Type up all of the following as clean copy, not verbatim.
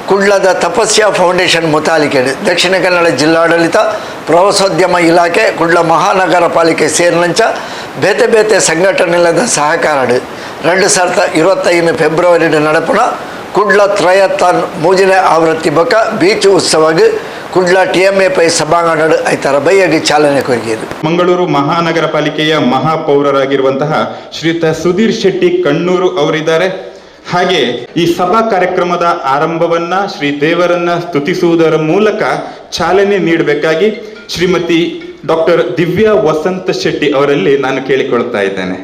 ಕುಡ್ಲದ ತಪಸ್ಯ ಫೌಂಡೇಶನ್ ಮುತಾಲಿಕೆಡು ದಕ್ಷಿಣ ಕನ್ನಡ ಜಿಲ್ಲಾಡಳಿತ ಪ್ರವಾಸೋದ್ಯಮ ಇಲಾಖೆ ಕುಡ್ಲ ಮಹಾನಗರ ಪಾಲಿಕೆ ಸೇರಿನಂಚ ಬೇತೆ ಬೇತೆ ಸಂಘಟನೆಗಳ ಸಹಕಾರಡು 2025 ಫೆಬ್ರವರಿ ನಡಪುನ ಕುಡ್ಲ ತ್ರಯಥಾನ್ ಮೂಜನೇ ಆವೃತ್ತಿ ಬಕ ಬೀಚ್ ಉತ್ಸವಗೆ ಕುಡ್ಲ TMA ಪೈ ಸಭಾಂಗಣ ಐತರ ಬೈಯಾಗಿ ಚಾಲನೆ ಕೊರಿಗಿರು. ಮಂಗಳೂರು ಮಹಾನಗರ ಪಾಲಿಕೆಯ ಮಹಾಪೌರರಾಗಿರುವಂತಹ ಶ್ರೀಯುತ ಸುಧೀರ್ ಶೆಟ್ಟಿ ಕಣ್ಣೂರು ಅವರಿದ್ದಾರೆ. ಹಾಗೆ ಈ ಸಭಾ ಕಾರ್ಯಕ್ರಮದ ಆರಂಭವನ್ನ ಶ್ರೀ ದೇವರನ್ನ ಸ್ತುತಿಸುವುದರ ಮೂಲಕ ಚಾಲನೆ ನೀಡಬೇಕಾಗಿ ಶ್ರೀಮತಿ ಡಾಕ್ಟರ್ ದಿವ್ಯಾ ವಸಂತ ಶೆಟ್ಟಿ ಅವರಲ್ಲಿ ನಾನು ಕೇಳಿಕೊಳ್ತಾ ಇದ್ದೇನೆ.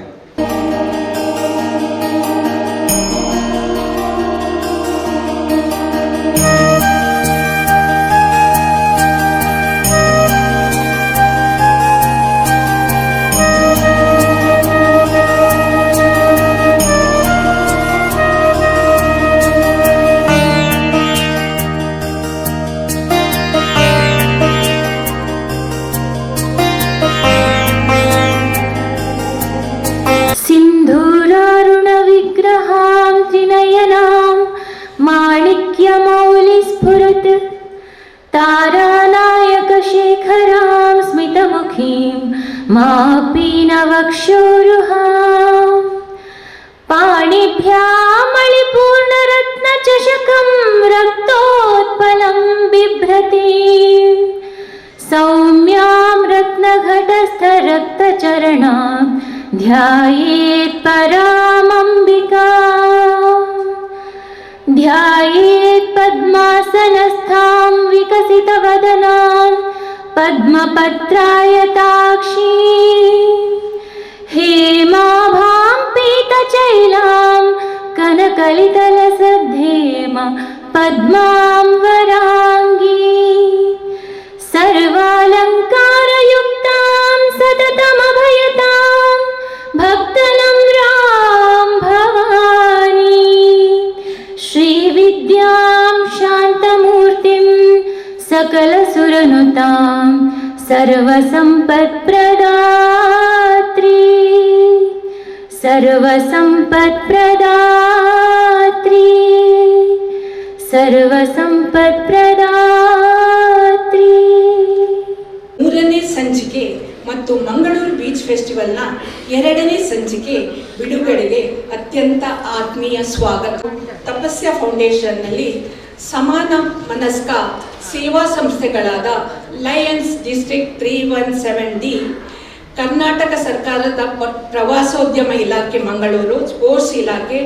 तारानायकशेखरां स्मितमुखीं मापीनवक्षोरुहां पाणिभ्यां मणिपूर्णरत्नचषकं रक्तोत्पलं बिभ्रतीं सौम्यां रत्नघटस्थरक्तचरणां ध्यायेत् परामम्बिकाम् ध्यायेत् पद्मासनस्थां विकसितवदनां पद्मपत्रायताक्षीं हेमाभां पीतचैलां कनकलितलसद्धेम पद्मां वराङ्गीं सर्वालङ्कारयुक्तां सततमभयतां भक्तनम्रां भवानी श्रीविद्यां शान्तमूर्तिं सकलसुरनुतां सर्वसम्पत्प्रदात्री सर्वसम्पत्प्रदात्री सर्वसम्पत्प्रदात्री. ಮೂರನೇ ಸಂಚಿಕೆ ಮತ್ತು ಮಂಗಳೂರು ಬೀಚ್ ಫೆಸ್ಟಿವಲ್ನ 2ನೇ ಸಂಚಿಕೆ ಬಿಡುಗಡೆಗೆ ಅತ್ಯಂತ ಆತ್ಮೀಯ ಸ್ವಾಗತ. ತಪಸ್ಯ ಫೌಂಡೇಶನ್ನಲ್ಲಿ ಸಮಾನ ಮನಸ್ಕ ಸೇವಾ ಸಂಸ್ಥೆಗಳಾದ ಲಯನ್ಸ್ ಡಿಸ್ಟ್ರಿಕ್ಟ್ 317D, ಕರ್ನಾಟಕ ಸರ್ಕಾರದ ಪ್ರವಾಸೋದ್ಯಮ ಇಲಾಖೆ ಮಂಗಳೂರು, ಸ್ಪೋರ್ಟ್ಸ್ ಇಲಾಖೆ,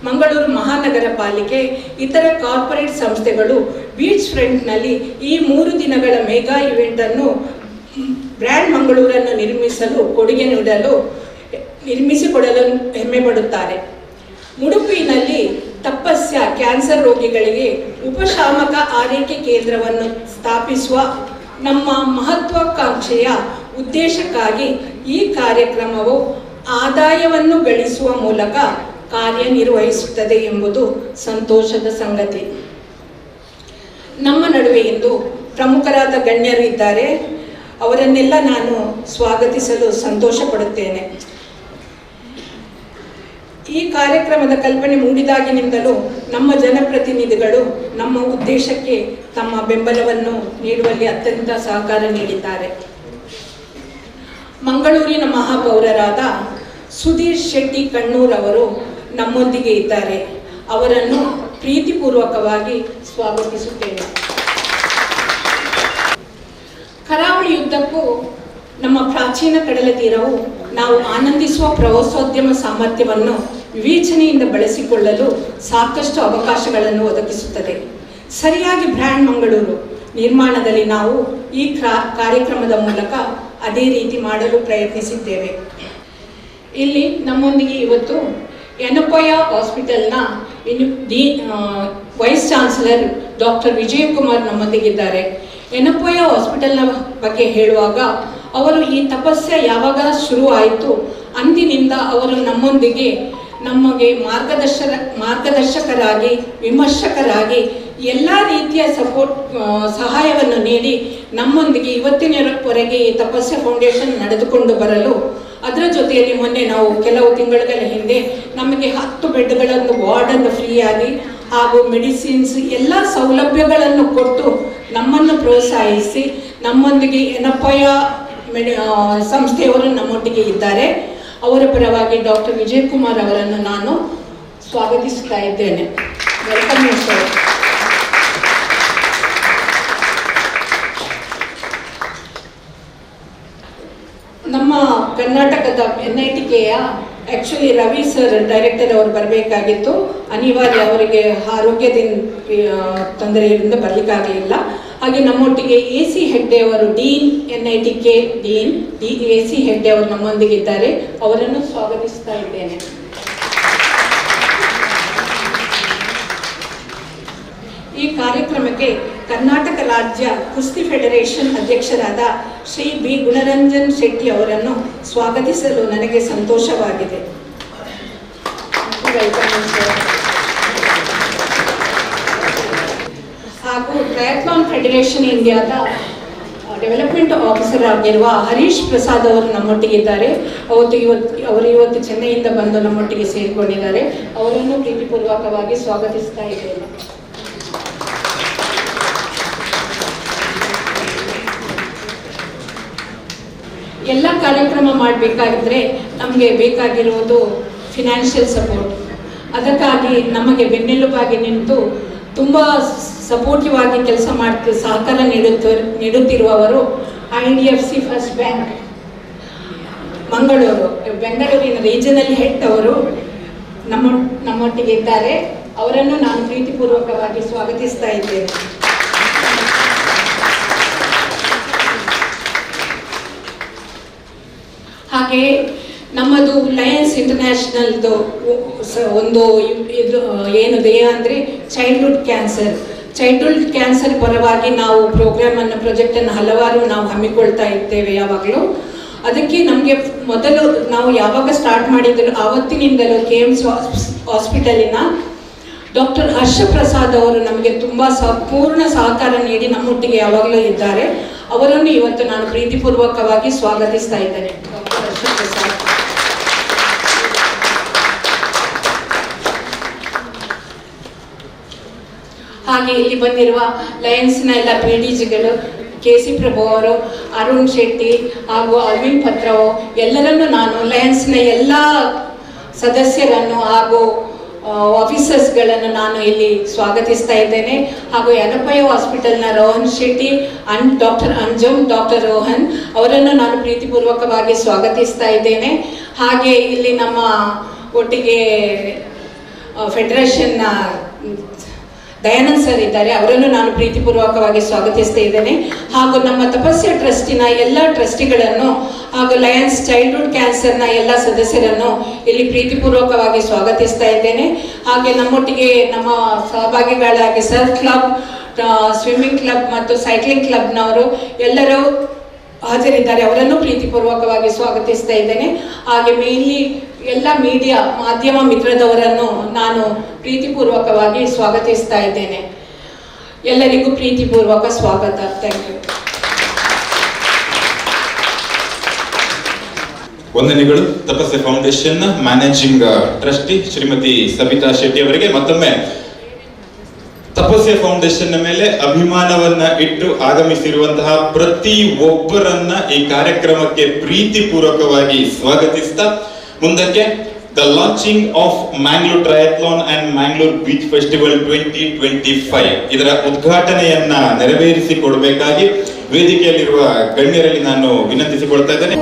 ಮಂಗಳೂರು ಮಹಾನಗರ ಪಾಲಿಕೆ, ಇತರ ಕಾರ್ಪೊರೇಟ್ ಸಂಸ್ಥೆಗಳು ಬೀಚ್ ಫ್ರಂಟ್ನಲ್ಲಿ ಈ 3 ದಿನಗಳ ಮೆಗಾ ಇವೆಂಟನ್ನು ಬ್ರ್ಯಾಂಡ್ ಮಂಗಳೂರನ್ನು ನಿರ್ಮಿಸಿಕೊಡಲು ಹೆಮ್ಮೆ ಪಡುತ್ತಾರೆ. ಮುಡುಪಿನಲ್ಲಿ ತಪಸ್ಯ ಕ್ಯಾನ್ಸರ್ ರೋಗಿಗಳಿಗೆ ಉಪಶಾಮಕ ಆರೈಕೆ ಕೇಂದ್ರವನ್ನು ಸ್ಥಾಪಿಸುವ ನಮ್ಮ ಮಹತ್ವಾಕಾಂಕ್ಷೆಯ ಉದ್ದೇಶಕ್ಕಾಗಿ ಈ ಕಾರ್ಯಕ್ರಮವು ಆದಾಯವನ್ನು ಗಳಿಸುವ ಮೂಲಕ ಕಾರ್ಯನಿರ್ವಹಿಸುತ್ತದೆ ಎಂಬುದು ಸಂತೋಷದ ಸಂಗತಿ. ನಮ್ಮ ನಡುವೆ ಇಂದು ಪ್ರಮುಖರಾದ ಗಣ್ಯರು ಇದ್ದಾರೆ. ಅವರನ್ನೆಲ್ಲ ನಾನು ಸ್ವಾಗತಿಸಲು ಸಂತೋಷ ಪಡುತ್ತೇನೆ. ಈ ಕಾರ್ಯಕ್ರಮದ ಕಲ್ಪನೆ ಮೂಡಿದಾಗಿನಿಂದಲೂ ನಮ್ಮ ಜನಪ್ರತಿನಿಧಿಗಳು ನಮ್ಮ ಉದ್ದೇಶಕ್ಕೆ ತಮ್ಮ ಬೆಂಬಲವನ್ನು ನೀಡುವಲ್ಲಿ ಅತ್ಯಂತ ಸಹಕಾರ ನೀಡಿದ್ದಾರೆ. ಮಂಗಳೂರಿನ ಮಹಾಪೌರರಾದ ಸುಧೀರ್ ಶೆಟ್ಟಿ ಕಣ್ಣೂರ್ ಅವರು ನಮ್ಮೊಂದಿಗೆ ಇದ್ದಾರೆ. ಅವರನ್ನು ಪ್ರೀತಿಪೂರ್ವಕವಾಗಿ ಸ್ವಾಗತಿಸುತ್ತೇನೆ. ಕರಾವಳಿಯುದ್ದಕ್ಕೂ ನಮ್ಮ ಪ್ರಾಚೀನ ಕಡಲ ತೀರವು ನಾವು ಆನಂದಿಸುವ ಪ್ರವಾಸೋದ್ಯಮ ಸಾಮರ್ಥ್ಯವನ್ನು ವಿವೇಚನೆಯಿಂದ ಬಳಸಿಕೊಳ್ಳಲು ಸಾಕಷ್ಟು ಅವಕಾಶಗಳನ್ನು ಒದಗಿಸುತ್ತದೆ. ಸರಿಯಾಗಿ ಬ್ರ್ಯಾಂಡ್ ಮಂಗಳೂರು ನಿರ್ಮಾಣದಲ್ಲಿ ನಾವು ಈ ಕಾರ್ಯಕ್ರಮದ ಮೂಲಕ ಅದೇ ರೀತಿ ಮಾಡಲು ಪ್ರಯತ್ನಿಸಿದ್ದೇವೆ. ಇಲ್ಲಿ ನಮ್ಮೊಂದಿಗೆ ಇವತ್ತು ಯನಪೋಯ ಹಾಸ್ಪಿಟಲ್ನ ವೈಸ್ ಚಾನ್ಸಲರ್ ಡಾಕ್ಟರ್ ವಿಜಯಕುಮಾರ್ ನಮ್ಮೊಂದಿಗಿದ್ದಾರೆ. ಯನಪೋಯ ಹಾಸ್ಪಿಟಲ್ನ ಬಗ್ಗೆ ಹೇಳುವಾಗ ಅವರು ಈ ತಪಸ್ಯ ಯಾವಾಗ ಶುರು ಆಯಿತು ಅಂದಿನಿಂದ ಅವರು ನಮಗೆ ಮಾರ್ಗದರ್ಶಕರಾಗಿ ವಿಮರ್ಶಕರಾಗಿ ಎಲ್ಲ ರೀತಿಯ ಸಹಾಯವನ್ನು ನೀಡಿ ನಮ್ಮೊಂದಿಗೆ ಇವತ್ತಿನವರೆಗೆ ಈ ತಪಸ್ಯ ಫೌಂಡೇಶನ್ ನಡೆದುಕೊಂಡು ಬರಲು, ಅದರ ಜೊತೆಯಲ್ಲಿ ಮೊನ್ನೆ ನಾವು ಕೆಲವು ತಿಂಗಳ ಹಿಂದೆ ನಮಗೆ 10 ಬೆಡ್ಗಳನ್ನು ವಾರ್ಡನ್ನು ಫ್ರೀಯಾಗಿ ಹಾಗೂ ಮೆಡಿಸಿನ್ಸ್ ಎಲ್ಲ ಸೌಲಭ್ಯಗಳನ್ನು ಕೊಟ್ಟು ನಮ್ಮನ್ನು ಪ್ರೋತ್ಸಾಹಿಸಿ ನಮ್ಮೊಂದಿಗೆ ಎನಪಯ ಸಂಸ್ಥೆಯವರು ನಮ್ಮೊಟ್ಟಿಗೆ ಇದ್ದಾರೆ. ಅವರ ಪರವಾಗಿ ಡಾಕ್ಟರ್ ವಿಜಯಕುಮಾರ್ ಅವರನ್ನು ನಾನು ಸ್ವಾಗತಿಸ್ತಾ ಇದ್ದೇನೆ. Welcome sir. ನಮ್ಮ ಕರ್ನಾಟಕದ NITKಯ ಆ್ಯಕ್ಚುಲಿ ರವಿ ಸರ್ ಡೈರೆಕ್ಟರ್ ಅವರು ಬರಬೇಕಾಗಿತ್ತು, ಅನಿವಾರ್ಯ, ಅವರಿಗೆ ಆರೋಗ್ಯದಿಂದ ತೊಂದರೆಯಿಂದ ಬರಲಿಕ್ಕಾಗಲಿಲ್ಲ. ಹಾಗೆ ನಮ್ಮೊಟ್ಟಿಗೆ AC ಹೆಗ್ಡೆ ಅವರು dean NITK dean AC Hegde ಅವರು ನಮ್ಮೊಂದಿಗಿದ್ದಾರೆ. ಅವರನ್ನು ಸ್ವಾಗತಿಸ್ತಾ ಇದ್ದೇನೆ. ಈ ಕಾರ್ಯಕ್ರಮಕ್ಕೆ ಕರ್ನಾಟಕ ರಾಜ್ಯ ಕುಸ್ತಿ ಫೆಡರೇಷನ್ ಅಧ್ಯಕ್ಷರಾದ ಶ್ರೀ B. ಗುಣರಂಜನ್ ಶೆಟ್ಟಿ ಅವರನ್ನು ಸ್ವಾಗತಿಸಲು ನನಗೆ ಸಂತೋಷವಾಗಿದೆ. ಹಾಗೂ ಟ್ರಯಾಥ್ಲಾನ್ ಫೆಡರೇಷನ್ ಇಂಡಿಯಾದ ಡೆವಲಪ್ಮೆಂಟ್ ಆಫೀಸರ್ ಆಗಿರುವ ಹರೀಶ್ ಪ್ರಸಾದ್ ಅವರು ನಮ್ಮೊಟ್ಟಿಗಿದ್ದಾರೆ. ಅವರು ಇವತ್ತು ಚೆನ್ನೈಯಿಂದ ಬಂದು ನಮ್ಮೊಟ್ಟಿಗೆ ಸೇರಿಕೊಂಡಿದ್ದಾರೆ. ಅವರನ್ನು ಪ್ರೀತಿಪೂರ್ವಕವಾಗಿ ಸ್ವಾಗತಿಸ್ತಾ ಇದ್ದೇನೆ. ಎಲ್ಲ ಕಾರ್ಯಕ್ರಮ ಮಾಡಬೇಕಾಗಿದ್ರೆ ನಮಗೆ ಬೇಕಾಗಿರುವುದು ಫಿನಾನ್ಷಿಯಲ್ ಸಪೋರ್ಟ್. ಅದಕ್ಕಾಗಿ ನಮಗೆ ಬೆನ್ನೆಲುಬಾಗಿ ನಿಂತು ತುಂಬ ಸಪೋರ್ಟಿವ್ ಆಗಿ ಕೆಲಸ ಸಹಕಾರ ನೀಡುತ್ತಿರುವವರು IDFC ಫಸ್ಟ್ ಬ್ಯಾಂಕ್ ಬೆಂಗಳೂರಿನ ರೀಜನಲ್ ಹೆಡ್ ಅವರು ನಮ್ಮೊಟ್ಟಿಗೆ ಇದ್ದಾರೆ. ಅವರನ್ನು ನಾನು ಪ್ರೀತಿಪೂರ್ವಕವಾಗಿ ಸ್ವಾಗತಿಸ್ತಾ ಇದ್ದೇನೆ. ಹಾಗೆ ನಮ್ಮದು ಲಯನ್ಸ್ ಇಂಟರ್ನ್ಯಾಷನಲ್ದು ಒಂದು ಇದು ಏನಿದೆ ಅಂದರೆ ಚೈಲ್ಡ್ಹುಡ್ ಕ್ಯಾನ್ಸರ್ ಪರವಾಗಿ ನಾವು ಪ್ರಾಜೆಕ್ಟನ್ನು ಹಲವಾರು ನಾವು ಹಮ್ಮಿಕೊಳ್ತಾ ಇದ್ದೇವೆ ಯಾವಾಗಲೂ. ಅದಕ್ಕೆ ನಮಗೆ ಮೊದಲು ನಾವು ಯಾವಾಗ ಸ್ಟಾರ್ಟ್ ಮಾಡಿದ್ರು ಆವತ್ತಿನಿಂದಲೂ KMC ಹಾಸ್ಪಿಟಲಿನ ಡಾಕ್ಟರ್ ಹರ್ಷ ಪ್ರಸಾದ್ ಅವರು ನಮಗೆ ತುಂಬ ಪೂರ್ಣ ಸಹಕಾರ ನೀಡಿ ನಮ್ಮೊಟ್ಟಿಗೆ ಯಾವಾಗಲೂ ಇದ್ದಾರೆ. ಅವರನ್ನು ಇವತ್ತು ನಾನು ಪ್ರೀತಿಪೂರ್ವಕವಾಗಿ ಸ್ವಾಗತಿಸ್ತಾ ಇದ್ದೇನೆ. ಡಾಕ್ಟರ್ ಹರ್ಷ ಪ್ರಸಾದ್. ಹಾಗೆ ಇಲ್ಲಿ ಬಂದಿರುವ ಲಯನ್ಸ್ನ ಎಲ್ಲ PDGಗಳು KC ಪ್ರಭು ಅವರು, ಅರುಣ್ ಶೆಟ್ಟಿ ಹಾಗೂ ಅರವಿಂದ್ ಪತ್ರವು ಎಲ್ಲರನ್ನು ನಾನು ಲಯನ್ಸ್ನ ಎಲ್ಲ ಸದಸ್ಯರನ್ನು ಹಾಗೂ ಆಫೀಸರ್ಸ್ಗಳನ್ನು ನಾನು ಇಲ್ಲಿ ಸ್ವಾಗತಿಸ್ತಾ ಇದ್ದೇನೆ. ಹಾಗೂ ಯನಪಯ ಹಾಸ್ಪಿಟಲ್ನ Rohan Shetty and doctor Anjum, doctor Rohan ಅವರನ್ನು ನಾನು ಪ್ರೀತಿಪೂರ್ವಕವಾಗಿ ಸ್ವಾಗತಿಸ್ತಾ ಇದ್ದೇನೆ. ಹಾಗೆ ಇಲ್ಲಿ ನಮ್ಮ ಒಟ್ಟಿಗೆ ಫೆಡರೇಷನ್ನ ದಯಾನಂದ್ ಸರ್ ಇದ್ದಾರೆ. ಅವರನ್ನು ನಾನು ಪ್ರೀತಿಪೂರ್ವಕವಾಗಿ ಸ್ವಾಗತಿಸ್ತಾ ಇದ್ದೇನೆ. ಹಾಗೂ ನಮ್ಮ ತಪಸ್ಯ ಟ್ರಸ್ಟಿನ ಎಲ್ಲ ಟ್ರಸ್ಟಿಗಳನ್ನು ಹಾಗೂ ಲಯನ್ಸ್ ಚೈಲ್ಡ್ಹುಡ್ ಕ್ಯಾನ್ಸರ್ನ ಎಲ್ಲ ಸದಸ್ಯರನ್ನು ಇಲ್ಲಿ ಪ್ರೀತಿಪೂರ್ವಕವಾಗಿ ಸ್ವಾಗತಿಸ್ತಾ ಇದ್ದೇನೆ. ಹಾಗೆ ನಮ್ಮೊಟ್ಟಿಗೆ ನಮ್ಮ ಸಹಭಾಗಿಗಳಾಗಿ ಸರ್ಫ್ ಕ್ಲಬ್, ಸ್ವಿಮ್ಮಿಂಗ್ ಕ್ಲಬ್ ಮತ್ತು ಸೈಕ್ಲಿಂಗ್ ಕ್ಲಬ್ನವರು ಎಲ್ಲರೂ ಹಾಜರಿದ್ದಾರೆ. ಅವರನ್ನು ಪ್ರೀತಿಪೂರ್ವಕವಾಗಿ ಸ್ವಾಗತಿಸ್ತಾ ಇದ್ದೇನೆ. ಹಾಗೆ ಮೇನ್ಲಿ ಎಲ್ಲ ಮೀಡಿಯಾ ಮಾಧ್ಯಮ ಮಿತ್ರದವರನ್ನು ನಾನು ಪ್ರೀತಿಪೂರ್ವಕವಾಗಿ ಸ್ವಾಗತಿಸ್ತಾ ಇದ್ದೇನೆ. ಎಲ್ಲರಿಗೂ ಪ್ರೀತಿಪೂರ್ವಕ ಸ್ವಾಗತ. Thank you. ವಂದನೆಗಳು. Tapasye foundation managing trustee Shrimati Sabitha Shetty ಅವರಿಗೆ ಮತ್ತೊಮ್ಮೆ ತಪಸ್ಸೆ ಫೌಂಡೇಶನ್ ಮೇಲೆ ಅಭಿಮಾನವನ್ನ ಇಟ್ಟು ಆಗಮಿಸಿರುವಂತಹ ಪ್ರತಿ ಒಬ್ಬರನ್ನ ಈ ಕಾರ್ಯಕ್ರಮಕ್ಕೆ ಪ್ರೀತಿಪೂರ್ವಕವಾಗಿ ಸ್ವಾಗತಿಸ್ತಾ ಮುಂದಕ್ಕೆ the launching of Mangalore triathlon and Mangalore beach festival 2025 ಇದರ ಉದ್ಘಾಟನೆಯನ್ನ ನೆರವೇರಿಸಿಕೊಡಬೇಕಾಗಿ ವೇದಿಕೆಯಲ್ಲಿರುವ ಗಣ್ಯರಲ್ಲಿ ನಾನು ವಿನಂತಿಸಿಕೊಳ್ತಾ ಇದ್ದೇನೆ.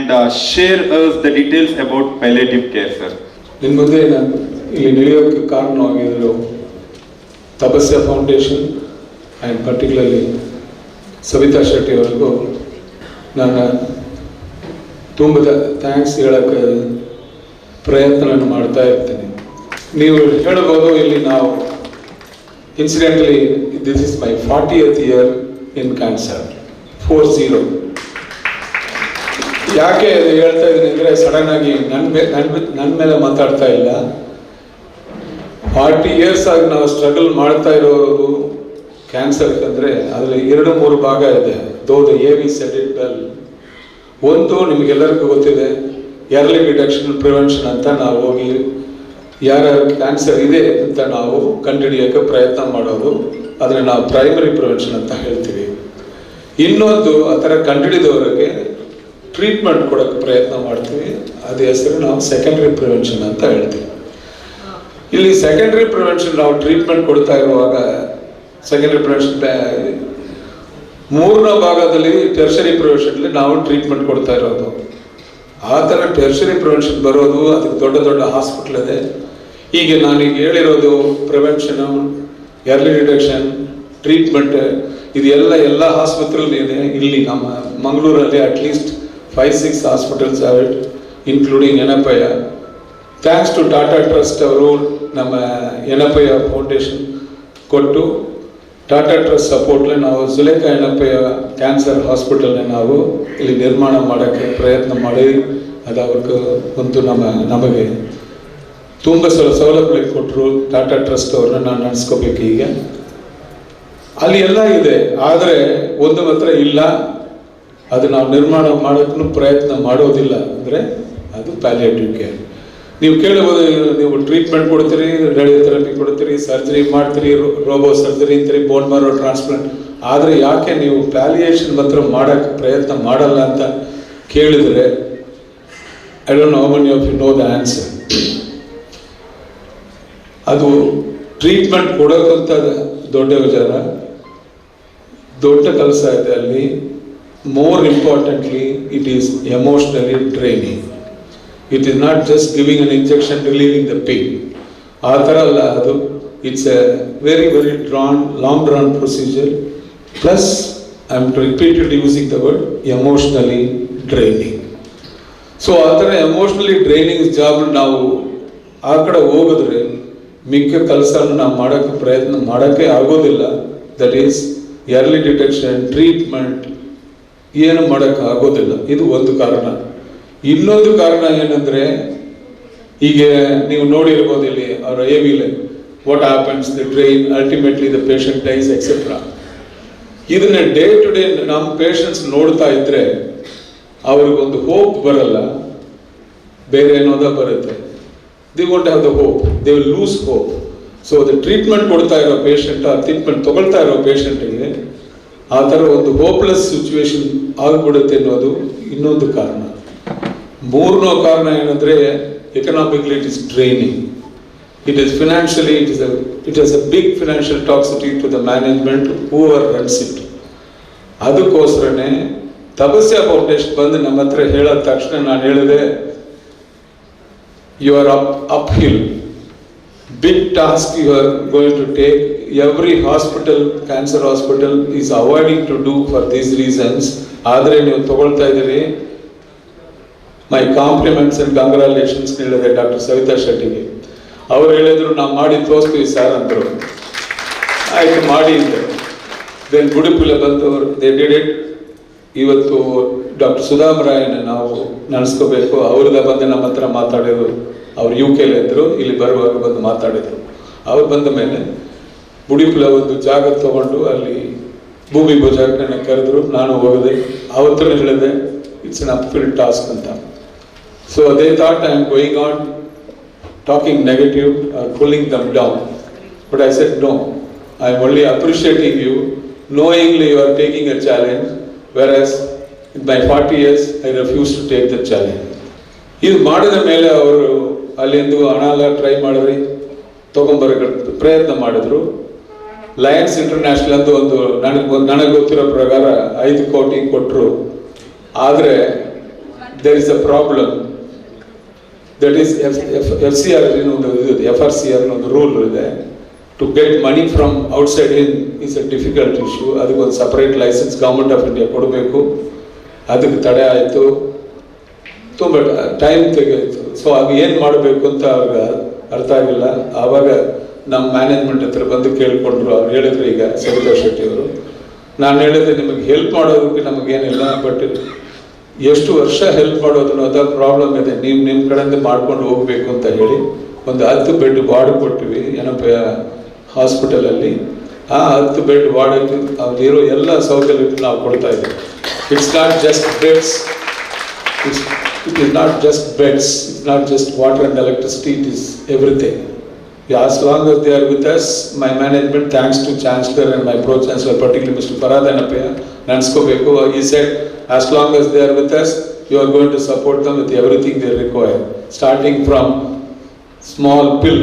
and share us the details about palliative care, sir. ನಿಮ್ಮ ಮುಂದೆ ನಾನು ಇಲ್ಲಿ ನಡೆಯೋಕ್ಕೆ ಕಾರಣವಾಗಿದ್ದರು Tapasya foundation and particularly Savita Shetty ಅವರಿಗೂ ನಾನು ತುಂಬ ಥ್ಯಾಂಕ್ಸ್ ಹೇಳೋಕ್ಕೆ ಪ್ರಯತ್ನ ಮಾಡ್ತಾ ಇರ್ತೀನಿ. ನೀವು ಹೇಳ್ಬೋದು ಇಲ್ಲಿ ನಾವು incidentally this is my 40th year in cancer 40. ಯಾಕೆ ಹೇಳ್ತಾ ಇದ್ದೀನಿ ಅಂದರೆ ಸಡನ್ ಆಗಿ ನನ್ನ ಮೇಲೆ ಮಾತಾಡ್ತಾ ಇಲ್ಲ. 40 years ಆಗಿ ನಾವು ಸ್ಟ್ರಗಲ್ ಮಾಡ್ತಾ ಇರೋದು ಕ್ಯಾನ್ಸರ್ ಅಂದರೆ ಅದರಲ್ಲಿ 2-3 ಭಾಗ ಇದೆ. The AV said it well. ಒಂದು ನಿಮಗೆಲ್ಲರಿಗೂ ಗೊತ್ತಿದೆ, ಎರ್ಲಿ ಡಿಟೆಕ್ಷನ್ ಪ್ರಿವೆನ್ಷನ್ ಅಂತ ನಾವು ಹೋಗಿ ಯಾರ ಕ್ಯಾನ್ಸರ್ ಇದೆ ಅಂತ ನಾವು ಕಂಡುಹಿಡಿಯೋಕ್ಕೆ ಪ್ರಯತ್ನ ಮಾಡೋದು, ಅದನ್ನು ನಾವು ಪ್ರೈಮರಿ ಪ್ರಿವೆನ್ಷನ್ ಅಂತ ಹೇಳ್ತೀವಿ. ಇನ್ನೊಂದು ಆ ಥರ ಕಂಡುಹಿಡಿದವರಿಗೆ ಟ್ರೀಟ್ಮೆಂಟ್ ಕೊಡೋಕ್ಕೆ ಪ್ರಯತ್ನ ಮಾಡ್ತೀವಿ, ಅದೇ ಹೆಸರು ನಾವು ಸೆಕೆಂಡ್ರಿ ಪ್ರಿವೆನ್ಷನ್ ಅಂತ ಹೇಳ್ತೀವಿ. ಇಲ್ಲಿ ಸೆಕೆಂಡ್ರಿ ಪ್ರಿವೆನ್ಷನ್ ನಾವು ಟ್ರೀಟ್ಮೆಂಟ್ ಕೊಡ್ತಾ ಇರುವಾಗ ಸೆಕೆಂಡ್ರಿ ಪ್ರಿವೆನ್ಷನ್ 3ನೇ ಭಾಗದಲ್ಲಿ ಟೆರ್ಷರಿ ಪ್ರಿವೆನ್ಷನ್ಲಿ ನಾವು ಟ್ರೀಟ್ಮೆಂಟ್ ಕೊಡ್ತಾ ಇರೋದು. ಆ ಥರ ಟೆರ್ಷರಿ ಪ್ರಿವೆನ್ಷನ್ ಬರೋದು ಅದಕ್ಕೆ ದೊಡ್ಡ ದೊಡ್ಡ ಹಾಸ್ಪಿಟ್ಲ್ ಇದೆ. ಈಗ ನಾನೀಗ ಹೇಳಿರೋದು ಪ್ರಿವೆನ್ಷನು, ಎರ್ಲಿ ಡಿಟೆಕ್ಷನ್, ಟ್ರೀಟ್ಮೆಂಟ್ ಇದೆಲ್ಲ ಆಸ್ಪತ್ರೆಯಲ್ಲಿ ಇದೆ. ಇಲ್ಲಿ ನಮ್ಮ ಮಂಗಳೂರಲ್ಲಿ at least 5-6 hospitals are it, including Yenepoya. Thanks to Tata trust ಅವರು ನಮ್ಮ ಎನಪಯ್ಯ ಫೌಂಡೇಶನ್ ಕೊಟ್ಟು ಟಾಟಾ ಟ್ರಸ್ಟ್ ಸಪೋರ್ಟ್ಲೆ ನಾವು ಸುಲೇಖ ಎನಪಯ್ಯ ಕ್ಯಾನ್ಸರ್ ಹಾಸ್ಪಿಟಲ್ನ ನಾವು ಇಲ್ಲಿ ನಿರ್ಮಾಣ ಮಾಡೋಕ್ಕೆ ಪ್ರಯತ್ನ ಮಾಡಿ ಅದು ಅವ್ರಿಗೆ ಒಂದು ನಮಗೆ ತುಂಬ ಸೌಲಭ್ಯ ಕೊಟ್ಟರು. ಟಾಟಾ ಟ್ರಸ್ಟ್ ಅವ್ರನ್ನ ನಾನು ನಡೆಸ್ಕೋಬೇಕು. ಈಗ ಅಲ್ಲಿ ಎಲ್ಲ ಇದೆ, ಆದರೆ ಒಂದು ಮಾತ್ರ ಇಲ್ಲ, ಅದು ನಾವು ನಿರ್ಮಾಣ ಮಾಡೋಕ್ಕೂ ಪ್ರಯತ್ನ ಮಾಡೋದಿಲ್ಲ. ಅಂದರೆ ಅದು ಪ್ಯಾಲಿಯೇಟಿವ್ ಕೇರ್. ನೀವು ಕೇಳಬಹುದು, ನೀವು ಟ್ರೀಟ್ಮೆಂಟ್ ಕೊಡ್ತೀರಿ, ರೇಡಿಯೋಥೆರಪಿ ಕೊಡ್ತೀರಿ, ಸರ್ಜರಿ ಮಾಡ್ತೀರಿ, ರೋಬೋ ಸರ್ಜರಿ ಅಂತೀರಿ, ಬೋನ್ ಮ್ಯಾರೋ ಟ್ರಾನ್ಸ್ಪ್ಲಾಂಟ್, ಆದರೆ ಯಾಕೆ ನೀವು ಪ್ಯಾಲಿಯೇಷನ್ ಮಾತ್ರ ಮಾಡೋಕ್ಕೆ ಪ್ರಯತ್ನ ಮಾಡಲ್ಲ ಅಂತ ಕೇಳಿದರೆ I don't know how many of you know the answer. ಅದು ಟ್ರೀಟ್ಮೆಂಟ್ ಕೊಡೋಕ್ಕಂತ ದೊಡ್ಡ ವಿಚಾರ, ದೊಡ್ಡ ಕೆಲಸ ಇದೆ ಅಲ್ಲಿ. More importantly it is emotionally draining. It is not just giving an injection relieving the pain, ಆ ಥರ ಅಲ್ಲ ಅದು. It's a very long drawn procedure. Plus I am repeatedly using the word emotionally draining. So ಆ ಥರ emotionally draining job ನಾವು ಆ ಕಡೆ ಹೋಗಿದ್ರೆ ಮಿಕ್ಕ ಕೆಲಸನ ನಾವು ಮಾಡೋಕ್ಕೆ ಪ್ರಯತ್ನ ಮಾಡೋಕ್ಕೆ ಆಗೋದಿಲ್ಲ. That is early detection, treatment ಏನು ಮಾಡೋಕ್ಕೆ ಆಗೋದಿಲ್ಲ. ಇದು ಒಂದು ಕಾರಣ. ಇನ್ನೊಂದು ಕಾರಣ ಏನಂದರೆ, ಈಗ ನೀವು ನೋಡಿರ್ಬೋದು ಇಲ್ಲಿ ಅವರ AVಲೆ what happens, the drain, ultimately the patient dies etcetera. ಇದನ್ನ ಡೇ ಟು ಡೇ ನಮ್ಮ ಪೇಷಂಟ್ಸ್ ನೋಡ್ತಾ ಇದ್ರೆ ಅವ್ರಿಗೊಂದು ಹೋಪ್ ಬರಲ್ಲ, ಬೇರೆ ಏನೋದ ಬರುತ್ತೆ. They won't have the hope, they will lose hope. So the treatment ಕೊಡ್ತಾ ಇರೋ ಪೇಷಂಟ್, ಆ ಟ್ರೀಟ್ಮೆಂಟ್ ತಗೊಳ್ತಾ ಇರೋ ಪೇಷಂಟಿಗೆ ಆ ಥರ ಒಂದು ಹೋಪ್ಲೆಸ್ ಸಿಚುವೇಶನ್ ಆಗಿಬಿಡುತ್ತೆ ಅನ್ನೋದು ಇನ್ನೊಂದು ಕಾರಣ. 3ನೇ ಕಾರಣ ಏನಂದರೆ, economically it is draining. It is financially, it has a big financial toxicity to the management whoever runs it. ಅದಕ್ಕೋಸ್ಕರನೇ ತಪಸ್ಯ ಫೌಂಡೇಶನ್ ಬಂದು ನಮ್ಮ ಹತ್ರ ಹೇಳಿದ ತಕ್ಷಣ ನಾನು ಹೇಳಿದೆ, you are uphill, big task you are going to take. Every hospital, cancer hospital is avoiding to do for these reasons. ಆದರೆ ನೀವು ತಗೊಳ್ತಾ ಇದ್ದೀರಿ. ಮೈ ಕಾಂಪ್ಲಿಮೆಂಟ್ಸ್ ಅಂಡ್ ಕಂಗ್ರಾಚುಲೇಷನ್ಸ್ ಹೇಳಿದೆ ಡಾಕ್ಟರ್ ಸವಿತಾ ಶೆಟ್ಟಿಗೆ. ಅವ್ರು ಹೇಳಿದ್ರು, ನಾವು ಮಾಡಿ ತೋರಿಸ್ತೀವಿ ಸರ್ ಅಂದರು. ಆಯ್ತು, ಮಾಡಿ ಅಂದರು. ದೆನ್ ಗುಡಿಪುಲೆ ಬಂದು ದೇ ಡಿಡ್ ಇಟ್. ಇವತ್ತು ಡಾಕ್ಟರ್ ಸುಧಾಮರಾಯನ ನಾವು ನಡೆಸ್ಕೋಬೇಕು. ಅವ್ರದ ಬಂದು ನಮ್ಮ ಹತ್ರ ಮಾತಾಡಿದ್ರು. ಅವ್ರು UK ಇದ್ದರು, ಇಲ್ಲಿ ಬರುವಾಗ ಬಂದು ಮಾತಾಡಿದರು. ಅವ್ರು ಬಂದ ಮೇಲೆ ಗುಡಿಪುಲೆ ಒಂದು ಜಾಗ ತಗೊಂಡು ಅಲ್ಲಿ ಭೂಮಿ ಭುಜಾಕ್ ನನ್ನ ಕರೆದ್ರು. ನಾನು ಹೋಗದೆ. ಅವತ್ತೂ ಹೇಳಿದೆ, ಇಟ್ಸ್ ಅನ್ ಅಪ್ಹಿಲ್ ಟಾಸ್ಕ್ ಅಂತ. So they thought I am going on talking negative or pulling them down. But I said no, I am only appreciating you, knowingly you are taking a challenge, whereas in my 40 years I refuse to take the challenge. ಇದು ಮಾಡಿದ ಮೇಲೆ ಅವರು ಅಲ್ಲಿಂದು ಹಣ ಎಲ್ಲ try ಮಾಡಿದ್ರಿ, ತೊಗೊಂಬರೋಕೆ ಪ್ರಯತ್ನ ಮಾಡಿದ್ರು. ಲಯನ್ಸ್ ಇಂಟರ್ನ್ಯಾಷನಲ್ ಅಂತ ಒಂದು ನನಗೆ ಗೊತ್ತಿರೋ ಪ್ರಕಾರ 5 ಕೋಟಿ ಕೊಟ್ಟರು. ಆದರೆ there is a problem. That is FCR, FRCR ಒಂದು ರೂಲ್ ಇದೆ. To get money from outside in is a difficult issue. ಅದಕ್ಕೊಂದು separate licence government of India ಕೊಡಬೇಕು. ಅದಕ್ಕೆ ತಡೆ ಆಯಿತು, ತುಂಬ ಟೈಮ್ ತೆಗೆಯಿತು. ಸೊ ಅದು ಏನು ಮಾಡಬೇಕು ಅಂತ ಅವ್ರಿಗೆ ಅರ್ಥ ಆಗಿಲ್ಲ. ಆವಾಗ ನಮ್ಮ ಮ್ಯಾನೇಜ್ಮೆಂಟ್ ಹತ್ರ ಬಂದು ಕೇಳಿಕೊಂಡ್ರು. ಅವ್ರು ಹೇಳಿದ್ರು, ಈಗ ಸರಿತಾ ಶೆಟ್ಟಿ ಅವರು, ನಾನು ಹೇಳಿದೆ ನಿಮಗೆ ಹೆಲ್ಪ್ ಮಾಡೋದಕ್ಕೆ ನಮಗೇನಿಲ್ಲ, ಬಟ್ ಎಷ್ಟು ವರ್ಷ ಹೆಲ್ಪ್ ಮಾಡೋದು ಅನ್ನೋದು ಪ್ರಾಬ್ಲಮ್ ಇದೆ, ನೀವು ನಿಮ್ಮ ಕಡೆಯಿಂದ ಮಾಡ್ಕೊಂಡು ಹೋಗ್ಬೇಕು ಅಂತ ಹೇಳಿ ಒಂದು 10 ಬೆಡ್ ವಾರ್ಡ್ ಕೊಟ್ಟಿವಿ ಏನಪ್ಪ ಹಾಸ್ಪಿಟಲಲ್ಲಿ. ಆ 10 ಬೆಡ್ ವಾರ್ಡ್ ಅಲ್ಲಿರೋ ಎಲ್ಲ ಸೌಕರ್ಯಗಳು ನಾವು ಕೊಡ್ತಾ ಇದ್ದೀವಿ. It's not just beds, it is not just beds, it's not just water and electricity, it is everything. As long as they are with us, my management, thanks to Chancellor and my Pro-Chancellor, particularly Mr. Farhad Anapaya, Nanskobeku, he said, as long as they are with us, you are going to support them with everything they require, starting from small pill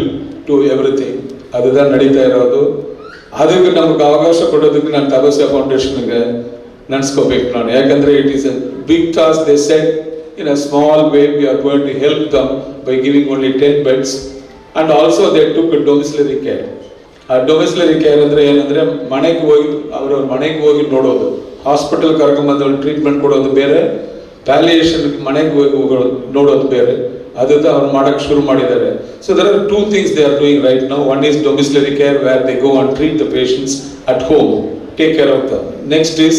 to everything. Adada nadita irodu. ಅದಕ್ಕೆ ನಮಗೆ ಅವಕಾಶ ಕೊಡೋದಕ್ಕೆ ನಾನು ತಪಸ್ಯ ಫೌಂಡೇಶನ್ಗೆ ನೆನೆಸ್ಕೋಬೇಕು ನಾನು. ಯಾಕಂದರೆ it is a big task. They said in a small way we are going to help them by giving only 10 beds, and also they took a domiciliary care. ಆ domiciliary care ಅಂದರೆ ಏನಂದರೆ ಮನೆಗೆ ಹೋಗಿ ಅವ್ರವ್ರ ಮನೆಗೆ ಹೋಗಿ ನೋಡೋದು, ಹಾಸ್ಪಿಟಲ್ ಕರ್ಕೊಂಬಂದು ಟ್ರೀಟ್ಮೆಂಟ್ ಕೊಡೋದು ಬೇರೆ, ಪ್ಯಾಲಿಯೇಷನ್ ಮನೆಗೆ ಹೋಗಿ ನೋಡೋದು ಬೇರೆ. ಅದನ್ನು ಅವ್ರು ಮಾಡೋಕ್ಕೆ ಶುರು ಮಾಡಿದ್ದಾರೆ. So there are 2 things they are doing right now. One is domiciliary care where they go and treat the patients at home, take care of them. Next is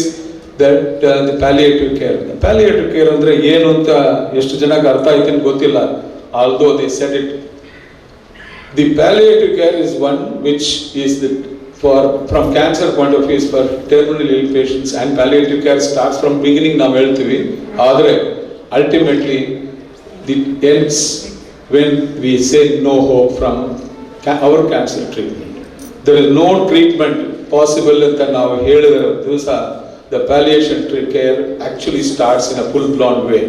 that the palliative care. Palliative care ಅಂದರೆ ಏನು ಅಂತ ಎಷ್ಟು ಜನಕ್ಕೆ ಅರ್ಥ ಆಯ್ತು ಅಂತ ಗೊತ್ತಿಲ್ಲ. Although they said it, the palliative care is one which is from cancer point of view is for terminally ill patients, and palliative care starts from beginning ನಾವು ಹೇಳ್ತೀವಿ. ಆದರೆ ultimately it ends when we say no hope from our cancer treatment. There is no treatment possible ಅಂತ ನಾವು ಹೇಳಿದ ದಿವಸ the palliation care actually starts in a full-blown way.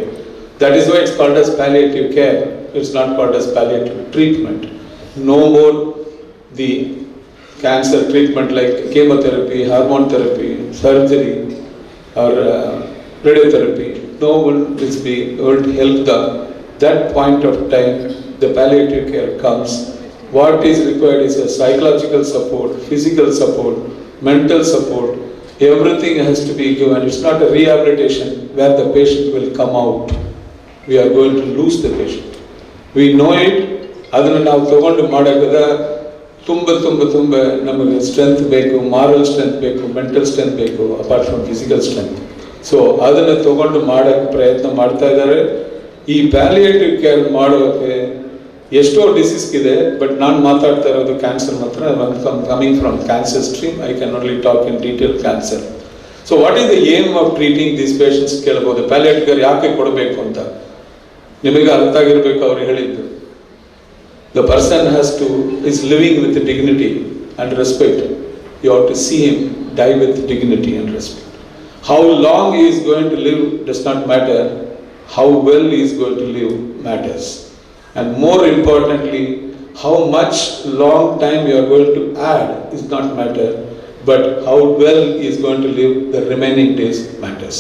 That is why it's called as palliative care. It's not called as palliative treatment. No more the cancer treatment like chemotherapy, hormone therapy, surgery, or radiotherapy. No one will be able to help them. That point of time, the palliative care comes. What is required is a psychological support, physical support, mental support. Everything has to be given. It's not a rehabilitation where the patient will come out. We are going to lose the patient. We know it. ಅದನ್ನು ನಾವು ತಗೊಂಡು ಮಾಡೋಕ್ಕದ ತುಂಬ ನಮಗೆ strength ಬೇಕು, moral strength ಬೇಕು, mental strength ಬೇಕು, apart from physical strength. So ಅದನ್ನು ತಗೊಂಡು ಮಾಡೋಕ್ಕೆ ಪ್ರಯತ್ನ ಮಾಡ್ತಾ ಇದ್ದಾರೆ. ಈ ಪ್ಯಾಲಿಯೇಟಿವ್ ಕೇರ್ ಮಾಡೋಕ್ಕೆ ಎಷ್ಟೋ ಡಿಸೀಸ್ ಇದೆ, ಬಟ್ ನಾನು ಮಾತಾಡ್ತಾ ಇರೋದು ಕ್ಯಾನ್ಸರ್ ಮಾತ್ರ. Coming from cancer stream, I can only talk in detail cancer. So what is the aim of treating these patients ಕೇಳ್ಬೋದು. ಪ್ಯಾಲಿಯೇಟಿವ್ ಕೇರ್ ಯಾಕೆ ಕೊಡಬೇಕು ಅಂತ ನಿಮಗೆ ಅರ್ಥ ಆಗಿರಬೇಕು. ಅವ್ರು ಹೇಳಿದ್ದು, the person is living with dignity and respect. You have to see him die with dignity and respect. How long he is going to live does not matter. How well he is going to live matters. And more importantly, how much long time you are going to add is not matter, but how well he is going to live the remaining days matters.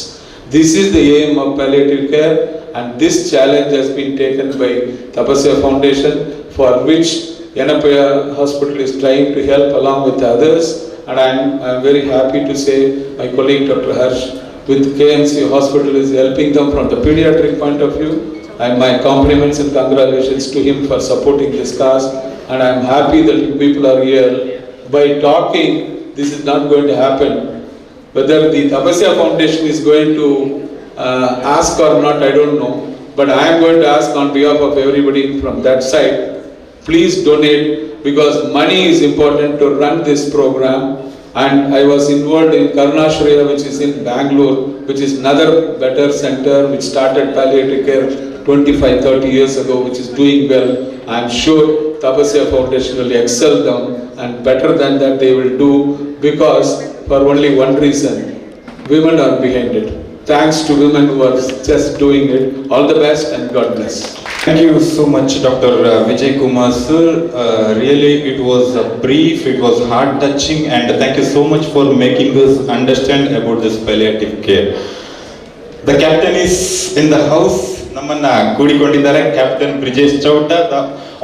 This is the aim of palliative care, and this challenge has been taken by Tapasya Foundation, for which Yanapaya Hospital is trying to help along with others. And I am very happy to say my colleague Dr. Harsh with KMC Hospital is helping them from the pediatric point of view. And my compliments and congratulations to him for supporting this cause. And I am happy that you people are here. By talking, this is not going to happen. Whether the Tapasya Foundation is going to ask or not, I don't know. But I am going to ask on behalf of everybody from that side, please donate, because money is important to run this program. And I was involved in Karunashraya, which is in Bangalore, which is another better center which started palliative care 25-30 years ago, which is doing well. I am sure Tapasya Foundation will excel them, and better than that they will do, because for only one reason, women are behind it. Thanks to women who are just doing it. All the best and God bless. Thank you so much, Dr. Vijay Kumar sir. Really, it was a brief, it was heart-touching, and thank you so much for making us understand about this palliative care. The captain is in the house. ನಮ್ಮನ್ನ ಕೂಡಿಕೊಂಡಿದ್ದಾರೆ. Captain Brijesh Chowta, the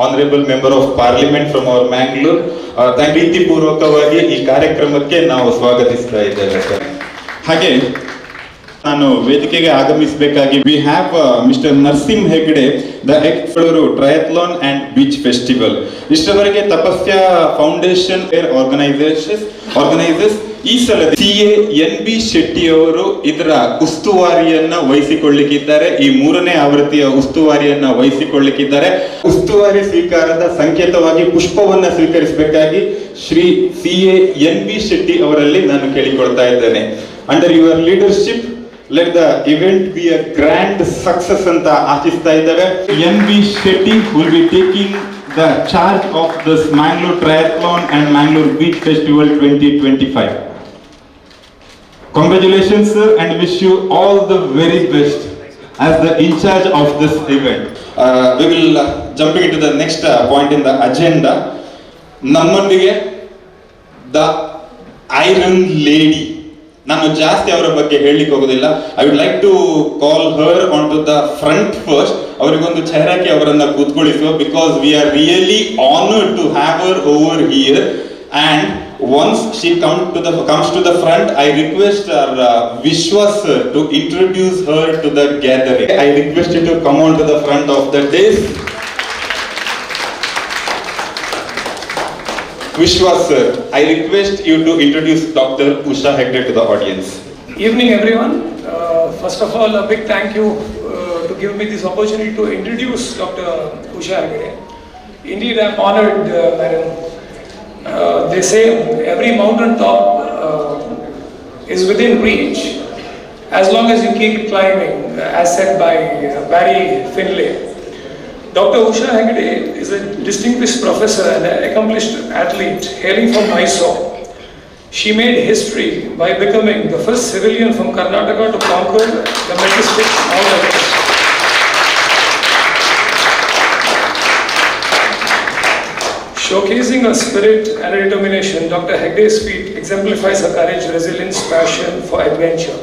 honourable member of parliament from our Mangalore. ಪ್ರೀತಿಪೂರ್ವಕವಾಗಿ ಈ ಕಾರ್ಯಕ್ರಮಕ್ಕೆ ನಾವು ಸ್ವಾಗತಿಸ್ತಾ ಇದ್ದೇವೆ. ಹಾಗೆ ನಾನು ವೇದಿಕೆಗೆ ಆಗಮಿಸಬೇಕಾಗಿ we have mister Narasimha Hegde, the explorer triathlon and beach festival. ಇಷ್ಟವರೆಗೆ ತಪಸ್ಯ ಫೌಂಡೇಶನ್ ಆರ್ಗನೈಸರ್ಸ್ ಈ ಸಲ CA NB ಶೆಟ್ಟಿ ಅವರು ಇದರ ಉಸ್ತುವಾರಿಯನ್ನ ವಹಿಸಿಕೊಳ್ಳಿಕ್ಕಿದ್ದಾರೆ. ಈ 3ನೇ ಆವೃತ್ತಿಯ ಉಸ್ತುವಾರಿಯನ್ನ ವಹಿಸಿಕೊಳ್ಳಿಕ್ಕಿದ್ದಾರೆ. ಉಸ್ತುವಾರಿ ಸ್ವೀಕಾರದ ಸಂಕೇತವಾಗಿ ಪುಷ್ಪವನ್ನ ಸ್ವೀಕರಿಸಬೇಕಾಗಿ ಶ್ರೀ CA NB ಶೆಟ್ಟಿ ಅವರಲ್ಲಿ ನಾನು ಕೇಳಿಕೊಳ್ತಾ ಇದ್ದೇನೆ. Under your leadership let the event be a grand success ಅಂತ ಆಶಿಸ್ತಾ ಇದ್ದಾರೆ. NB Shetty will be taking the charge of this Mangalore Triathlon and Mangalore Beach Festival 2025. Congratulations sir, and wish you all the very best as the in charge of this event. We will jumping into the next point in the agenda. ನಮ್ಮೊಂದಿಗೆ the iron lady. ನಾನು ಜಾಸ್ತಿ ಅವರ ಬಗ್ಗೆ ಹೇಳಲಿಕ್ಕೆ ಹೋಗೋದಿಲ್ಲ. I would like to call her on to the front first. ಅವರಿಗೊಂದು ಚೇರಕ್ಕೆ ಅವರನ್ನ ಕೂತ್ಕೊಳ್ಳಿಸುವ, because we are really honoured to have her over here. And once she comes to the front, I request our Vishwas sir to introduce her to the gathering. I request you to come on to the front of the dais. Vishwas sir, I request you to introduce Dr. Usha Hegde to the audience. Evening everyone. First of all, a big thank you to give me this opportunity to introduce Dr. Usha Hegde. Indeed, I am honored, madam. They say every mountain top is within reach as long as you keep climbing, as said by Barry Finlay. Dr. Usha Hegde is a distinguished professor and an accomplished athlete hailing from Mysore. She made history by becoming the first civilian from Karnataka to conquer the majestic Mount Everest. Showcasing her spirit and her determination, Dr. Hegde's feat exemplifies her courage, resilience, passion for adventure.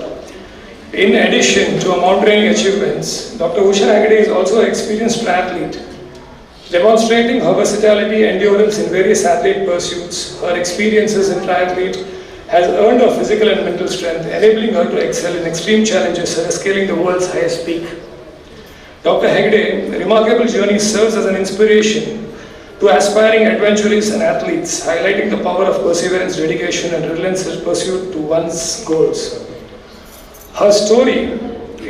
In addition to her mountaineering achievements, Dr. Usha Hegde is also an experienced triathlete. Demonstrating her versatility and endurance in various athlete pursuits, her experiences in triathlete has earned her physical and mental strength, enabling her to excel in extreme challenges such as scaling the world's highest peak. Dr. Hegde's remarkable journey serves as an inspiration to aspiring adventurers and athletes, highlighting the power of perseverance, dedication, and relentless pursuit to one's goals. Her story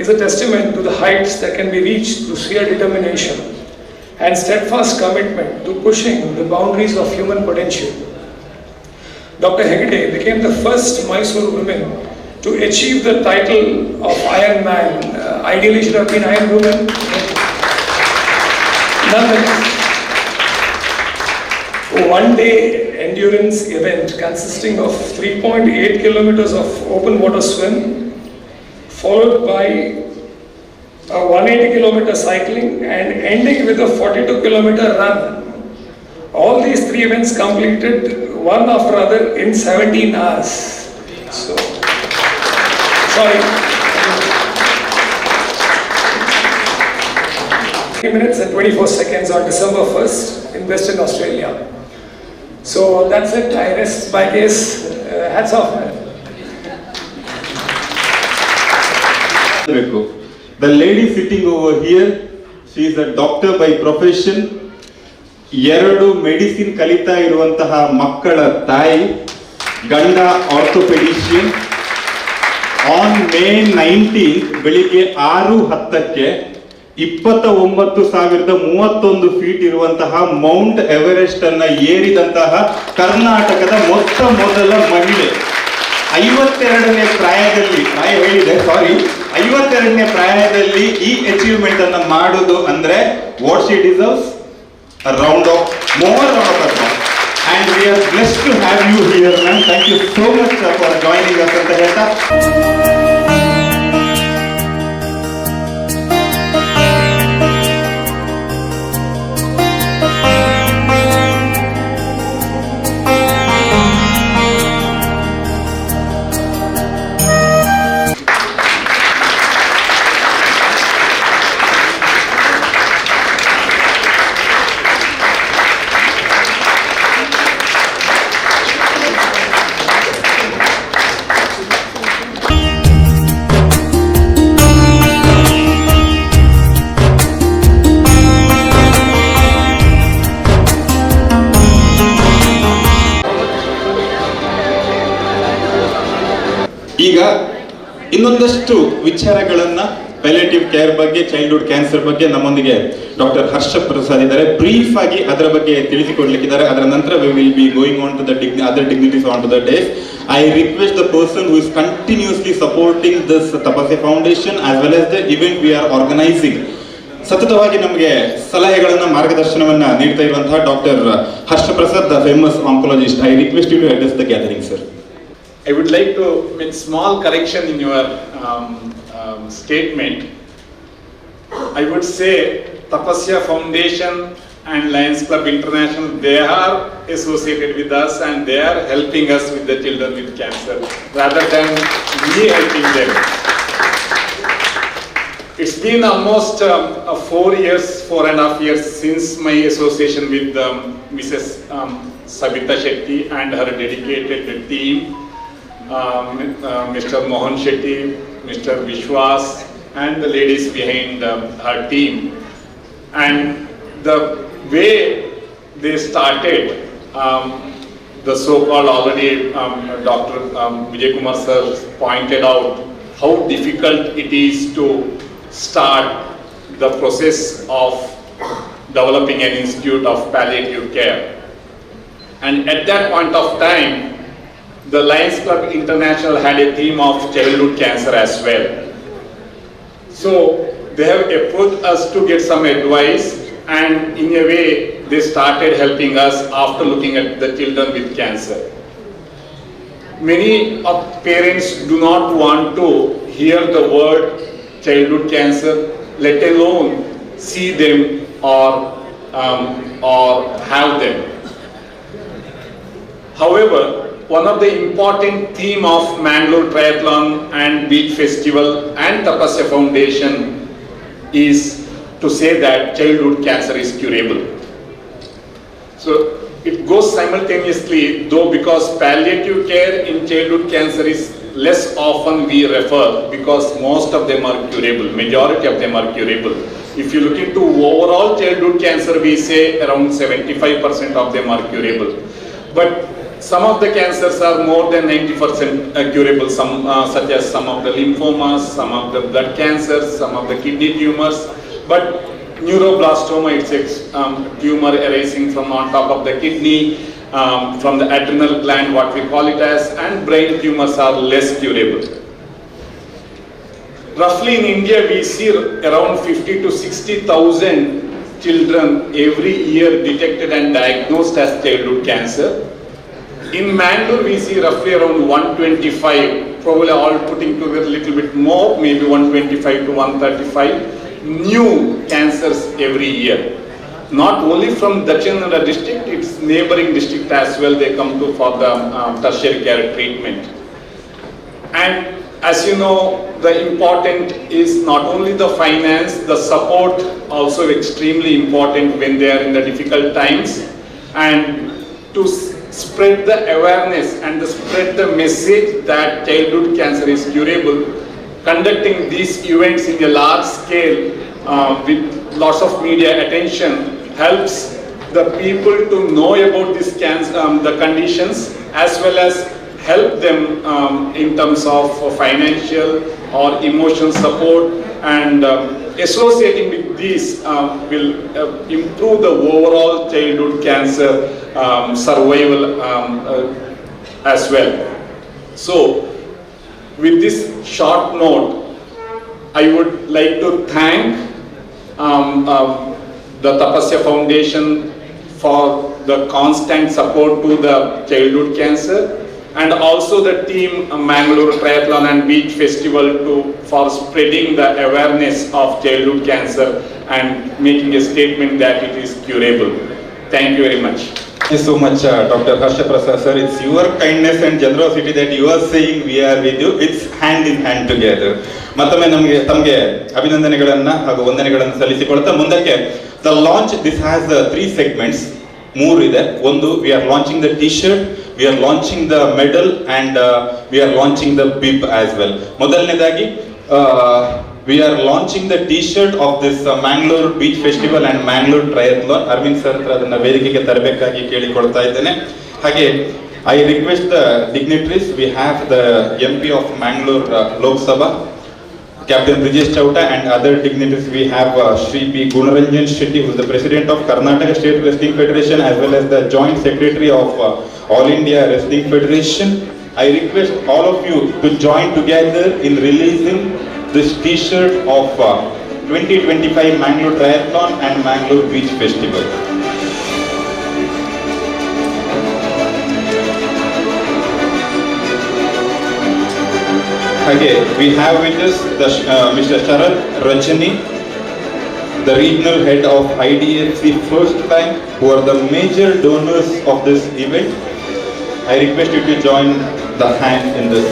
is a testament to the heights that can be reached through sheer determination and steadfast commitment to pushing the boundaries of human potential. Dr. Hegde became the first Mysore woman to achieve the title of Iron Man. Ideally, she should have been Iron Woman. Nonetheless, a one-day endurance event consisting of 3.8 kilometers of open water swim, followed by a 180-kilometer cycling and ending with a 42-kilometer run. All these 3 events completed one after other in 17 hours. So, sorry. 3 minutes and 24 seconds on December 1st in Western Australia. So that's it. I rest my case. Hats off, man. The lady sitting over here, she is a doctor by profession. 2 medicine ಕಲಿತಾ ಇರುವಂತಹ ಮಕ್ಕಳ ತಾಯಿ, ಗಂಡ orthopaedician. On May 19 ಬೆಳಿಗ್ಗೆ 6:10 29,031 feet ಇರುವಂತಹ Mount Everest ಅನ್ನ ಏರಿದಂತಹ ಕರ್ನಾಟಕದ ಮೊದಲ ಮಹಿಳೆ. 52ನೇ ಪ್ರಾಯದಲ್ಲಿ, 52ನೇ ಪ್ರಾಯದಲ್ಲಿ ಈ ಅಚೀವ್ಮೆಂಟ್ ಅನ್ನ ಮಾಡೋದು ಅಂದ್ರೆ what she deserves a round of applause. And we are blessed to have you here, ma'am. Thank you so much for joining us ಅಂತ ಹೇಳ್ತಾ ಈಗ ಇನ್ನೊಂದಷ್ಟು ವಿಚಾರಗಳನ್ನ ಪ್ಯಾಲಿಯೇಟಿವ್ ಕೇರ್ ಬಗ್ಗೆ, ಚೈಲ್ಡ್ಹುಡ್ ಕ್ಯಾನ್ಸರ್ ಬಗ್ಗೆ ನಮ್ಮೊಂದಿಗೆ ಡಾಕ್ಟರ್ ಹರ್ಷ ಪ್ರಸಾದ್ ಇದ್ದಾರೆ. ಬ್ರೀಫ್ ಆಗಿ ಅದರ ಬಗ್ಗೆ ತಿಳಿಸಿಕೊಡ್ಲಿಕ್ಕಿದ್ದಾರೆ. ಅದರ ನಂತರ we will be going on to the other dignitaries on to the dais. I request the person who is continuously supporting this Tapasya Foundation as well as the event we are organizing. ಸತತವಾಗಿ ನಮಗೆ ಸಲಹೆಗಳನ್ನ, ಮಾರ್ಗದರ್ಶನವನ್ನ ನೀಡ್ತಾ ಇರುವಂತಹ doctor Harsha Prasad, the famous oncologist. I request you to address the gathering, sir. I would like to make small correction in your statement. I would say Tapasya Foundation and Lions Club International, they are associated with us and they are helping us with the children with cancer rather than me helping them. It's been almost 4.5 years since my association with Mrs. Sabita Shetty and her dedicated team, Mr. Mohan Shetty, Mr. Vishwas and the ladies behind her team. And the way they started, the so-called already Dr. Vijay Kumar sir pointed out how difficult it is to start the process of developing an institute of palliative care. And at that point of time, the Lions Club International had a theme of childhood cancer as well. So they have approached us to get some advice, and in a way they started helping us after looking at the children with cancer. Many of parents do not want to hear the word childhood cancer, let alone see them or have them. However, one of the important theme of Mangalore Triathlon and Beach Festival and Tapasya Foundation is to say that childhood cancer is curable. So it goes simultaneously, though, because palliative care in childhood cancer is less often we refer, because most of them are curable, majority of them are curable. If you look into overall childhood cancer, we say around 75% of them are curable. But some of the cancers are more than 90% curable, some such as some of the lymphomas, some of the blood cancers, some of the kidney tumors. But neuroblastoma, it's a tumor arising from on top of the kidney, from the adrenal gland, what we call it as, and brain tumors are less curable. Roughly in India, we see around 50 to 60,000 children every year detected and diagnosed as childhood cancer. In Mangalore, we see roughly around 125, probably all putting together a little bit more, maybe 125 to 135 new cancers every year. Not only from Dakshin Kannada district, it's neighboring district as well, they come to for the tertiary care treatment. And as you know, the important is not only the finance, the support also extremely important when they are in the difficult times. And to spread the awareness and spread the message that childhood cancer is curable, conducting these events in a large scale with lots of media attention helps the people to know about this cancer, the conditions, as well as help them in terms of financial or emotional support, and associating with these will improve the overall childhood cancer survival as well. So with this short note, I would like to thank the Tapasya Foundation for the constant support to the childhood cancer, and also the team Mangalore Triathlon and Beach Festival for spreading the awareness of childhood cancer and making a statement that it is curable. Thank you very much. Thank you so much, Dr. Harsha Prasad sir. It's your kindness and generosity that you are saying we are with you. It's hand in hand together. ಮತ್ತೊಮ್ಮೆ ತಮಗೆ ಅಭಿನಂದನೆಗಳನ್ನ ಹಾಗೂ ವಂದನೆಗಳನ್ನು ಸಲ್ಲಿಸಿಕೊಳ್ತಾ ಮುಂದಕ್ಕೆ the launch this has 3 segments. 3 ಇದೆ. ಒಂದು, we are launching the T shirt, we are launching the medal and we are launching the bib as well. ಮೊದಲನೇದಾಗಿ we are launching the t-shirt of this Mangalore Beach Festival and Mangalore Triathlon. Arvind sir ಅದನ್ನ ವೇದಿಕೆಗೆ ತರಬೇಕಾಗಿ ಕೇಳಿಕೊಳ್ತಾ ಇದ್ದೇನೆ. ಹಾಗೆ I request the dignitaries, we have the MP of Mangalore Lok Sabha, Captain Brijesh Chauta, and other dignitaries. We have Shri P. Gunaranjan Shetty, who is the President of Karnataka State Wrestling Federation, as well as the Joint Secretary of All India Wrestling Federation. I request all of you to join together in releasing this T-shirt of 2025 Mangalore Triathlon and Mangalore Beach Festival. Okay, we have with us Mr. Sharad Rajani, the regional head of IDFC First Time, who are the major donors of this event. I request you to join the hand in this.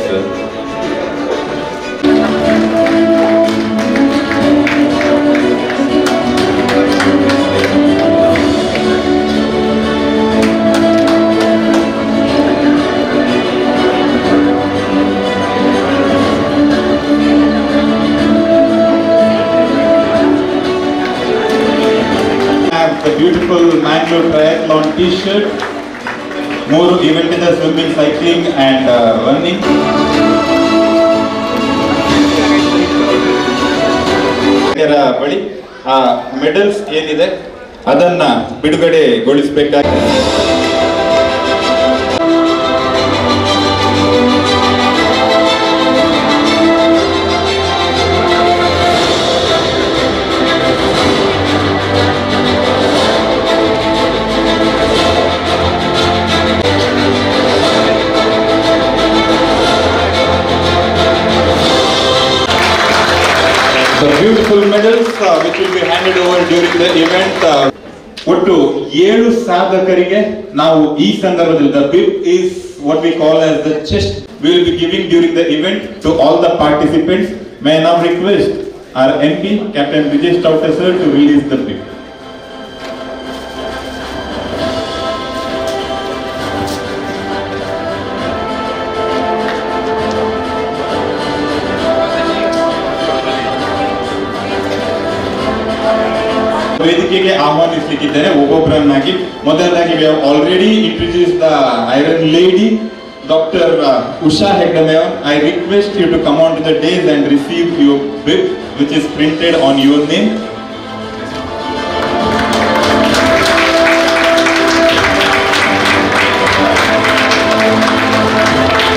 The beautiful Mangalore Triathlon T-shirt. More event in the swimming, cycling and running. ಇದರ ಬಳಿ medals ಏನಿದೆ ಅದನ್ನ ಬಿಡುಗಡೆಗೊಳಿಸಬೇಕಾಗಿದೆ. The beautiful medals which will be handed over during the event. ಒಟ್ಟು 7 ಸಾಧಕರಿಗೆ ನಾವು ಈ ಸಂದರ್ಭದಲ್ಲಿ the bib is what we call as the chest we will be giving during the event to all the participants. May I now request our MP Captain Brijesh Chauta sir to release the bib. ವೇದಿಕೆಗೆ ಆಹ್ವಾನಿಸಲಿಕ್ಕಿದ್ದೇನೆ ಒಬ್ಬೊಬ್ಬರನ್ನಾಗಿ. ಮೊದಲನಾಗಿ we have already introduced the Iron Lady, Dr. Usha Hegde ma'am. I request you to come on to the dais and receive your bib which is printed on your name.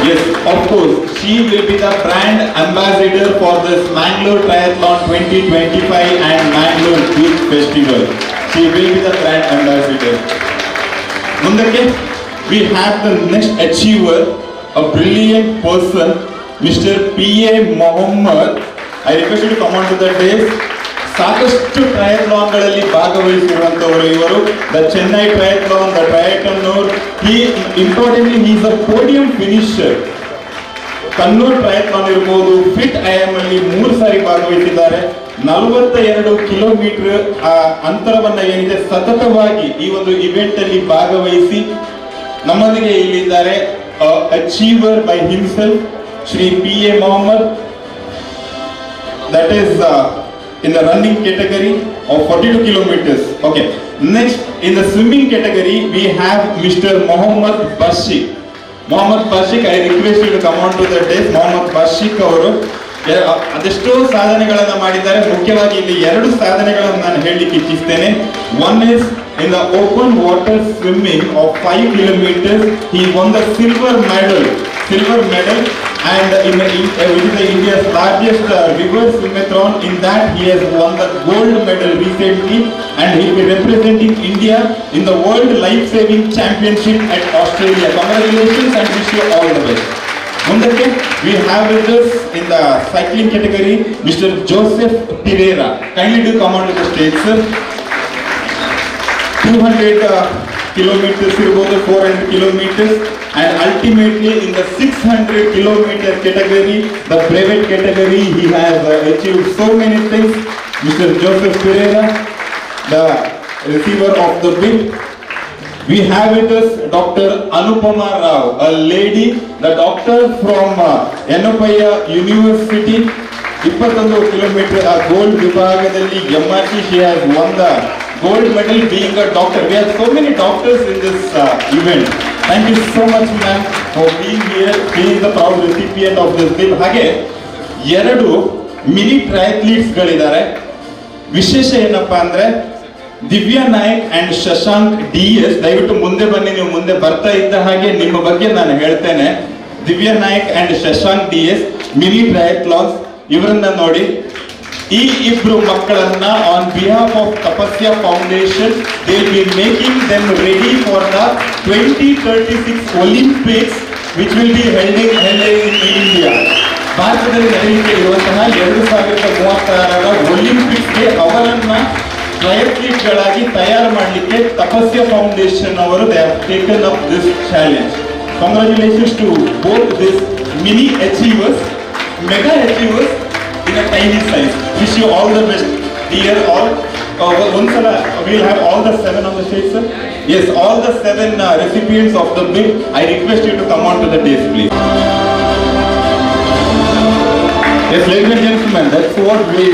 Yes, of course, she will be the brand ambassador for this Mangalore Triathlon 2025 and Mangalore Beach Festival. She will be the brand ambassador. Mundake, we have the next achiever, a brilliant person, Mr. P.A. Mohammed. I request you to come on to the dais. ಸಾಕಷ್ಟು ಟ್ರಯಥ್ಲಾನ್ಗಳಲ್ಲಿ ಭಾಗವಹಿಸಿರುವಂತವರು ಇವರು. The Chennai triathlon, the ಟ್ರಯಟನ್ನೂರ್, importantly he is a podium finisher. Kannur triathlon ಇರ್ಬೋದು, fit IM ಅಲ್ಲಿ 3 ಸಾರಿ ಭಾಗವಹಿಸಿದ್ದಾರೆ. 42 kilometre ಅಂತರವನ್ನ ಏನಿದೆ ಸತತವಾಗಿ ಈ ಒಂದು ಇವೆಂಟ್ ಅಲ್ಲಿ ಭಾಗವಹಿಸಿ ನಮ್ಮೊಂದಿಗೆ ಇಲ್ಲಿದ್ದಾರೆ achiever by himself Shri P.A. Mohammed. That is in the running category of 42 kilometers. Okay. Next, in the swimming category, we have Mr. Mohammed Bashik. Mohammed Bashik, I request you to come on to the dais. Mohammed Bashik ಅವರು ಅದೆಷ್ಟೋ ಸಾಧನೆಗಳನ್ನು ಮಾಡಿದ್ದಾರೆ. ಮುಖ್ಯವಾಗಿ ಇಲ್ಲಿ 2 ಸಾಧನೆಗಳನ್ನು ನಾನು ಹೇಳಲಿಕ್ಕೆ ಇಚ್ಛಿಸ್ತೇನೆ. One is in the open water swimming of 5 kilometers, he won the silver medal, and in which is the India's largest river swimmathon. In that he has won the gold medal recently, and he will be representing India in the World Life Saving Championship at Australia. Congratulations and wish you all the best. Mundake, we have with us in the cycling category Mr. Joseph Pereira. Kindly do come on to the stage, sir. 200 kilometers, 400 kilometers, and ultimately in the 600 kilometer category, the private category, he has achieved so many things. Mr. Joseph Pereira, the receiver of the bib. We have with us Dr. Anupama Rao, a lady, the doctor from Yanapaya University. 21 kilometer gold ವಿಭಾಗದಲ್ಲಿ MRT, she has won the gold medal being a doctor. We have so many doctors in this event. Thank you so much, ma'am, for being here, being the proud recipient of this gift. ಹಾಗೆ 2 mini ಟ್ರಯಾಥ್ಲೀಟ್ಸ್ ಗಳಿದ್ದಾರೆ. ವಿಶೇಷ ಏನಪ್ಪಾ ಅಂದ್ರೆ Divya Nayak and Shashank DS. ದಯವಿಟ್ಟು ಮುಂದೆ ಬನ್ನಿ. ನೀವು ಮುಂದೆ ಬರ್ತಾ ಇದ್ದ ಹಾಗೆ ನಿಮ್ಮ ಬಗ್ಗೆ ನಾನು ಹೇಳ್ತೇನೆ. Divya Nayak and Shashank DS mini triathlons. ಇವರನ್ನ ನೋಡಿ. ಈ ಇಬ್ರು ಮಕ್ಕಳನ್ನ on behalf of Tapasya foundation they will be making them ready for the 2036 Olympics which will be helding in India. ಭಾರತದಲ್ಲಿ ನಡೆಯಲಿಕ್ಕೆ ಇರುವಂತಹ 2036ರ ಒಲಿಂಪಿಕ್ಸ್ಗೆ ಅವರನ್ನ ಟ್ರಯಾಥ್ಲೀಟ್ಗಳಾಗಿ ತಯಾರು ಮಾಡಲಿಕ್ಕೆ ತಪಸ್ಯ ಫೌಂಡೇಶನ್ ಅವರು they have taken up this challenge. Congratulations to both this mini achievers, mega achievers in a tiny size. Wish you all the best, dear all. Once we'll have all the 7 on the stage, sir. Yes, all the 7 recipients of the bid. I request you to come on to the dais, please. Yes, ladies and gentlemen, that's what we.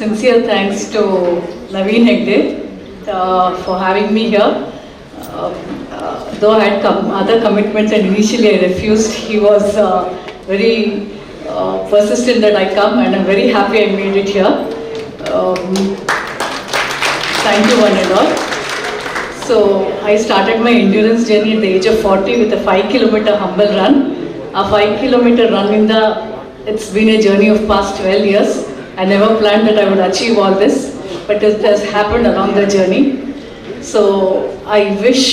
Sincere thanks to Naveen Hegde for having me here. Though I had other commitments and initially I refused, he was very persistent that I come, and I'm very happy I made it here. Thank you one and all. So I started my endurance journey at the age of 40 with a 5-kilometer humble run. A 5-kilometer run it's been a journey of past 12 years. I never planned that I would achieve all this, but it has happened along the journey. So I wish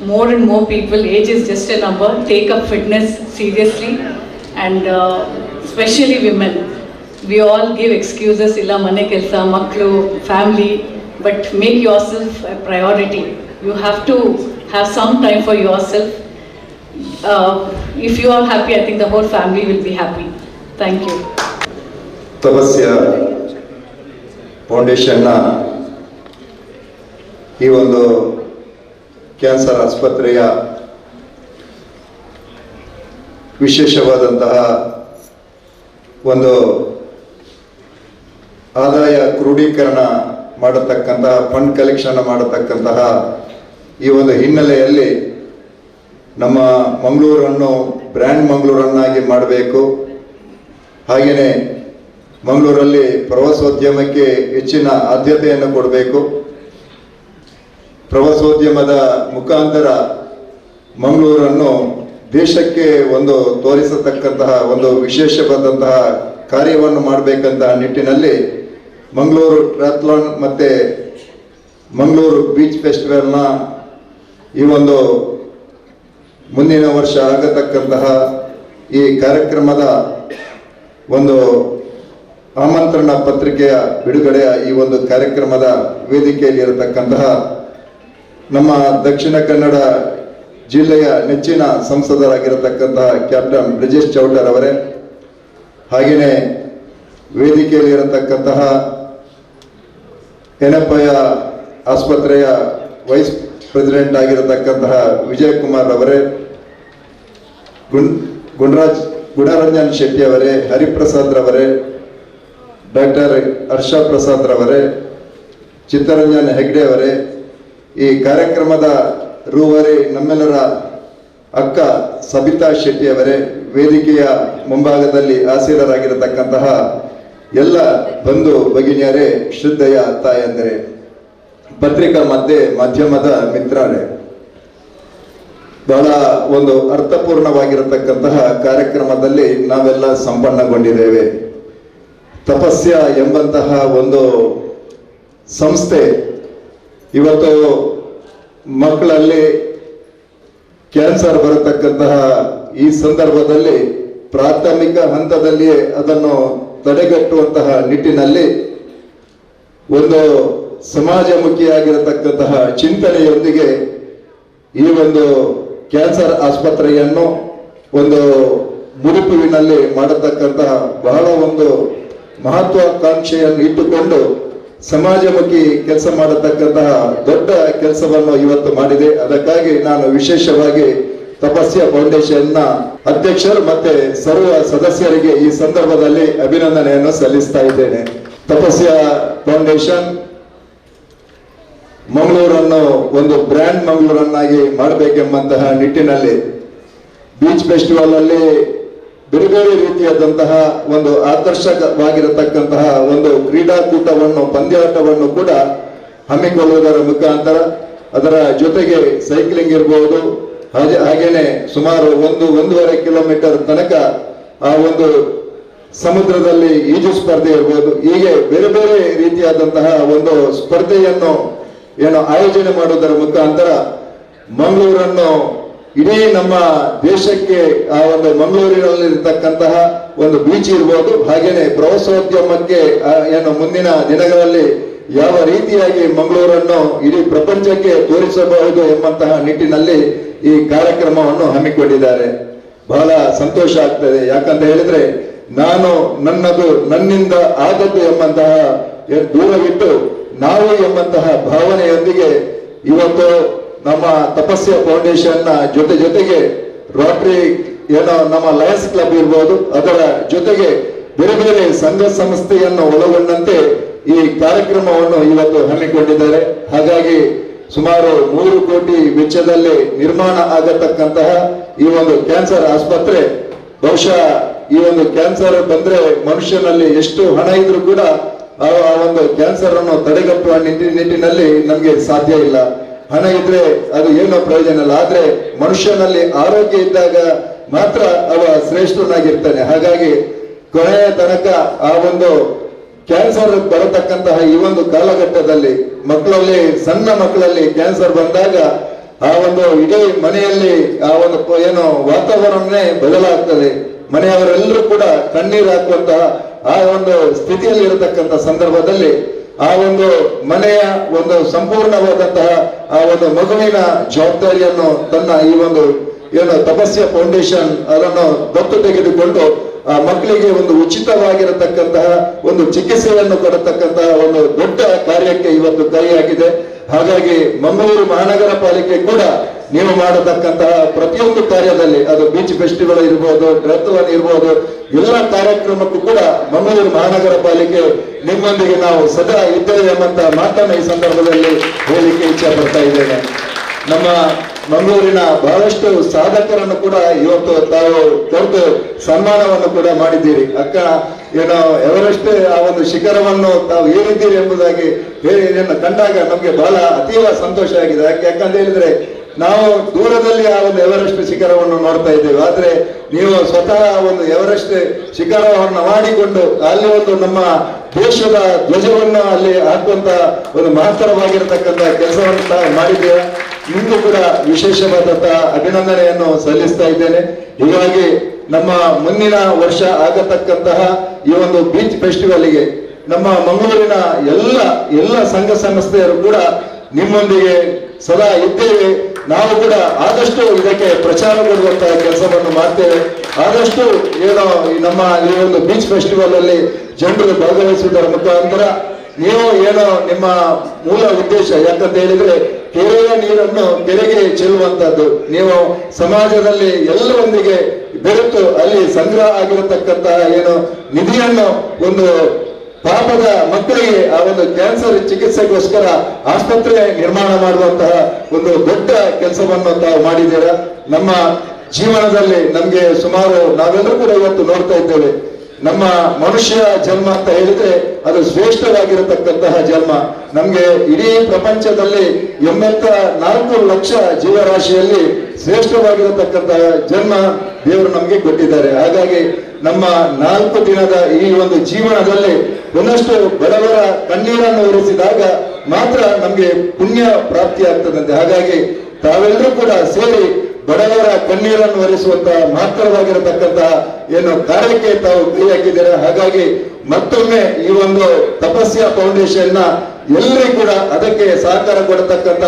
more and more people, age is just a number, take up fitness seriously, and especially women. We all give excuses, illa mane kelsa, maklu, family, but make yourself a priority. You have to have some time for yourself. If you are happy, I think the whole family will be happy. Thank you. ತಪಸ್ಯ ಫೌಂಡೇಶನ್ನ ಈ ಒಂದು cancer ಆಸ್ಪತ್ರೆಯ ವಿಶೇಷವಾದಂತಹ ಒಂದು ಆದಾಯ ಕ್ರೋಢೀಕರಣ ಮಾಡತಕ್ಕಂತಹ fund collection ಮಾಡತಕ್ಕಂತಹ ಈ ಒಂದು ಹಿನ್ನೆಲೆಯಲ್ಲಿ ನಮ್ಮ ಮಂಗಳೂರನ್ನು ಬ್ರ್ಯಾಂಡ್ ಮಂಗಳೂರನ್ನಾಗಿ ಮಾಡಬೇಕು. ಹಾಗೆಯೇ ಮಂಗಳೂರಲ್ಲಿ ಪ್ರವಾಸೋದ್ಯಮಕ್ಕೆ ಹೆಚ್ಚಿನ ಆದ್ಯತೆಯನ್ನು ಕೊಡಬೇಕು. ಪ್ರವಾಸೋದ್ಯಮದ ಮುಖಾಂತರ ಮಂಗಳೂರನ್ನು ದೇಶಕ್ಕೆ ಒಂದು ತೋರಿಸತಕ್ಕಂತಹ ಒಂದು ವಿಶೇಷವಾದಂತಹ ಕಾರ್ಯವನ್ನು ಮಾಡಬೇಕಂತ ನಿಟ್ಟಿನಲ್ಲಿ ಮಂಗಳೂರು ಟ್ರಯಾಥ್ಲಾನ್ ಮತ್ತು ಮಂಗಳೂರು ಬೀಚ್ ಫೆಸ್ಟಿವಲ್ನ ಈ ಒಂದು ಮುಂದಿನ ವರ್ಷ ಆಗತಕ್ಕಂತಹ ಈ ಕಾರ್ಯಕ್ರಮದ ಒಂದು ಆಮಂತ್ರಣ ಪತ್ರಿಕೆಯ ಬಿಡುಗಡೆಯ ಈ ಒಂದು ಕಾರ್ಯಕ್ರಮದ ವೇದಿಕೆಯಲ್ಲಿ ಇರತಕ್ಕಂತಹ ನಮ್ಮ ದಕ್ಷಿಣ ಕನ್ನಡ ಜಿಲ್ಲೆಯ ನೆಚ್ಚಿನ ಸಂಸದರಾಗಿರತಕ್ಕಂತಹ ಕ್ಯಾಪ್ಟನ್ ಬ್ರಿಜೇಶ್ ಚೌಟರ್ ಅವರೇ, ಹಾಗೆಯೇ ವೇದಿಕೆಯಲ್ಲಿ ಇರತಕ್ಕಂತಹ ಎನಪಯ್ಯ ಆಸ್ಪತ್ರೆಯ ವೈಸ್ ಪ್ರೆಸಿಡೆಂಟ್ ಆಗಿರತಕ್ಕಂತಹ ವಿಜಯ್ ಕುಮಾರ್ ಅವರೇ, ಗುಣರಂಜನ್ ಶೆಟ್ಟಿ ಅವರೇ, ಹರಿಪ್ರಸಾದ್ ರವರೇ, ಡಾಕ್ಟರ್ ಹರ್ಷ ಪ್ರಸಾದ್ ರವರೇ, ಚಿತ್ತರಂಜನ್ ಹೆಗ್ಡೆ ಅವರೇ, ಈ ಕಾರ್ಯಕ್ರಮದ ರೂವಾರಿ ನಮ್ಮೆಲ್ಲರ ಅಕ್ಕ ಸಬಿತಾ ಶೆಟ್ಟಿ ಅವರೇ, ವೇದಿಕೆಯ ಮುಂಭಾಗದಲ್ಲಿ ಆಸೀನರಾಗಿರತಕ್ಕಂತಹ ಎಲ್ಲ ಬಂಧು ಭಗಿನಿಯರೇ, ಶ್ರದ್ಧೆಯ ತಾಯಂದಿರೇ, ಪತ್ರಿಕಾ ಮಾಧ್ಯಮದ ಮಿತ್ರರೇ, ಬಹಳ ಒಂದು ಅರ್ಥಪೂರ್ಣವಾಗಿರತಕ್ಕಂತಹ ಕಾರ್ಯಕ್ರಮದಲ್ಲಿ ನಾವೆಲ್ಲ ಸಂಪನ್ನಗೊಂಡಿದ್ದೇವೆ. ತಪಸ್ಯ ಎಂಬಂತಹ ಒಂದು ಸಂಸ್ಥೆ ಇವತ್ತು ಮಕ್ಕಳಲ್ಲಿ ಕ್ಯಾನ್ಸರ್ ಬರತಕ್ಕಂತಹ ಈ ಸಂದರ್ಭದಲ್ಲಿ ಪ್ರಾಥಮಿಕ ಹಂತದಲ್ಲಿಯೇ ಅದನ್ನು ತಡೆಗಟ್ಟುವಂತಹ ನಿಟ್ಟಿನಲ್ಲಿ ಒಂದು ಸಮಾಜಮುಖಿಯಾಗಿರತಕ್ಕಂತಹ ಚಿಂತನೆಯೊಂದಿಗೆ ಈ ಒಂದು ಕ್ಯಾನ್ಸರ್ ಆಸ್ಪತ್ರೆಯನ್ನು ಒಂದು ಮುಡುಪುವಿನಲ್ಲಿ ಮಾಡತಕ್ಕಂತಹ ಬಹಳ ಒಂದು ಮಹತ್ವಾಕಾಂಕ್ಷೆಯನ್ನು ಇಟ್ಟುಕೊಂಡು ಸಮಾಜಮುಖಿ ಕೆಲಸ ಮಾಡತಕ್ಕಂತಹ ದೊಡ್ಡ ಕೆಲಸವನ್ನು ಇವತ್ತು ಮಾಡಿದೆ. ಅದಕ್ಕಾಗಿ ನಾನು ವಿಶೇಷವಾಗಿ ತಪಸ್ಯ ಫೌಂಡೇಶನ್ನ ಅಧ್ಯಕ್ಷರು ಮತ್ತೆ ಸರ್ವ ಸದಸ್ಯರಿಗೆ ಈ ಸಂದರ್ಭದಲ್ಲಿ ಅಭಿನಂದನೆಯನ್ನು ಸಲ್ಲಿಸ್ತಾ ಇದ್ದೇನೆ. ತಪಸ್ಯ ಫೌಂಡೇಶನ್ ಮಂಗಳೂರನ್ನು ಒಂದು ಬ್ರ್ಯಾಂಡ್ ಮಂಗಳೂರನ್ನಾಗಿ ಮಾಡಬೇಕೆಂಬಂತಹ ನಿಟ್ಟಿನಲ್ಲಿ ಬೀಚ್ ಫೆಸ್ಟಿವಲ್ ಅಲ್ಲಿ ಬೇರೆ ಬೇರೆ ರೀತಿಯಾದಂತಹ ಒಂದು ಆಕರ್ಷಕವಾಗಿರತಕ್ಕಂತಹ ಒಂದು ಕ್ರೀಡಾಕೂಟವನ್ನು ಪಂದ್ಯಾಟವನ್ನು ಕೂಡ ಹಮ್ಮಿಕೊಳ್ಳುವುದರ ಮುಖಾಂತರ ಅದರ ಜೊತೆಗೆ ಸೈಕ್ಲಿಂಗ್ ಇರಬಹುದು, ಹಾಗೇನೆ ಸುಮಾರು 1.5 ಕಿಲೋಮೀಟರ್ ತನಕ ಆ ಒಂದು ಸಮುದ್ರದಲ್ಲಿ ಈಜು ಸ್ಪರ್ಧೆ ಇರಬಹುದು. ಹೀಗೆ ಬೇರೆ ಬೇರೆ ರೀತಿಯಾದಂತಹ ಒಂದು ಸ್ಪರ್ಧೆಯನ್ನು ಆಯೋಜನೆ ಮಾಡುವುದರ ಮುಖಾಂತರ ಮಂಗಳೂರನ್ನು ಇಡೀ ನಮ್ಮ ದೇಶಕ್ಕೆ ಆ ಒಂದು ಮಂಗಳೂರಿನಲ್ಲಿರ್ತಕ್ಕಂತಹ ಒಂದು ಬೀಚ್ ಇರ್ಬೋದು, ಹಾಗೇನೆ ಪ್ರವಾಸೋದ್ಯಮಕ್ಕೆ ಮುಂದಿನ ದಿನಗಳಲ್ಲಿ ಯಾವ ರೀತಿಯಾಗಿ ಮಂಗಳೂರನ್ನು ಇಡೀ ಪ್ರಪಂಚಕ್ಕೆ ತೋರಿಸಬಹುದು ಎಂಬಂತಹ ನಿಟ್ಟಿನಲ್ಲಿ ಈ ಕಾರ್ಯಕ್ರಮವನ್ನು ಹಮ್ಮಿಕೊಂಡಿದ್ದಾರೆ. ಬಹಳ ಸಂತೋಷ ಆಗ್ತದೆ. ಯಾಕಂತ ಹೇಳಿದ್ರೆ ನಾನು ನನ್ನದು ನನ್ನಿಂದ ಆದದ್ದು ಎಂಬಂತಹ ದೂರವಿಟ್ಟು ನಾವು ಎಂಬಂತಹ ಭಾವನೆಯೊಂದಿಗೆ ಇವತ್ತು ನಮ್ಮ ತಪಸ್ಯ ಫೌಂಡೇಶನ್ ನ ಜೊತೆಗೆ ರೋಟರಿ ನಮ್ಮ ಲಯನ್ಸ್ ಕ್ಲಬ್ ಇರ್ಬೋದು, ಅದರ ಜೊತೆಗೆ ಬೇರೆ ಬೇರೆ ಸಂಘ ಸಂಸ್ಥೆಯನ್ನು ಒಳಗೊಂಡಂತೆ ಈ ಕಾರ್ಯಕ್ರಮವನ್ನು ಇವತ್ತು ಹಮ್ಮಿಕೊಂಡಿದ್ದಾರೆ. ಹಾಗಾಗಿ ಸುಮಾರು 3 ಕೋಟಿ ವೆಚ್ಚದಲ್ಲಿ ನಿರ್ಮಾಣ ಆಗತಕ್ಕಂತಹ ಈ ಒಂದು ಕ್ಯಾನ್ಸರ್ ಆಸ್ಪತ್ರೆ ಬಹುಶಃ ಈ ಒಂದು ಕ್ಯಾನ್ಸರ್ ಬಂದ್ರೆ ಮನುಷ್ಯನಲ್ಲಿ ಎಷ್ಟು ಹಣ ಇದ್ರೂ ಕೂಡ ಆ ಒಂದು ಕ್ಯಾನ್ಸರ್ ಅನ್ನು ತಡೆಗಟ್ಟುವ ನಿಟ್ಟಿನಲ್ಲಿ ನಮ್ಗೆ ಸಾಧ್ಯ ಇಲ್ಲ. ಹಣ ಇದ್ರೆ ಅದು ಏನೋ ಪ್ರಯೋಜನ ಇಲ್ಲ. ಆದ್ರೆ ಮನುಷ್ಯನಲ್ಲಿ ಆರೋಗ್ಯ ಇದ್ದಾಗ ಮಾತ್ರ ಅವ ಶ್ರೇಷ್ಠನಾಗಿರ್ತಾನೆ. ಹಾಗಾಗಿ ಕೊನೆಯ ತನಕ ಆ ಒಂದು ಕ್ಯಾನ್ಸರ್ ಬರತಕ್ಕಂತಹ ಈ ಒಂದು ಕಾಲಘಟ್ಟದಲ್ಲಿ ಮಕ್ಕಳಲ್ಲಿ ಸಣ್ಣ ಮಕ್ಕಳಲ್ಲಿ ಕ್ಯಾನ್ಸರ್ ಬಂದಾಗ ಆ ಒಂದು ಇಡೀ ಮನೆಯಲ್ಲಿ ಆ ಒಂದು ವಾತಾವರಣನೇ ಬದಲಾಗ್ತದೆ. ಮನೆಯವರೆಲ್ಲರೂ ಕೂಡ ಕಣ್ಣೀರು ಹಾಕುವಂತಹ ಆ ಒಂದು ಸ್ಥಿತಿಯಲ್ಲಿ ಇರತಕ್ಕಂತ ಸಂದರ್ಭದಲ್ಲಿ ಆ ಒಂದು ಮನೆಯ ಒಂದು ಸಂಪೂರ್ಣವಾದಂತಹ ಆ ಒಂದು ಮಗುವಿನ ಜವಾಬ್ದಾರಿಯನ್ನು ತನ್ನ ಈ ಒಂದು ತಪಸ್ಯ ಫೌಂಡೇಶನ್ ಅದನ್ನು ದತ್ತು ತೆಗೆದುಕೊಂಡು ಆ ಮಕ್ಕಳಿಗೆ ಒಂದು ಉಚಿತವಾಗಿರತಕ್ಕಂತಹ ಒಂದು ಚಿಕಿತ್ಸೆಯನ್ನು ಕೊಡತಕ್ಕಂತಹ ಒಂದು ದೊಡ್ಡ ಕಾರ್ಯಕ್ಕೆ ಇವತ್ತು ಕೈ ಹಾಕಿದೆ. ಹಾಗಾಗಿ ಮಂಗಳೂರು ಮಹಾನಗರ ಪಾಲಿಕೆ ಕೂಡ ನೀವು ಮಾಡತಕ್ಕಂತಹ ಪ್ರತಿಯೊಂದು ಕಾರ್ಯದಲ್ಲಿ ಅದು ಬೀಚ್ ಫೆಸ್ಟಿವಲ್ ಇರ್ಬೋದು, ರಥವನ್ ಇರ್ಬೋದು, ಎಲ್ಲ ಕಾರ್ಯಕ್ರಮಕ್ಕೂ ಕೂಡ ಮಂಗಳೂರು ಮಹಾನಗರ ಪಾಲಿಕೆ ನಿಮ್ಮೊಂದಿಗೆ ನಾವು ಸದಾ ಇದ್ದೇವೆ ಎಂಬಂತ ಮಾತನ್ನ ಈ ಸಂದರ್ಭದಲ್ಲಿ ಹೇಳಲಿಕ್ಕೆ ಇಚ್ಛೆ ಪಡ್ತಾ ಇದ್ದೇನೆ. ನಮ್ಮ ಮಂಗಳೂರಿನ ಬಹಳಷ್ಟು ಸಾಧಕರನ್ನು ಕೂಡ ಇವತ್ತು ತಾವು ಕೊಟ್ಟು ಸನ್ಮಾನವನ್ನು ಕೂಡ ಮಾಡಿದ್ದೀರಿ. ಅಕ್ಕ ಎವರೆಸ್ಟ್ ಆ ಒಂದು ಶಿಖರವನ್ನು ತಾವು ಏರಿದ್ದೀರಿ ಎಂಬುದಾಗಿ ಹೇಳಿ ಕಂಡಾಗ ನಮ್ಗೆ ಬಹಳ ಅತೀವ ಸಂತೋಷ ಆಗಿದೆ. ಯಾಕಂತ ಹೇಳಿದ್ರೆ ನಾವು ದೂರದಲ್ಲಿ ಆ ಒಂದು ಎವರೆಸ್ಟ್ ಶಿಖರವನ್ನು ನೋಡ್ತಾ ಇದ್ದೇವೆ, ಆದ್ರೆ ನೀವು ಸ್ವತಃ ಒಂದು ಎವರೆಸ್ಟ್ ಶಿಖರವನ್ನು ಮಾಡಿಕೊಂಡು ಅಲ್ಲಿ ಒಂದು ನಮ್ಮ ದೇಶದ ಧ್ವಜವನ್ನು ಅಲ್ಲಿ ಹಾಕುವಂತ ಒಂದು ಮಹತ್ತರವಾಗಿರತಕ್ಕಂತ ಕೆಲಸವನ್ನು ಮಾಡಿದ್ದೇವೆ. ನಿಮಗೂ ಕೂಡ ವಿಶೇಷವಾದಂತಹ ಅಭಿನಂದನೆಯನ್ನು ಸಲ್ಲಿಸ್ತಾ ಇದ್ದೇನೆ. ಹೀಗಾಗಿ ನಮ್ಮ ಮುಂದಿನ ವರ್ಷ ಆಗತಕ್ಕಂತಹ ಈ ಒಂದು ಬೀಚ್ ಫೆಸ್ಟಿವಲ್ಗೆ ನಮ್ಮ ಮಂಗಳೂರಿನ ಎಲ್ಲ ಸಂಘ ಸಂಸ್ಥೆಯರು ಕೂಡ ನಿಮ್ಮೊಂದಿಗೆ ಸದಾ ಇದ್ದೇವೆ. ನಾವು ಕೂಡ ಆದಷ್ಟು ಇದಕ್ಕೆ ಪ್ರಚಾರ ಕೊಡುವಂತಹ ಕೆಲಸವನ್ನು ಮಾಡ್ತೇವೆ. ಆದಷ್ಟು ನಮ್ಮ ಈ ಒಂದು ಬೀಚ್ ಫೆಸ್ಟಿವಲ್ ಅಲ್ಲಿ ಜನರು ಭಾಗವಹಿಸುವುದರ ಮುಖಾಂತರ ನೀವು ನಿಮ್ಮ ಮೂಲ ಉದ್ದೇಶ ಯಾಕಂತ ಹೇಳಿದ್ರೆ ಕೆರೆಯ ನೀರನ್ನು ಕೆರೆಗೆ ಚೆಲ್ಲುವಂತದ್ದು. ನೀವು ಸಮಾಜದಲ್ಲಿ ಎಲ್ಲರೊಂದಿಗೆ ಬೆರೆತು ಅಲ್ಲಿ ಸಂಗ್ರಹ ಆಗಿರತಕ್ಕಂತಹ ನಿಧಿಯನ್ನು ಒಂದು ಪಾಪದ ಮಕ್ಕಳಿಗೆ ಆ ಒಂದು ಕ್ಯಾನ್ಸರ್ ಚಿಕಿತ್ಸೆಗೋಸ್ಕರ ಆಸ್ಪತ್ರೆ ನಿರ್ಮಾಣ ಮಾಡುವಂತಹ ಒಂದು ದೊಡ್ಡ ಕೆಲಸವನ್ನು ತಾವು ಮಾಡಿದ್ದೀರಾ. ನಮ್ಮ ಜೀವನದಲ್ಲಿ ನಮ್ಗೆ ಸುಮಾರು ನಾವೆಲ್ಲರೂ ಕೂಡ ಇವತ್ತು ನೋಡ್ತಾ ಇದ್ದೇವೆ, ನಮ್ಮ ಮನುಷ್ಯ ಜನ್ಮ ಅಂತ ಹೇಳಿದ್ರೆ ಅದು ಶ್ರೇಷ್ಠವಾಗಿರತಕ್ಕಂತಹ ಜನ್ಮ. ನಮ್ಗೆ ಇಡೀ ಪ್ರಪಂಚದಲ್ಲಿ 84 ಲಕ್ಷ ಜೀವರಾಶಿಯಲ್ಲಿ ಶ್ರೇಷ್ಠವಾಗಿರತಕ್ಕಂತಹ ಜನ್ಮ ದೇವರು ನಮ್ಗೆ ಕೊಟ್ಟಿದ್ದಾರೆ. ಹಾಗಾಗಿ ನಮ್ಮ 4 ದಿನದ ಈ ಒಂದು ಜೀವನದಲ್ಲಿ ಒಂದಷ್ಟು ಬಡವರ ಕಣ್ಣೀರನ್ನು ಒರೆಸಿದಾಗ ಮಾತ್ರ ನಮ್ಗೆ ಪುಣ್ಯ ಪ್ರಾಪ್ತಿ ಆಗ್ತದಂತೆ. ಹಾಗಾಗಿ ತಾವೆಲ್ಲರೂ ಕೂಡ ಸೇರಿ ಬಡವರ ಕಣ್ಣೀರನ್ನು ಒರೆಸುವಂತಹ ಮಹತ್ತರವಾಗಿರತಕ್ಕಂತಹ ಕಾರ್ಯಕ್ಕೆ ತಾವು ಕೈ ಹಾಕಿದ್ದಾರೆ. ಹಾಗಾಗಿ ಮತ್ತೊಮ್ಮೆ ಈ ಒಂದು ತಪಸ್ಯ ಫೌಂಡೇಶನ್ ನ ಎಲ್ಲರಿಗೂ ಕೂಡ ಅದಕ್ಕೆ ಸಹಕಾರ ಕೊಡತಕ್ಕಂತ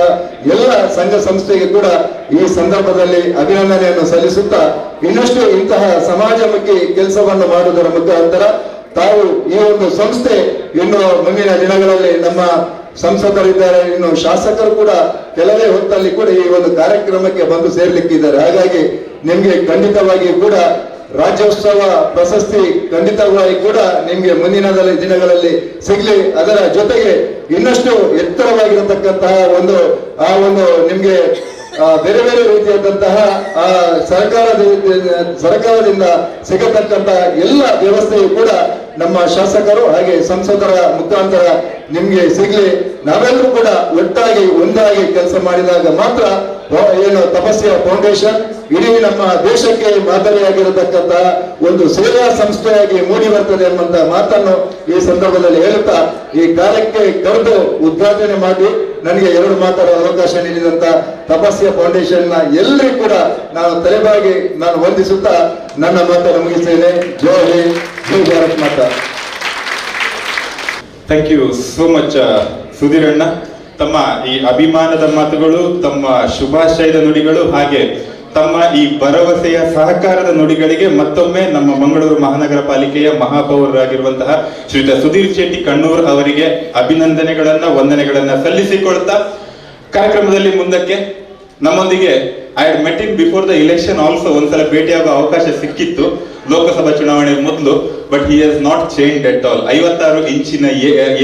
ಎಲ್ಲ ಸಂಘ ಸಂಸ್ಥೆಗೆ ಕೂಡ ಈ ಸಂದರ್ಭದಲ್ಲಿ ಅಭಿನಂದನೆಯನ್ನು ಸಲ್ಲಿಸುತ್ತಾ ಇನ್ನಷ್ಟು ಇಂತಹ ಸಮಾಜಮುಖಿ ಕೆಲಸವನ್ನು ಮಾಡುವುದರ ಮುಖಾಂತರ ತಾವು ಈ ಒಂದು ಸಂಸ್ಥೆ ಇನ್ನು ಮುಂದಿನ ದಿನಗಳಲ್ಲಿ ನಮ್ಮ ಸಂಸದರಿದ್ದಾರೆ, ಇನ್ನು ಶಾಸಕರು ಕೂಡ ಕೆಲವೇ ಹೊತ್ತಲ್ಲಿ ಕೂಡ ಈ ಒಂದು ಕಾರ್ಯಕ್ರಮಕ್ಕೆ ಬಂದು ಸೇರ್ಲಿಕ್ಕಿದ್ದಾರೆ. ಹಾಗಾಗಿ ನಿಮ್ಗೆ ಖಂಡಿತವಾಗಿ ಕೂಡ ರಾಜ್ಯೋತ್ಸವ ಪ್ರಶಸ್ತಿ ಖಂಡಿತವಾಗಿ ಕೂಡ ನಿಮ್ಗೆ ಮುಂದಿನ ದಿನಗಳಲ್ಲಿ ಸಿಗ್ಲಿ. ಅದರ ಜೊತೆಗೆ ಇನ್ನಷ್ಟು ಎತ್ತರವಾಗಿರತಕ್ಕಂತಹ ಒಂದು ನಿಮ್ಗೆ ಬೇರೆ ಬೇರೆ ರೀತಿಯಾದಂತಹ ಸರ್ಕಾರದಿಂದ ಸಿಗತಕ್ಕಂತಹ ಎಲ್ಲ ವ್ಯವಸ್ಥೆಯು ಕೂಡ ನಮ್ಮ ಶಾಸಕರು ಹಾಗೆ ಸಂಸದರ ಮುಖಾಂತರ ನಿಮ್ಗೆ ಸಿಗ್ಲಿ. ನಾವೆಲ್ಲರೂ ಕೂಡ ಒಟ್ಟಾಗಿ ಒಂದಾಗಿ ಕೆಲಸ ಮಾಡಿದಾಗ ಮಾತ್ರ ಏನು ತಪಸ್ಯ ಫೌಂಡೇಶನ್ ಇಡೀ ನಮ್ಮ ದೇಶಕ್ಕೆ ಮಾದರಿಯಾಗಿರತಕ್ಕಂತಹ ಒಂದು ಸೇವಾ ಸಂಸ್ಥೆಯಾಗಿ ಮೂಡಿ ಬರ್ತದೆ ಎಂಬಂತ ಮಾತನ್ನು ಈ ಸಂದರ್ಭದಲ್ಲಿ ಹೇಳುತ್ತಾ ಈ ಕಾರ್ಯಕ್ಕೆ ಕರೆದು ಉದ್ಘಾಟನೆ ಮಾಡಿ ನನಗೆ 2 ಮಾತಾಡುವ ಅವಕಾಶ ನೀಡಿದಂತ ತಪಸ್ಯ ಫೌಂಡೇಶನ್ ನ ಎಲ್ಲರಿಗೂ ಕೂಡ ನಾನು ತಲೆಬಾಗಿ ನಾನು ವಂದಿಸುತ್ತಾ ನನ್ನ ಮಾತನ್ನು ಮುಗಿಸ್ತೇನೆ. ಜೈ ಹಿಂದ್, ಜೈ Bharat Mata. Thank you so much ಸುಧೀರಣ್ಣ. ತಮ್ಮ ಈ ಅಭಿಮಾನದ ಮಾತುಗಳು, ತಮ್ಮ ಶುಭಾಶಯದ ನುಡಿಗಳು, ಹಾಗೆ ತಮ್ಮ ಈ ಭರವಸೆಯ ಸಹಕಾರದ ನುಡಿಗಳಿಗೆ ಮತ್ತೊಮ್ಮೆ ನಮ್ಮ ಮಂಗಳೂರು ಮಹಾನಗರ ಪಾಲಿಕೆಯ ಮಹಾಪೌರರಾಗಿರುವಂತಹ ಶ್ರೀಯುತ ಸುಧೀರ್ ಶೆಟ್ಟಿ ಕಣ್ಣೂರ್ ಅವರಿಗೆ ಅಭಿನಂದನೆಗಳನ್ನ, ವಂದನೆಗಳನ್ನ ಸಲ್ಲಿಸಿಕೊಳ್ತಾ ಕಾರ್ಯಕ್ರಮದಲ್ಲಿ ಮುಂದಕ್ಕೆ ನಮ್ಮೊಂದಿಗೆ I had met in before the election also, ಒಂದ್ಸಲ ಭೇಟಿಯಾಗುವ ಅವಕಾಶ ಸಿಕ್ಕಿತ್ತು ಲೋಕಸಭಾ ಚುನಾವಣೆ ಮೊದಲು. But he has not change at all. 56 ಇಂಚಿನ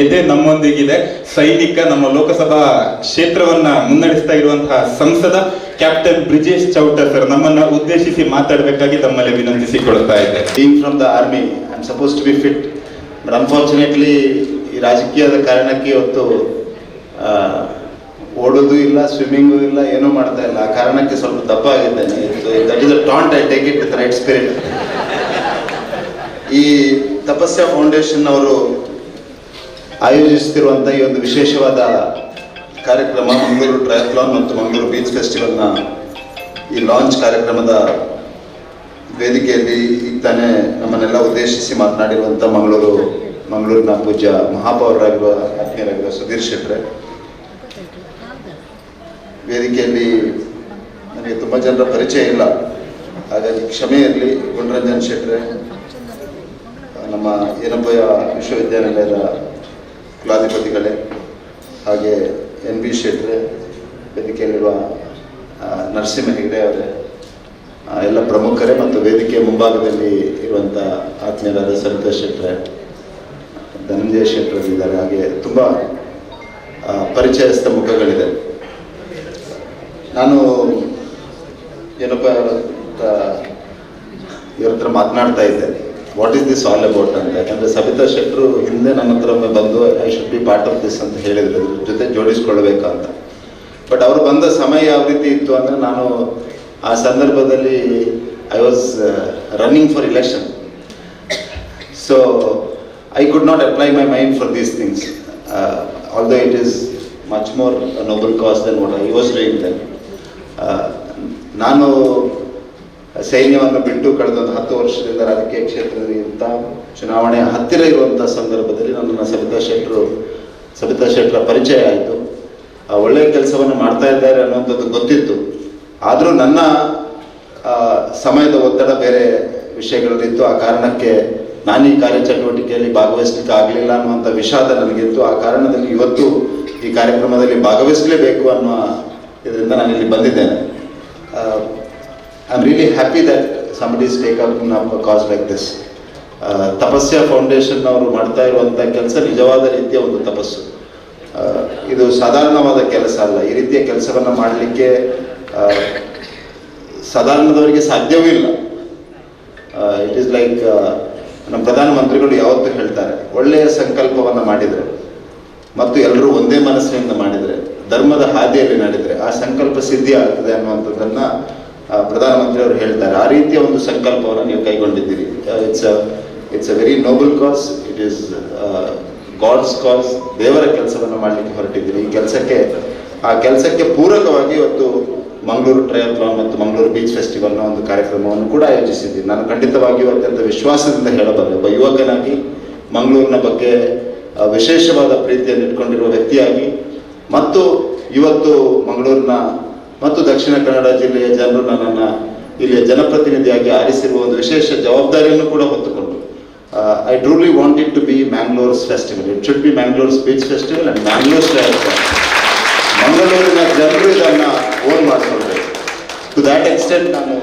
ಎದೆ ನಮ್ಮೊಂದಿಗಿದೆ. ಸೈನಿಕ, ನಮ್ಮ ಲೋಕಸಭಾ ಕ್ಷೇತ್ರವನ್ನ ಮುನ್ನಡೆಸ್ತಾ ಇರುವಂತಹ ಸಂಸದ ಕ್ಯಾಪ್ಟನ್ ಬ್ರಿಜೇಶ್ ಚೌಟ ಸರ್ ನಮ್ಮನ್ನ ಉದ್ದೇಶಿಸಿ ಮಾತಾಡಬೇಕಾಗಿ ತಮ್ಮಲ್ಲಿ ವಿನಂತಿಸಿಕೊಳ್ತಾ ಇದ್ದೆ. Being from the army, I'm supposed to be fit, but unfortunately ಈ ರಾಜಕೀಯದ ಕಾರಣಕ್ಕೆ ಇವತ್ತು ಓಡೋದು ಇಲ್ಲ, ಸ್ವಿಮ್ಮಿಂಗು ಇಲ್ಲ, ಏನೂ ಮಾಡ್ತಾ ಇಲ್ಲ. ಆ ಕಾರಣಕ್ಕೆ ಸ್ವಲ್ಪ ದಪ್ಪ ಆಗಿದ್ದೇನೆ. That is a taunt, I take it with right spirit. ಈ ತಪಸ್ಯ ಫೌಂಡೇಶನ್ ಅವರು ಆಯೋಜಿಸುತ್ತಿರುವಂಥ ಈ ಒಂದು ವಿಶೇಷವಾದ ಕಾರ್ಯಕ್ರಮ ಮಂಗಳೂರು ಟ್ರಯಾಥ್ಲಾನ್ ಮತ್ತು ಮಂಗಳೂರು ಬೀಚ್ ಫೆಸ್ಟಿವಲ್ನ ಈ ಲಾಂಚ್ ಕಾರ್ಯಕ್ರಮದ ವೇದಿಕೆಯಲ್ಲಿ ಈಗ ತಾನೇ ನಮ್ಮನ್ನೆಲ್ಲ ಉದ್ದೇಶಿಸಿ ಮಾತನಾಡಿರುವಂಥ ಮಂಗಳೂರಿನ ಪೂಜ್ಯ ಮಹಾಪೌರರಾಗಿರುವ ಆತ್ಮೀಯರಾಗಿರುವ ಸುಧೀರ್ ಶೆಟ್ರೆ, ವೇದಿಕೆಯಲ್ಲಿ ನನಗೆ ತುಂಬ ಜನರ ಪರಿಚಯ ಇಲ್ಲ, ಹಾಗಾಗಿ ಕ್ಷಮೆ ಇರಲಿ. ಗುಣರಂಜನ್ ಶೆಟ್ರೆ, ನಮ್ಮ ಏನಪ್ಪಯ್ಯ ವಿಶ್ವವಿದ್ಯಾನಿಲಯದ ಕುಲಾಧಿಪತಿಗಳೇ, ಹಾಗೆ NB ಶೆಟ್ರೆ, ವೇದಿಕೆಯಲ್ಲಿರುವ ನರಸಿಂಹ ಹೆಗ್ಡೆ ಅವರೇ, ಎಲ್ಲ ಪ್ರಮುಖರೇ ಮತ್ತು ವೇದಿಕೆಯ ಮುಂಭಾಗದಲ್ಲಿ ಇರುವಂಥ ಆತ್ಮೀಯರಾದ ಸರಿತಾ ಶೆಟ್ರೆ, ಧನಂಜಯ ಶೆಟ್ಟರಿದ್ದಾರೆ, ಹಾಗೆ ತುಂಬ ಪರಿಚಯಸ್ಥ ಮುಖಗಳಿದೆ. ನಾನು ಏನಪ್ಪ ಇವ್ರ ಹತ್ರ ಮಾತನಾಡ್ತಾ ಇದ್ದೆ, what is this all about ಅಂತ. ಯಾಕಂದರೆ ಸಬಿತಾ ಶೆಟ್ಟರು ಹಿಂದೆ ನನ್ನ ಹತ್ರ ಒಮ್ಮೆ ಬಂದು I should be part of this ಅಂತ ಹೇಳಿದ್ರು, ಅದ್ರ ಜೊತೆ ಜೋಡಿಸ್ಕೊಳ್ಬೇಕು ಅಂತ. ಬಟ್ ಅವರು ಬಂದ ಸಮಯ ಯಾವ ರೀತಿ ಇತ್ತು ಅಂದರೆ, ನಾನು ಆ ಸಂದರ್ಭದಲ್ಲಿ I was running for election, so I could not apply my mind for these things, although it is much more noble cause than what I was doing then. ನಾನು ಸೈನ್ಯವನ್ನು ಬಿಟ್ಟು ಕಳೆದ 10 ವರ್ಷದಿಂದ ರಾಜಕೀಯ ಕ್ಷೇತ್ರದಲ್ಲಿ ಇಂಥ ಚುನಾವಣೆ ಹತ್ತಿರ ಇರುವಂಥ ಸಂದರ್ಭದಲ್ಲಿ ನನ್ನನ್ನು ಸಬಿತಾ ಶೆಟ್ಟರ ಪರಿಚಯ ಆಯಿತು. ಒಳ್ಳೆಯ ಕೆಲಸವನ್ನು ಮಾಡ್ತಾ ಇದ್ದಾರೆ ಅನ್ನುವಂಥದ್ದು ಗೊತ್ತಿತ್ತು. ಆದರೂ ನನ್ನ ಸಮಯದ ಒತ್ತಡ ಬೇರೆ ವಿಷಯಗಳಲ್ಲಿತ್ತು. ಆ ಕಾರಣಕ್ಕೆ ನಾನು ಈ ಕಾರ್ಯಚಟುವಟಿಕೆಯಲ್ಲಿ ಭಾಗವಹಿಸಲಿಕ್ಕೆ ಆಗಲಿಲ್ಲ ಅನ್ನುವಂಥ ವಿಷಾದ ನನಗಿತ್ತು. ಆ ಕಾರಣದಲ್ಲಿ ಇವತ್ತು ಈ ಕಾರ್ಯಕ್ರಮದಲ್ಲಿ ಭಾಗವಹಿಸಲೇಬೇಕು ಅನ್ನುವ ಇದರಿಂದ ನಾನು ಇಲ್ಲಿ ಬಂದಿದ್ದೇನೆ. I am really happy that somebody is take up a cause like this. Tapasya foundation ಅವರು ಮಾಡ್ತಾ ಇರುವಂಥ ಕೆಲಸ ನಿಜವಾದ ರೀತಿಯ ಒಂದು ತಪಸ್ಸು. ಇದು ಸಾಧಾರಣವಾದ ಕೆಲಸ ಅಲ್ಲ. ಈ ರೀತಿಯ ಕೆಲಸವನ್ನು ಮಾಡಲಿಕ್ಕೆ ಸಾಧಾರಣದವರಿಗೆ ಸಾಧ್ಯವೂ ಇಲ್ಲ. ಇಟ್ ಈಸ್ ಲೈಕ್ ನಮ್ಮ ಪ್ರಧಾನಮಂತ್ರಿಗಳು ಯಾವತ್ತೂ ಹೇಳ್ತಾರೆ, ಒಳ್ಳೆಯ ಸಂಕಲ್ಪವನ್ನು ಮಾಡಿದರೆ ಮತ್ತು ಎಲ್ಲರೂ ಒಂದೇ ಮನಸ್ಸಿನಿಂದ ಮಾಡಿದರೆ, ಧರ್ಮದ ಹಾದಿಯಲ್ಲಿ ನಡೆದರೆ ಆ ಸಂಕಲ್ಪ ಸಿದ್ಧಿ ಆಗ್ತದೆ ಅನ್ನುವಂಥದ್ದನ್ನು ಪ್ರಧಾನಮಂತ್ರಿಯವರು ಹೇಳ್ತಾರೆ. ಆ ರೀತಿಯ ಒಂದು ಸಂಕಲ್ಪವನ್ನು ನೀವು ಕೈಗೊಂಡಿದ್ದೀರಿ. It's a very noble cause. It is God's cause. ದೇವರ ಕೆಲಸವನ್ನು ಮಾಡಲಿಕ್ಕೆ ಹೊರಟಿದ್ದೀರಿ. ಆ ಕೆಲಸಕ್ಕೆ ಪೂರಕವಾಗಿ ಇವತ್ತು ಮಂಗಳೂರು ಟ್ರಯಾಥ್ಲಾನ್ ಮತ್ತು ಮಂಗಳೂರು ಬೀಚ್ ಫೆಸ್ಟಿವಲ್ನ ಒಂದು ಕಾರ್ಯಕ್ರಮವನ್ನು ಕೂಡ ಆಯೋಜಿಸಿದ್ದೀನಿ. ನಾನು ಖಂಡಿತವಾಗಿಯೂ ಅತ್ಯಂತ ವಿಶ್ವಾಸದಿಂದ ಹೇಳಬಲ್ಲೆ, ಒಬ್ಬ ಯುವಕನಾಗಿ ಮಂಗಳೂರಿನ ಬಗ್ಗೆ ವಿಶೇಷವಾದ ಪ್ರೀತಿಯನ್ನು ಇಟ್ಕೊಂಡಿರುವ ವ್ಯಕ್ತಿಯಾಗಿ, ಮತ್ತು ಇವತ್ತು ಮಂಗಳೂರಿನ ಮತ್ತು ದಕ್ಷಿಣ ಕನ್ನಡ ಜಿಲ್ಲೆಯ ಜನರು ನನ್ನನ್ನು ಇಲ್ಲಿಯ ಜನಪ್ರತಿನಿಧಿಯಾಗಿ ಆರಿಸಿರುವ ಒಂದು ವಿಶೇಷ ಜವಾಬ್ದಾರಿಯನ್ನು ಕೂಡ ಹೊತ್ತುಕೊಂಡು I truly want it to be Mangalore's festival. It should be Mangalore's beach festival and Mangalore's triathlon. ಮಂಗಳೂರಿನ ಜನರು ಇದನ್ನು ಓನ್ ಮಾಡಿಕೊಳ್ಬೇಕು. ಟು ದ್ಯಾಟ್ ಎಕ್ಸ್ಟೆಂಟ್ ನಾನು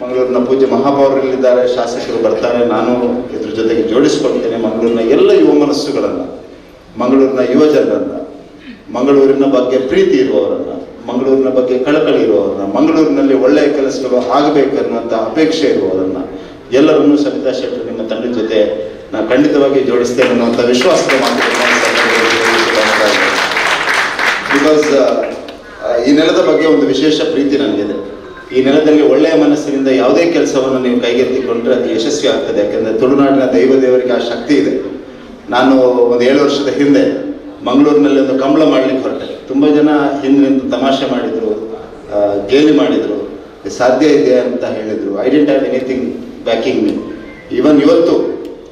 ಮಂಗಳೂರಿನ ಪೂಜ್ಯ ಮಹಾಪೌರರಿದ್ದಾರೆ, ಶಾಸಕರು ಬರ್ತಾರೆ, ನಾನು ಇದ್ರ ಜೊತೆಗೆ ಜೋಡಿಸ್ಕೊಳ್ತೇನೆ. ಮಂಗಳೂರಿನ ಎಲ್ಲ ಯುವ ಮನಸ್ಸುಗಳನ್ನು, ಮಂಗಳೂರಿನ ಯುವ ಜನರನ್ನು, ಮಂಗಳೂರಿನ ಬಗ್ಗೆ ಪ್ರೀತಿ ಇರುವವರನ್ನು, ಮಂಗಳೂರಿನ ಬಗ್ಗೆ ಕಳಕಳಿ ಇರುವವರನ್ನು, ಮಂಗಳೂರಿನಲ್ಲಿ ಒಳ್ಳೆಯ ಕೆಲಸಗಳು ಆಗಬೇಕನ್ನುವಂಥ ಅಪೇಕ್ಷೆ ಇರುವವರನ್ನು ಎಲ್ಲರನ್ನೂ ಸವಿತಾ ಶೆಟ್ಟರು ನಿಮ್ಮ ತಂಡದ ಜೊತೆ ನಾನು ಖಂಡಿತವಾಗಿ ಜೋಡಿಸ್ತೇನೆ ಅನ್ನುವಂಥ ವಿಶ್ವಾಸದ ಮಾತುಗಳನ್ನು ಬಿಕಾಸ್ ಈ ನೆಲದ ಬಗ್ಗೆ ಒಂದು ವಿಶೇಷ ಪ್ರೀತಿ ನನಗಿದೆ. ಈ ನೆಲದಲ್ಲಿ ಒಳ್ಳೆಯ ಮನಸ್ಸಿನಿಂದ ಯಾವುದೇ ಕೆಲಸವನ್ನು ನೀವು ಕೈಗೆತ್ತಿಕೊಂಡ್ರೆ ಅದು ಯಶಸ್ವಿ ಆಗ್ತದೆ. ಯಾಕೆಂದರೆ ತುಳುನಾಡಿನ ದೇವರಿಗೆ ಆ ಶಕ್ತಿ ಇದೆ. ನಾನು ಒಂದು 7 ವರ್ಷದ ಹಿಂದೆ ಮಂಗಳೂರಿನಲ್ಲಿ ಒಂದು ಕಂಬಳ ಮಾಡಲಿಕ್ಕೆ ಹೊರಟೆ. ತುಂಬ ಜನ ಹಿಂದಿನಿಂದ ತಮಾಷೆ ಮಾಡಿದರು, ಗೇಲಿ ಮಾಡಿದರು, ಸಾಧ್ಯ ಇದೆ ಅಂತ ಹೇಳಿದರು. I didn't have anything backing me. Even ಇವತ್ತು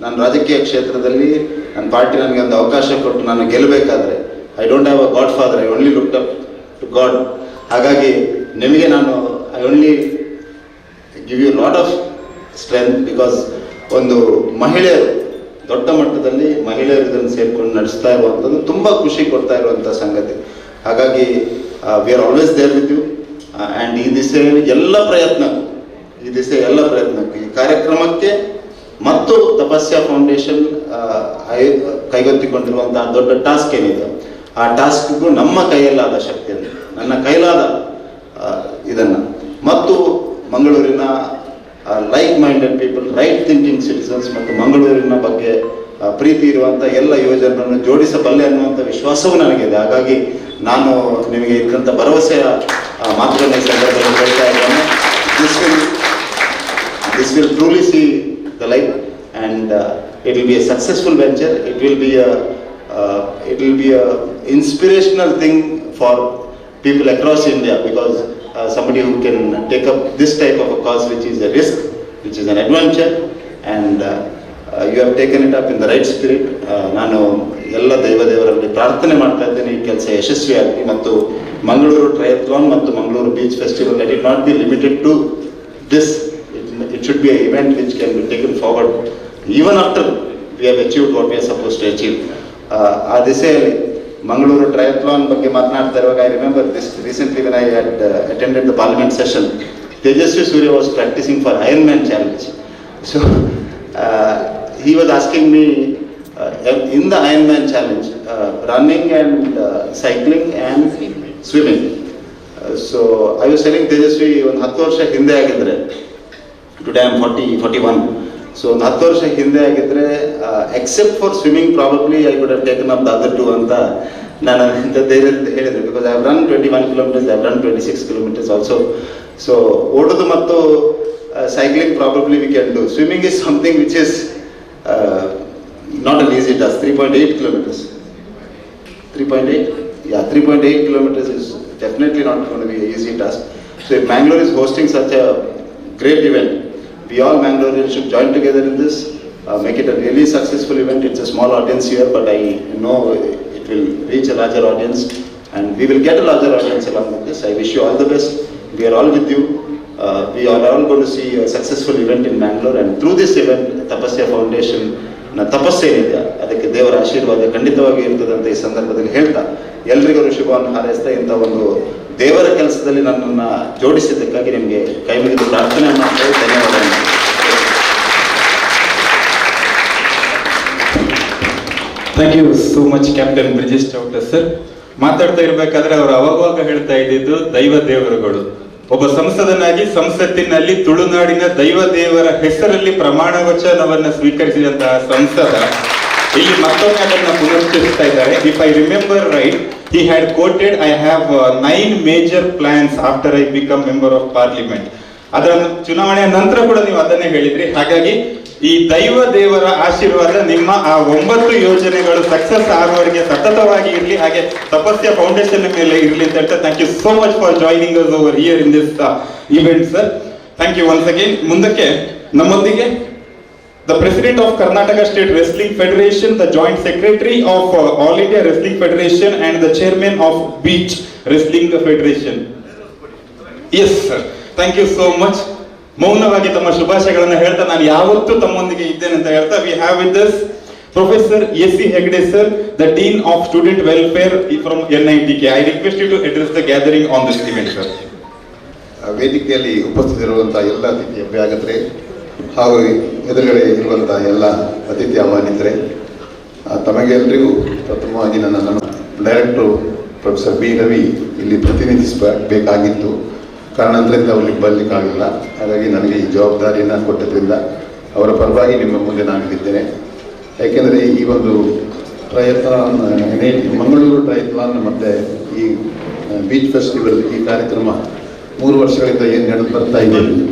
ನಾನು ರಾಜಕೀಯ ಕ್ಷೇತ್ರದಲ್ಲಿ ನನ್ನ ಪಾರ್ಟಿ ನನಗೆ ಒಂದು ಅವಕಾಶ ಕೊಟ್ಟು ನಾನು ಗೆಲ್ಲಬೇಕಾದ್ರೆ I don't have a godfather, I only looked up to God. ಹಾಗಾಗಿ ನಿಮಗೆ ನಾನು I only give you lot of strength because ಒಂದು ಮಹಿಳೆಯರು ದೊಡ್ಡ ಮಟ್ಟದಲ್ಲಿ ಮಹಿಳೆಯರು ಇದನ್ನು ಸೇರ್ಕೊಂಡು ನಡೆಸ್ತಾ ಇರುವಂಥದ್ದು ತುಂಬ ಖುಷಿ ಕೊಡ್ತಾ ಇರುವಂಥ ಸಂಗತಿ. ಹಾಗಾಗಿ we are always there with you and ಈ ದಿಸೆಯಲ್ಲಿ ಎಲ್ಲ ಪ್ರಯತ್ನಕ್ಕೂ ಈ ಕಾರ್ಯಕ್ರಮಕ್ಕೆ ಮತ್ತು ತಪಸ್ಯ ಫೌಂಡೇಶನ್ ಕೈಗೆತ್ತಿಕೊಂಡಿರುವಂತಹ ದೊಡ್ಡ ಟಾಸ್ಕ್ ಏನಿದೆ ಆ ಟಾಸ್ಕ್ಗೂ ನಮ್ಮ ಕೈಯಲ್ಲಾದ ಶಕ್ತಿಯನ್ನು, ನನ್ನ ಕೈಲಾದ ಇದನ್ನು ಮತ್ತು ಮಂಗಳೂರಿನ like minded people, right thinking citizens ಮತ್ತು ಮಂಗಳೂರಿನ ಬಗ್ಗೆ ಪ್ರೀತಿ ಇರುವಂಥ ಎಲ್ಲ ಯುವಜನರನ್ನು ಜೋಡಿಸಬಲ್ಲೆ ಅನ್ನುವಂಥ ವಿಶ್ವಾಸವೂ ನನಗಿದೆ. ಹಾಗಾಗಿ ನಾನು ನಿಮಗೆ ಇದ್ದಂಥ ಭರವಸೆಯ ಮಾತುಗಳನ್ನ ಈ ಸಂದರ್ಭದಲ್ಲಿ ಹೇಳ್ತಾ ಇದ್ದೇನೆ. This will truly see the light and it will be a successful venture. It will be a inspirational thing for people across India because somebody who can take up this type of a cause, which is a risk, which is an adventure, and you have taken it up in the right spirit. ನಾನು ಎಲ್ಲ ದೇವರಲ್ಲಿ ಪ್ರಾರ್ಥನೆ ಮಾಡ್ತಾ ಇದ್ದೇನೆ ಈ ಕೆಲಸ ಯಶಸ್ವಿಯಾಗಲಿ ಮತ್ತು Mangaluru triathlon ಮತ್ತು Mangaluru beach festival let it not be limited to this. It should be an event which can be taken forward even after we have achieved what we are supposed to achieve. ಆ ದಿಸೆಯಲ್ಲಿ Mangaluru triathlon ಬಗ್ಗೆ ಮಾತನಾಡ್ತಾ ಇರುವಾಗ I remember this recently when I had attended the parliament session, Tejasvi Surya was practicing for Ironman challenge. So he was asking me in the Ironman challenge running and cycling and swimming. So I was telling Tejasvi ಒಂದು 10 ವರ್ಷ ಹಿಂದೆ ಆಗಿದ್ರೆ, today I am 41, so ಒಂದು 10 ವರ್ಷ ಹಿಂದೆ ಆಗಿದ್ರೆ except for swimming probably I could have taken up the other two ಅಂತ ನಾನು ಇಂಥ ಧೈರ್ಯದಿಂದ ಹೇಳಿದೆ. Because I have run 21 kilometers, I have run 26 kilometers also. So ಓಡೋದು ಮತ್ತು cycling probably we can do. Swimming is something which is not an easy task. 3.8 kilometers, 3.8 kilometers is definitely not going to be an easy task. So if Mangalore is hosting such a great event, we all Mangaloreans should join together in this, make it a really successful event. It's a small audience here, but I know it will reach a larger audience and we will get a larger audience along with this. I wish you all the best. We are all with you. We are all going to see a successful event in Mangalore, and through this event Tapasya Foundation ತಪಸ್ಸೇನಿದೆ ಅದಕ್ಕೆ ದೇವರ ಆಶೀರ್ವಾದ ಖಂಡಿತವಾಗಿ ಇರ್ತದೆ ಅಂತ ಈ ಸಂದರ್ಭದಲ್ಲಿ ಹೇಳ್ತಾ ಎಲ್ರಿಗೂ ಶುಭವನ್ನು ಹಾರೈಸ್ತಾ ಇಂಥ ಒಂದು ದೇವರ ಕೆಲಸದಲ್ಲಿ ನನ್ನನ್ನು ಜೋಡಿಸಿದ್ದಕ್ಕಾಗಿ ನಿಮಗೆ ಕೈ ಮುಗಿದು ಪ್ರಾರ್ಥನೆ ಮಾಡ್ತೇವೆ. ಧನ್ಯವಾದಗಳು. Thank you so much captain Brijesh Chowta sir. ಮಾತಾಡ್ತಾ ಇರ್ಬೇಕಾದ್ರೆ ಅವರು ಅವಾಗ ಹೇಳ್ತಾ ಇದ್ದಿದ್ದು ದೈವ ದೇವರುಗಳು. ಒಬ್ಬ ಸಂಸದನಾಗಿ ಸಂಸತ್ತಿನಲ್ಲಿ ತುಳುನಾಡಿನ ದೈವ ದೇವರ ಹೆಸರಲ್ಲಿ ಪ್ರಮಾಣ ವಚನವನ್ನ ಸ್ವೀಕರಿಸಿದಂತಹ ಸಂಸದ ಇಲ್ಲಿ ಮತ್ತೊಮ್ಮೆ ಅದನ್ನ ಪುನಶ್ಚರಿಸ್ತಾ ಇದ್ದಾರೆ. If I remember right, he had quoted, I have 9 major plans after I become member of parliament. ಅದರ ಚುನಾವಣೆಯ ನಂತರ ಕೂಡ ನೀವು ಅದನ್ನೇ ಹೇಳಿದ್ರಿ. ಹಾಗಾಗಿ ಈ ದೈವ ದೇವರ ಆಶೀರ್ವಾದ ನಿಮ್ಮ ಆ 9 ಯೋಜನೆಗಳು ಸಕ್ಸಸ್ ಆಗುವವರೆಗೆ ಸತತವಾಗಿ ಇರಲಿ, ಹಾಗೆ ತಪಸ್ಯ ಫೌಂಡೇಶನ್ ಮೇಲೆ ಇರಲಿ ಅಂತ ಹೇಳ್ತಾ thank you so much for joining us over here in this event sir. Thank you once again. ಮುಂದಕ್ಕೆ ನಮ್ಮೊಂದಿಗೆ the President of Karnataka State Wrestling Federation, the Joint Secretary of All India Wrestling Federation and the Chairman of Beach Wrestling Federation. Yes sir, thank you so much. ಮೌನವಾಗಿ ತಮ್ಮ ಶುಭಾಶಯಗಳನ್ನು ಹೇಳ್ತಾ ನಾನು ಯಾವತ್ತೂ ತಮ್ಮೊಂದಿಗೆ ಇದ್ದೇನೆ ಅಂತ ಹೇಳ್ತಾ we have with this professor S C. Hegde sir, the dean of student welfare from NITK. I request you to address the gathering on this event sir. ವೇದಿಕೆಯಲ್ಲಿ ಉಪಸ್ಥಿತರಿರುವಂತಹ ಎಲ್ಲ ಅತಿಥಿ ಅಭ್ಯಾಗತರೆ ಹಾಗೂ ಎದುರುಗಡೆ ಇರುವಂತಹ ಎಲ್ಲ ಅತಿಥಿ ಆಹ್ವಾನಿತರೆ, ತಮಗೆಲ್ಲರಿಗೂ ಪ್ರಥಮವಾಗಿ ನನ್ನ ಡೈರೆಕ್ಟರ್ ಪ್ರೊಫೆಸರ್ ಬಿ ರವಿ ಇಲ್ಲಿ ಪ್ರತಿನಿಧಿಸಬೇಕಾಗಿತ್ತು. ಕಾರಣಾಂತರದಿಂದ ಅವ್ರಿಗೆ ಬರಲಿಕ್ಕಾಗಿಲ್ಲ. ಹಾಗಾಗಿ ನನಗೆ ಈ ಜವಾಬ್ದಾರಿಯನ್ನು ಕೊಟ್ಟದ್ರಿಂದ ಅವರ ಪರವಾಗಿ ನಿಮ್ಮ ಮುಂದೆ ನಾನು ಇದ್ದೇನೆ. ಯಾಕೆಂದರೆ ಈ ಒಂದು ಟ್ರಯಥಾನ್ ಮಂಗಳೂರು ಟ್ರಯಥಾನ್ ಮತ್ತು ಈ ಬೀಚ್ ಫೆಸ್ಟಿವಲ್ ಈ ಕಾರ್ಯಕ್ರಮ 3 ವರ್ಷಗಳಿಂದ ಏನು ನಡೆದು ಬರ್ತಾ ಇದೆ,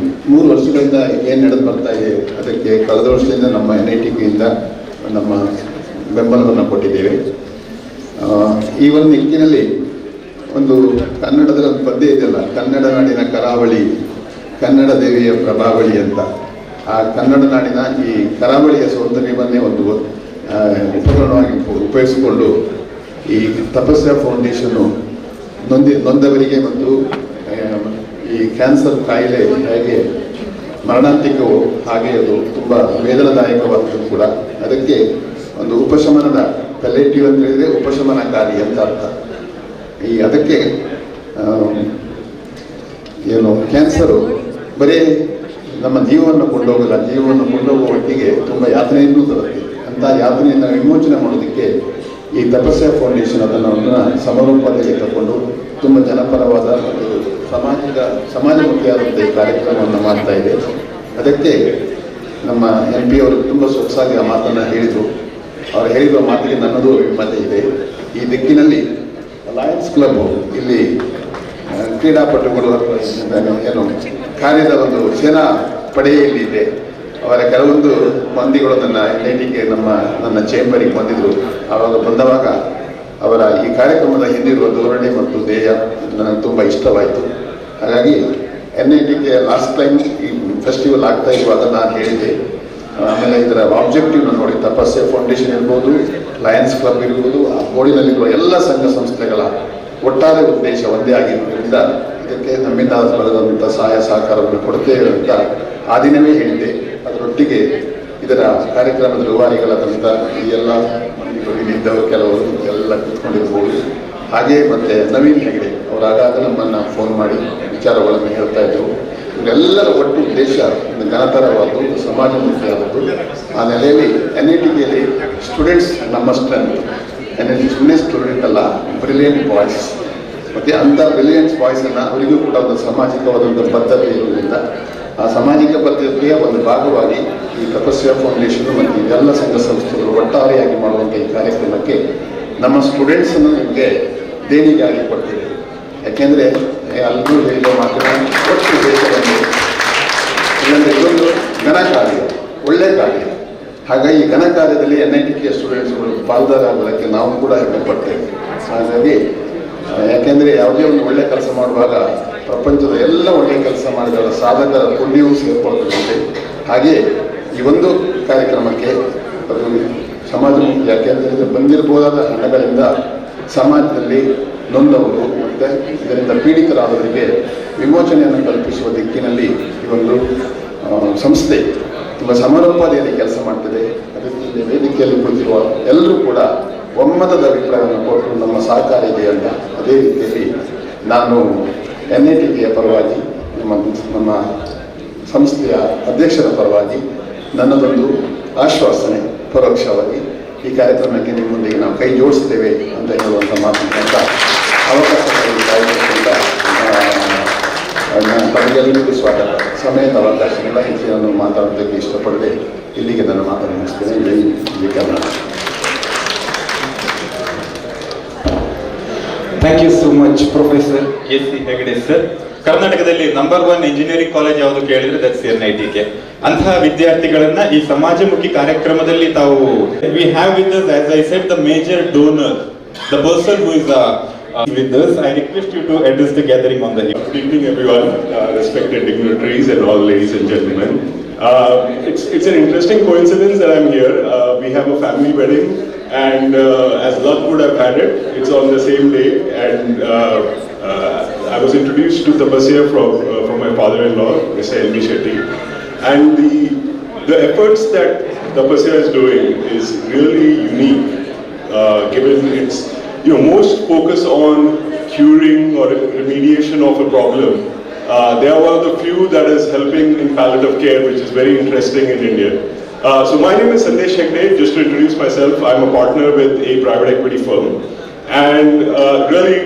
3 ವರ್ಷಗಳಿಂದ ಏನು ನಡೆದು ಬರ್ತಾ ಇದೆ, ಅದಕ್ಕೆ ಕಳೆದ ವರ್ಷದಿಂದ ನಮ್ಮ NITKಯಿಂದ ನಮ್ಮ ಬೆಂಬಲವನ್ನು ಕೊಟ್ಟಿದ್ದೇವೆ. ಈ ಒಂದು ನಿಟ್ಟಿನಲ್ಲಿ ಒಂದು ಕನ್ನಡದ ಒಂದು ಪದ್ಯ ಇದೆಯಲ್ಲ, ಕನ್ನಡ ನಾಡಿನ ಕರಾವಳಿ ಕನ್ನಡ ದೇವಿಯ ಪ್ರಭಾವಳಿ ಅಂತ. ಆ ಕನ್ನಡ ನಾಡಿನ ಈ ಕರಾವಳಿಯ ಸೌಂದರ್ಯವನ್ನೇ ಒಂದು ಉಪಕರಣವಾಗಿ ಉಪಯೋಗಿಸಿಕೊಂಡು ಈ ತಪಸ್ಯ ಫೌಂಡೇಶನ್ನು ನೊಂದವರಿಗೆ ಮತ್ತು ಈ ಕ್ಯಾನ್ಸರ್ ಕಾಯಿಲೆ ಹೇಗೆ ಮರಣಾಂತಿಕವೋ ಹಾಗೆ ಅದು ತುಂಬ ವೇದನಾದಾಯಕವಾದದ್ದು ಕೂಡ. ಅದಕ್ಕೆ ಒಂದು ಉಪಶಮನದ ಪೆಲೆಟಿವ್ ಅಂತ ಹೇಳಿದರೆ ಉಪಶಮನಕಾರಿ ಅಂತ ಅರ್ಥ. ಅದಕ್ಕೆ ಏನು ಕ್ಯಾನ್ಸರು ಬರೀ ನಮ್ಮ ಜೀವವನ್ನು ಕೊಂಡೋಗಲ್ಲ, ಜೀವವನ್ನು ಕೊಂಡೋಗುವ ಒಟ್ಟಿಗೆ ತುಂಬ ಯಾತನೆಯನ್ನು ತರುತ್ತೆ. ಅಂಥ ಯಾತನೆಯನ್ನು ವಿಮೋಚನೆ ಮಾಡೋದಕ್ಕೆ ಈ ತಪಸ್ಯ ಫೌಂಡೇಶನ್ ಅದನ್ನು ಸಮರೋಪಾದಿಯಲ್ಲಿ ತಗೊಂಡು ತುಂಬ ಜನಪರವಾದ ಮತ್ತು ಸಮಾಜಮುಖಿಯಾದಂಥ ಈ ಕಾರ್ಯಕ್ರಮವನ್ನು ಮಾಡ್ತಾ ಇದೆ. ಅದಕ್ಕೆ ನಮ್ಮ MP ಅವರು ತುಂಬ ಸೊಗಸಾಗಿ ಆ ಮಾತನ್ನು ಹೇಳಿದರು. ಅವರು ಹೇಳಿರುವ ಮಾತಿಗೆ ನನ್ನದು ಅಭಿಮತ ಇದೆ. ಈ ದಿಕ್ಕಿನಲ್ಲಿ ಲಯನ್ಸ್ ಕ್ಲಬ್ ಇಲ್ಲಿ ಕ್ರೀಡಾಪಟುಗಳು ಏನು ಕಾರ್ಯದ ಒಂದು ಸೇನಾ ಪಡೆಯಲ್ಲಿ ಇದೆ. ಅವರ ಕೆಲವೊಂದು ಮಂದಿಗಳು ನನ್ನ NITK ನನ್ನ ಚೇಂಬರಿಗೆ ಬಂದಿದ್ದರು. ಆವಾಗ ಬಂದವಾಗ ಅವರ ಈ ಕಾರ್ಯಕ್ರಮದ ಹಿಂದಿರುವ ಧೋರಣೆ ಮತ್ತು ಧ್ಯೇಯ ನನಗೆ ತುಂಬ ಇಷ್ಟವಾಯಿತು. ಹಾಗಾಗಿ NITK ಲಾಸ್ಟ್ ಟೈಮ್ ಈ ಫೆಸ್ಟಿವಲ್ ಆಗ್ತಾ ಇರುವಾಗ ನಾನು ಹೇಳಿದ್ದೆ. ಆಮೇಲೆ ಇದರ ಆಬ್ಜೆಕ್ಟಿವ್ನ ನೋಡಿ, ತಪಸ್ಯ ಫೌಂಡೇಶನ್ ಇರ್ಬೋದು, ಲಯನ್ಸ್ ಕ್ಲಬ್ ಇರ್ಬೋದು, ಆ ಬೋರ್ಡಿನಲ್ಲಿರುವ ಎಲ್ಲ ಸಂಘ ಸಂಸ್ಥೆಗಳ ಒಟ್ಟಾರೆ ಉದ್ದೇಶ ಒಂದೇ ಆಗಿರೋದ್ರಿಂದ ಇದಕ್ಕೆ ನಮ್ಮಿಂದ ಬರೆದಂಥ ಸಹಾಯ ಸಹಕಾರವನ್ನು ಕೊಡ್ತೇವೆ ಅಂತ ಆ ದಿನವೇ ಹೇಳಿದ್ದೆ. ಅದರೊಟ್ಟಿಗೆ ಇದರ ಕಾರ್ಯಕ್ರಮದ ರೂವಾರಿಗಳಾದಂಥ ಈ ಎಲ್ಲ ಮಂದಿಗಳು ಇಲ್ಲಿದ್ದವರು ಕೆಲವರು ಎಲ್ಲ ಕೂತ್ಕೊಂಡಿರ್ಬೋದು. ಹಾಗೆ ಮತ್ತು ನವೀನ್ ಹೆಗ್ಡೆ ಅವರು ಆಗಾಗ ನಮ್ಮನ್ನು ಫೋನ್ ಮಾಡಿ ವಿಚಾರಗಳನ್ನು ಹೇಳ್ತಾ ಇದ್ದರು. ಇವರೆಲ್ಲರ ಒಟ್ಟು ಉದ್ದೇಶ ಒಂದು ಘನತರವಾದ್ದು, ಸಮಾಜಮುಖಿಯಾದದ್ದು. ಆ ನೆಲೆಯಲ್ಲಿ NITKಯಲ್ಲಿ ಸ್ಟೂಡೆಂಟ್ಸ್ ನಮ್ಮ ಸ್ಟ್ರೆಂತ್. ಸುಮ್ಮನೆ ಸ್ಟೂಡೆಂಟ್ ಅಲ್ಲ, ಬ್ರಿಲಿಯಂಟ್ ಬಾಯ್ಸ್. ಮತ್ತು ಅಂಥ ಬ್ರಿಲಿಯಂಟ್ ಬಾಯ್ಸನ್ನು ಅವರಿಗೂ ಕೂಡ ಒಂದು ಸಾಮಾಜಿಕವಾದಂಥ ಬದ್ಧತೆ ಇರುವುದರಿಂದ ಆ ಸಾಮಾಜಿಕ ಬದ್ಧತೆಯ ಒಂದು ಭಾಗವಾಗಿ ಈ ತಪಸ್ಯ ಫೌಂಡೇಶನ್ ಮತ್ತು ಎಲ್ಲ ಸಂಘ ಸಂಸ್ಥೆಗಳು ಒಟ್ಟಾರೆಯಾಗಿ ಮಾಡುವಂಥ ಈ ಕಾರ್ಯಕ್ರಮಕ್ಕೆ ನಮ್ಮ ಸ್ಟೂಡೆಂಟ್ಸನ್ನು ನಿಮಗೆ ದೇಣಿಗೆಯಾಗಿ ಕೊಡ್ತೀವಿ. ಯಾಕೆಂದರೆ ಎಲ್ಲರೂ ಹೇಳಿದ ಮಾತ್ರ ಒಟ್ಟು ದೇಶದಲ್ಲಿ ಇಲ್ಲಂದರೆ ಇದೊಂದು ಘನ ಕಾರ್ಯ, ಒಳ್ಳೆಯ ಕಾರ್ಯ. ಹಾಗಾಗಿ ಘನ ಕಾರ್ಯದಲ್ಲಿ NITK ಸ್ಟೂಡೆಂಟ್ಸ್ಗಳು ಪಾಲ್ದಾರಾಗೋದಕ್ಕೆ ನಾವು ಕೂಡ ಹೆಮ್ಮೆ ಪಡ್ತೇವೆ. ಹಾಗಾಗಿ ಯಾಕೆಂದರೆ ಯಾವುದೇ ಒಂದು ಒಳ್ಳೆಯ ಕೆಲಸ ಮಾಡುವಾಗ ಪ್ರಪಂಚದ ಎಲ್ಲ ಒಳ್ಳೆಯ ಕೆಲಸ ಮಾಡಿದ ಸಾಧಕರ ಪುಣ್ಯವೂ ಸೇರ್ಕೊಳ್ತದೆ. ಹಾಗೆ ಈ ಒಂದು ಕಾರ್ಯಕ್ರಮಕ್ಕೆ ಅದು ಸಮಾಜಮುಖಿ. ಯಾಕೆಂದರೆ ಬಂದಿರಬಹುದಾದ ಹಣಗಳಿಂದ ಸಮಾಜದಲ್ಲಿ ನೊಂದವರು ಮತ್ತು ಇದರಿಂದ ಪೀಡಿತರಾದವರಿಗೆ ವಿಮೋಚನೆಯನ್ನು ಕಲ್ಪಿಸುವ ದಿಕ್ಕಿನಲ್ಲಿ ಈ ಒಂದು ಸಂಸ್ಥೆ ತುಂಬ ಸಮರೋಪಾದಿಯಲ್ಲಿ ಕೆಲಸ ಮಾಡ್ತದೆ. ಅದಕ್ಕೆ ವೇದಿಕೆಯಲ್ಲಿ ಕುಳಿತಿರುವ ಎಲ್ಲರೂ ಕೂಡ ಒಮ್ಮತದ ಅಭಿಪ್ರಾಯವನ್ನು ಕೊಟ್ಟು ನಮ್ಮ ಸಹಕಾರ ಇದೆ ಅಂತ. ಅದೇ ರೀತಿಯಲ್ಲಿ ನಾನು NITKಯ ಪರವಾಗಿ ನಮ್ಮ ಸಂಸ್ಥೆಯ ಅಧ್ಯಕ್ಷರ ಪರವಾಗಿ ನನ್ನದೊಂದು ಆಶ್ವಾಸನೆ ಪರೋಕ್ಷವಾಗಿ ಈ ಕಾರ್ಯಕ್ರಮಕ್ಕೆ ನಿಮ್ಮೊಂದಿಗೆ ನಾವು ಕೈ ಜೋಡಿಸ್ತೇವೆ ಅಂತ ಹೇಳುವಂಥ ಮಾತುಕಂತ ಅವಕಾಶ ತಮಗೆಲ್ಲರಿಗೂ ಸ್ವಾಗತ. ಸಮಯದ ಅವಕಾಶಗಳ ಹೆಚ್ಚಿನ ಮಾತಾಡೋದಕ್ಕೆ ಇಷ್ಟಪಡದೆ ಇಲ್ಲಿಗೆ ನನ್ನ ಮಾತನ್ನು ಮುಗಿಸ್ತೇನೆ. ಜೈ Karnataka. Thank you so much professor S C. Hegde sir. ಕರ್ನಾಟಕದಲ್ಲಿ ನಂಬರ್ 1 ಇಂಜಿನಿಯರಿಂಗ್ ಕಾಲೇಜ್ ಯಾವುದು ಕೇಳಿದ್ರೆ ದಟ್ಸ್ NITK. ಅಂತಹ ವಿದ್ಯಾರ್ಥಿಗಳನ್ನ ಈ ಸಮಾಜಮುಖಿ ಕಾರ್ಯಕ್ರಮದಲ್ಲಿ ತಾವು V have with us, as I said, the major donor, the person who is with us. I request you to address the gathering on the hill. Good evening, everyone, respected dignitaries and all ladies and gentlemen. It's an interesting coincidence that I'm here. We have a family wedding, and as luck would have had it, it's on the same day, and I was introduced to Tapasya from my father-in-law, Mr. L.B. Shetty. And the efforts that Tapasya is doing is really unique, given its most focus on curing or remediation of a problem. They are one of the few that is helping in palliative care, which is very interesting in India. So my name is Sandesh Hegde. Just to introduce myself, I'm a partner with a private equity firm, and really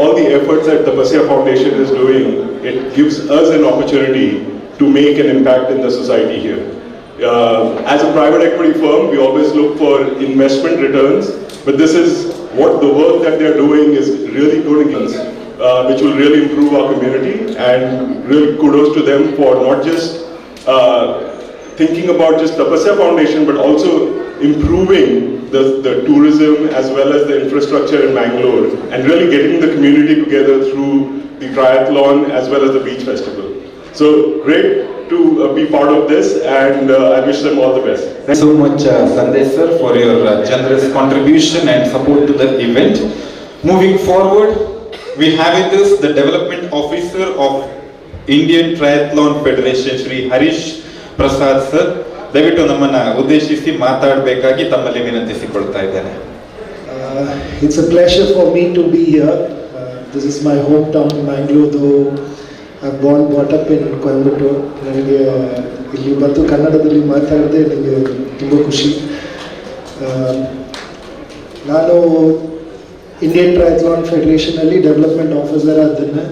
all the efforts that the Tapasya Foundation is doing, it gives us an opportunity to make an impact in the society here. As a private equity firm, we always look for investment returns, but this is what the work that they're doing is really going against, which will really improve our community, and really kudos to them for not just thinking about just Tapasya Foundation, but also improving the tourism as well as the infrastructure in Bangalore, and really getting the community together through the triathlon as well as the beach festival. So great to be part of this, and I wish them all the best. Thank you so much, Sandesh sir, for your generous contribution and support to the event. Moving forward, we have with us the Development Officer of Indian Triathlon Federation, Shri Harish Prasad sir. ದಯವಿಟ್ಟು ನಮ್ಮನ್ನು ಉದ್ದೇಶಿಸಿ ಮಾತಾಡಬೇಕಾಗಿ ತಮ್ಮಲ್ಲಿ ವಿನಂತಿಸಿಕೊಳ್ತಾ ಇದ್ದೇನೆ. It's a pleasure for me to be here. This is my hometown, Mangalore, though I'm born, brought up in Coimbatore. ನನಗೆ ಇಲ್ಲಿ ಬಂದು ಕನ್ನಡದಲ್ಲಿ ಮಾತಾಡಿದೆ ನನಗೆ ತುಂಬ ಖುಷಿ. ನಾನು ಇಂಡಿಯನ್ ಟ್ರಯಾಥ್ಲಾನ್ ಫೆಡರೇಷನಲ್ಲಿ ಡೆವಲಪ್ಮೆಂಟ್ ಆಫೀಸರ್ ಆಗಿದ್ದೇನೆ.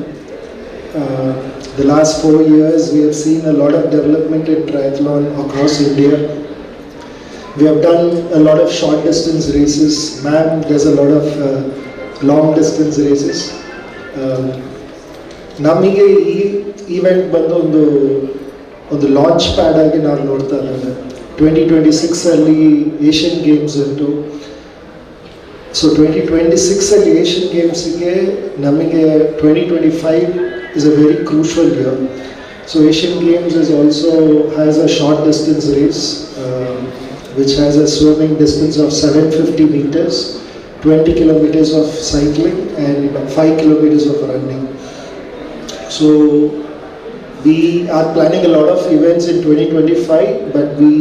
The last 4 years we have seen a lot of development in triathlon across India. We have done a lot of short distance races. Ma'am does a lot of long distance races. ನಮಗೆ ಈ event ಬಂದು ಒಂದು launch pad ಆಗಿ ನಾವು ನೋಡ್ತಾ ಇದ್ದೇವೆ. 2026 Asian games ಉಂಟು. So 2026 Asian ಗೇಮ್ಸ್ಗೆ ನಮಗೆ 2025 is a very crucial year. So Asian Games has a short distance race which has a swimming distance of 750 meters, 20 kilometers of cycling and 5 kilometers of running. So we are planning a lot of events in 2025, but we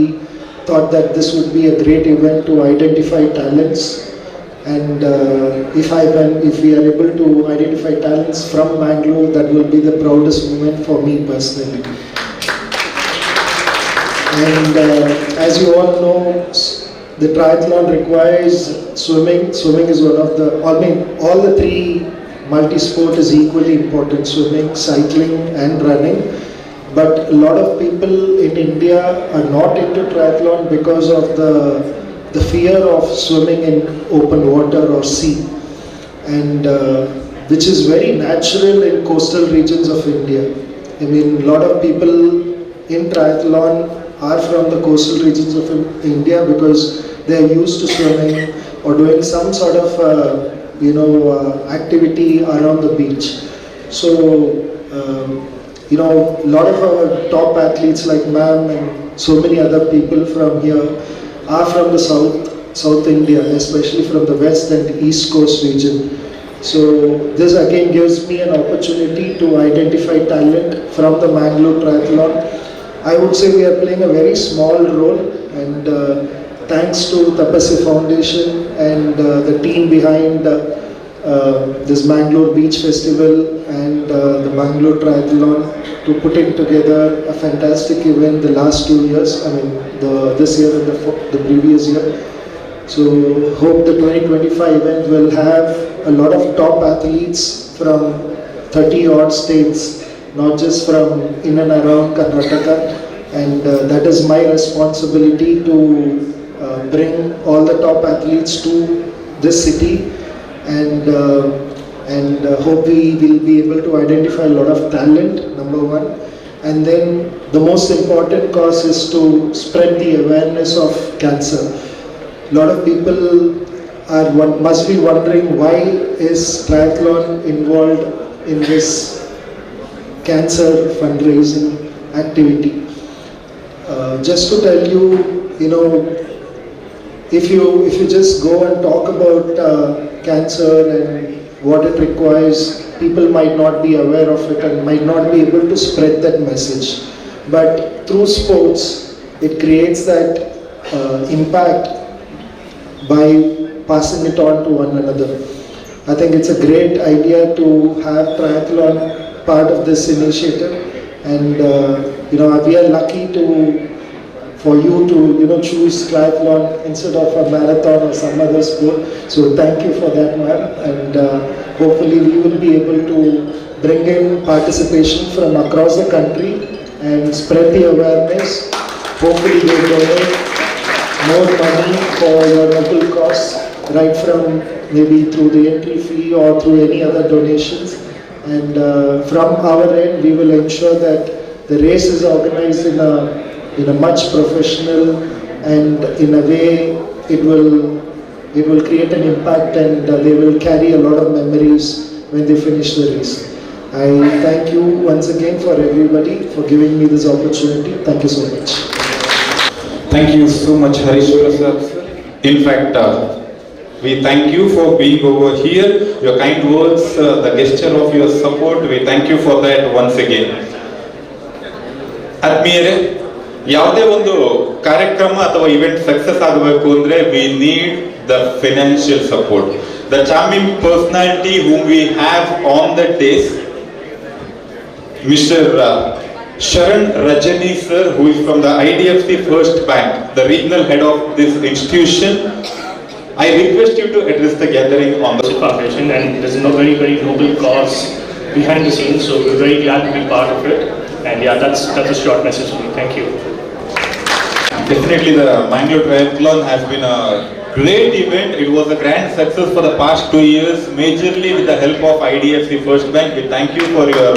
thought that this would be a great event to identify talents. And if we are able to identify talents from Mangalore, that will be the proudest moment for me personally. And as you all know, the triathlon requires swimming. Swimming is one of the, all the three multi-sport is equally important: swimming, cycling and running. But a lot of people in India are not into triathlon because of the fear of swimming in open water or sea, and which is very natural in coastal regions of India. I mean, a lot of people in triathlon are from the coastal regions of India because they are used to swimming or doing some sort of activity around the beach. So a lot of our top athletes like ma'am and so many other people from here are from the South India, especially from the west and east coast region. So this again gives me an opportunity to identify talent from the Mangalore Triathlon. I would say we are playing a very small role, and thanks to Tapasya Foundation and the team behind this Mangalore Beach Festival and the Mangalore Triathlon to putting together a fantastic event the last 2 years, this year and the previous year. So hope the 2025 event will have a lot of top athletes from 30 odd states, not just from in and around Karnataka, and that is my responsibility to bring all the top athletes to this city, and hope we will be able to identify a lot of talent, number one. And then the most important cause is to spread the awareness of cancer. A lot of people must be wondering, why is triathlon involved in this cancer fundraising activity? Just to tell you, if you just go and talk about cancer and what it requires, people might not be aware of it and might not be able to spread that message. But through sports, it creates that impact by passing it on to one another. I think it's a great idea to have triathlon part of this initiative, and we are lucky for you to choose triathlon instead of a marathon or some other sport. So thank you for that, ma'am, and hopefully we will be able to bring in participation from across the country and spread the awareness. Hopefully we'll donate more money for your local costs, right from maybe through the entry fee or through any other donations. And from our end, we will ensure that the race is organized in a much professional, and in a way it will create an impact, and they will carry a lot of memories when they finish the race. I thank you once again for everybody for giving me this opportunity. Thank you so much. Thank you so much, Harishwara sir. In fact, we thank you for being over here. Your kind words, the gesture of your support, we thank you for that once again. ಆತ್ಮೀಯರೇ, ಯಾವುದೇ ಒಂದು ಕಾರ್ಯಕ್ರಮ ಅಥವಾ event success ಆಗಬೇಕು ಅಂದ್ರೆ we need the financial support. The charming personality whom we have on the days, Mr. Sharan Rajani sir, who is from the IDFC First Bank, the regional head of this institution. I request you to address the gathering on the foundation, and there's a very, very noble cause behind the scenes, so we're very glad to be part of it. And yeah, that's a short message for me. Thank you. Definitely the Mangalore Triathlon has been a great event. It was a grand success for the past 2 years, majorly with the help of IDFC First Bank. We thank you for your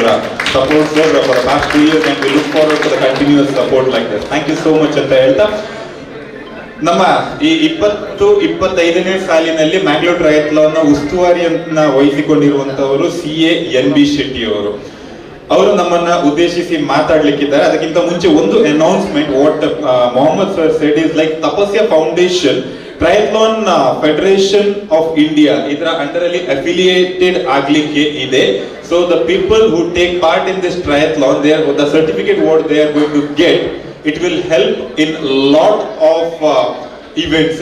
support, sir, for the past 2 years, and we look forward to the continuous support like this. Thank you so much ಅಂತ ಹೇಳ್ತಾ, ನಮ್ಮ ಈ 20-25ನೇ ಸಾಲಿನಲ್ಲಿ Mangalore triathlon ಉಸ್ತುವಾರಿಯನ್ನ ವಹಿಸಿಕೊಂಡಿರುವಂತವರು CA NB Shetty ಅವರು ನಮ್ಮನ್ನ ಉದ್ದೇಶಿಸಿ ಮಾತಾಡ್ಲಿಕ್ಕಿದ್ದಾರೆ. ಅದಕ್ಕಿಂತ ಮುಂಚೆ ಒಂದು announcement. What Mohammed sir said is like Tapasya foundation triathlon federation of India ಇದರ ಅಂಡರ್ ಅಲ್ಲಿ ಅಫಿಲಿಯೇಟೆಡ್ ಆಗ್ಲಿಕ್ಕೆ ಇದೆ. So the people who take part in this triathlon, the certificate what they are going to get, it will help in lot of events.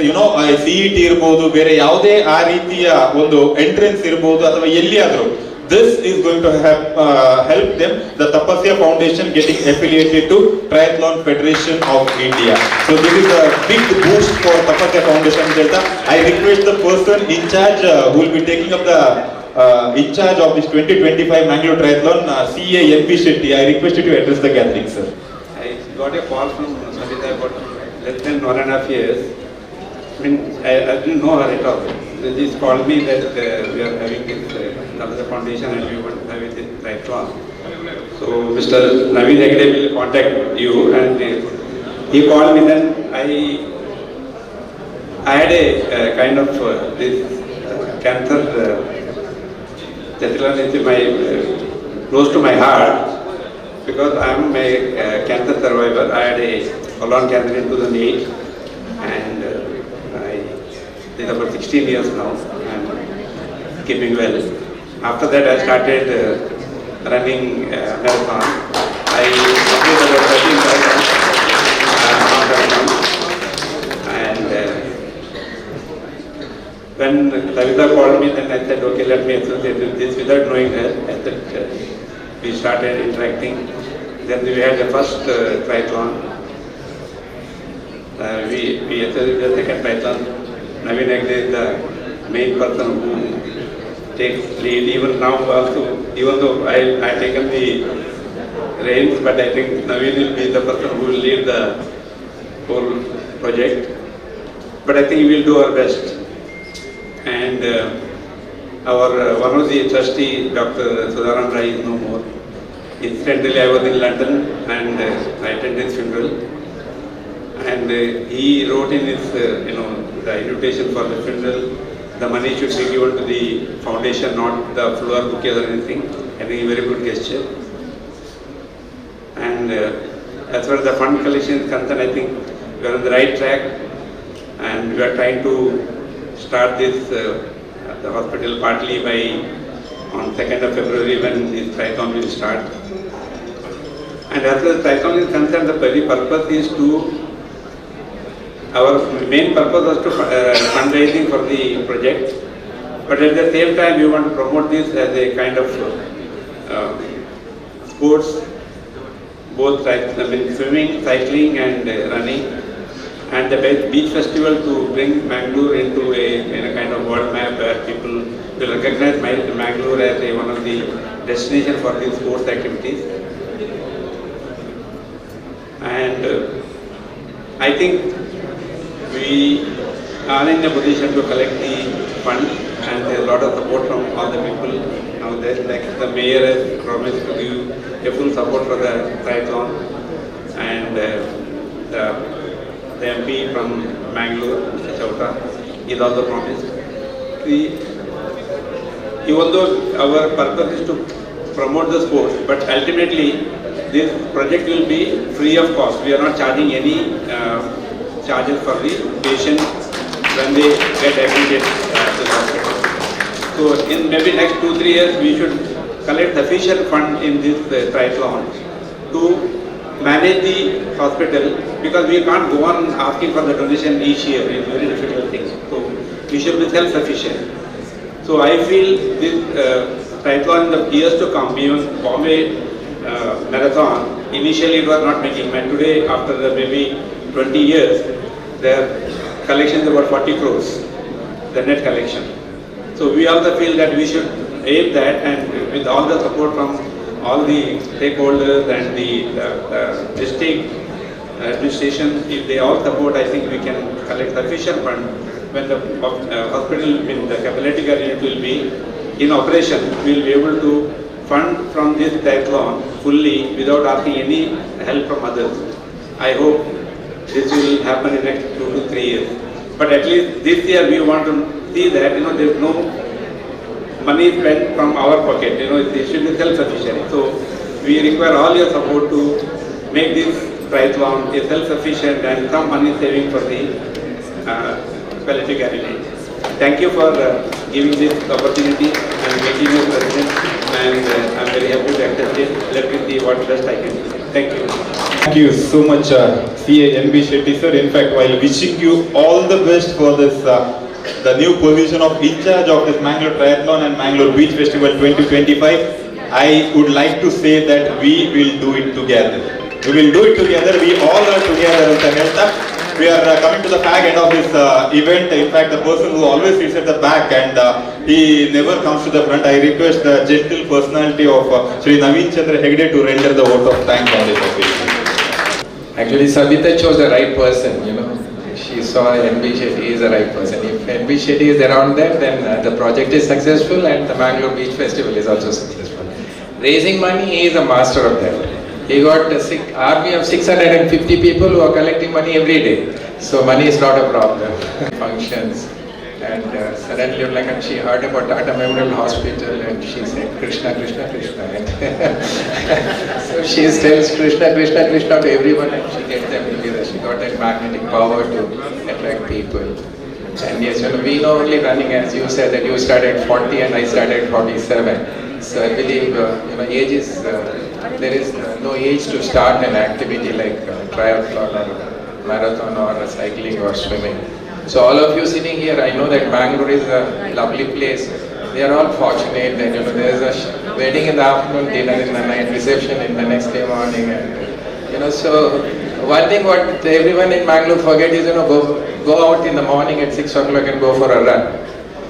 CET ಇರಬಹುದು, ಬೇರೆ ಯಾವುದೇ ಆ ರೀತಿಯ ಒಂದು ಎಂಟ್ರೆನ್ಸ್ ಇರಬಹುದು, ಅಥವಾ ಎಲ್ಲಿಯಾದರೂ this is going to help them, the Tapasya Foundation getting affiliated to Triathlon Federation of India. So this is a big boost for Tapasya Foundation Delta. I request the person in charge who will be taking up the in charge of this 2025 Mangalore Triathlon, CA NB Shetty. I request you to address the gathering, sir. I got a call from Savita about less than 1.5 years. I mean, I didn't know her at all. They just called me that we are having this Tapasya Foundation and we want to have it triathlon. So Mr. Naveen Hegde will contact you, and he called me. Then I had a kind of this cancer triathlon is my close to my heart, because I am a cancer survivor. I had a colon cancer in 2008, and I did about 16 years now. I am keeping well. After that, I started running marathon. I completed about 13 marathons, and when Savita called me, then I said, okay, let me associate with this. Without knowing her, I said, we started interacting. Then we had the first triathlon. We attended the second triathlon. Naveen Hegde is the main person who takes lead. Even now also, even though I taken the reins, but I think Naveen will be the person who will lead the whole project. But I think we will do our best. And our one of the trustee, Dr. Sudharan Rai, is no more. Incidentally, I was in London and I attended his funeral, and he wrote in his, the invitation for the funeral, the money should be given to the foundation, not the flower bouquet or anything. I think a very good gesture. And as far as the fund collection is concerned, I think we are on the right track, and we are trying to start this the hospital partly by on 2nd of February when this triathlon will start. And as far as triathlon is concerned, the very purpose is to, our main purpose was to fundraising for the project, but at the same time we want to promote this as a kind of sports, both swimming, cycling and running, and the beach festival to bring Mangalore into a kind of world map where people will recognize Mangalore as one of the destinations for these sports activities. And I think we are in a position to collect the fund, and there is a lot of support from all the people out there. Like the mayor has promised to give a full support for the triathlon, and the MP from Mangalore, Mr. Chauta, is also promised. Even though our purpose is to promote the sports, but ultimately this project will be free of cost. We are not charging any charges for the patient when they get admitted to the hospital. So in maybe next 2-3 years, we should collect sufficient fund in this triathlon to manage the hospital, because we can't go on asking for the donation each year. It's very difficult thing. So we should be self-sufficient. So I feel this triathlon in the years to come, even Bombay Marathon, initially it was not making money. Today, after maybe 20 years, their collection is about 40 crores, the net collection. So we also feel that we should aim that, and with all the support from all the stakeholders and the district administration, if they all support, I think we can collect sufficient fund when the hospital, when the capillary unit will be in operation. We will be able to fund from this triathlon fully without asking any help from others. I hope this will happen in the next 2 to 3 years. But at least this year we want to see that there is no money spent from our pocket. It should be self-sufficient. So we require all your support to make this triathlon a self-sufficient and some money saving for the palliative care unit. Thank you for giving this opportunity and making me president, and I'm very happy to accept it. Let me see what best I can do. Thank you. Thank you so much, CA NB Shetty sir. In fact, while wishing you all the best for this, the new position of in charge of this Mangalore Triathlon and Mangalore Beach Festival 2025, I would like to say that we will do it together. We will do it together. We all are together in Tanelta. We are coming to the back end of this event. In fact, the person who always sits at the back and he never comes to the front, I request the gentle personality of Shri Naveen Chandra Hegde to render the vote of thanks on this occasion. Actually, Sabita chose the right person, She saw NB Shetty is the right person. If NB Shetty is around there, then the project is successful and the Mangalore Beach Festival is also successful. Raising money, he is a master of that. He got an army of 650 people who are collecting money every day. So money is not a problem. Functions. And suddenly she heard about Tata Memorial Hospital and she said, Krishna, Krishna, Krishna. So she tells Krishna, Krishna, Krishna to everyone and she gets them together. She got that magnetic power to attract people. And yes, we know only running, as you said, that you started at 40 and I started at 47. So I believe, age is, there is no age to start an activity like triathlon or marathon or cycling or swimming. So all of you sitting here, I know that Bangalore is a lovely place. They are all fortunate that there is a wedding in the afternoon, dinner in the night, reception in the next day morning, and so one thing what everyone in Bangalore forget is go out in the morning at 6 o'clock and go for a run.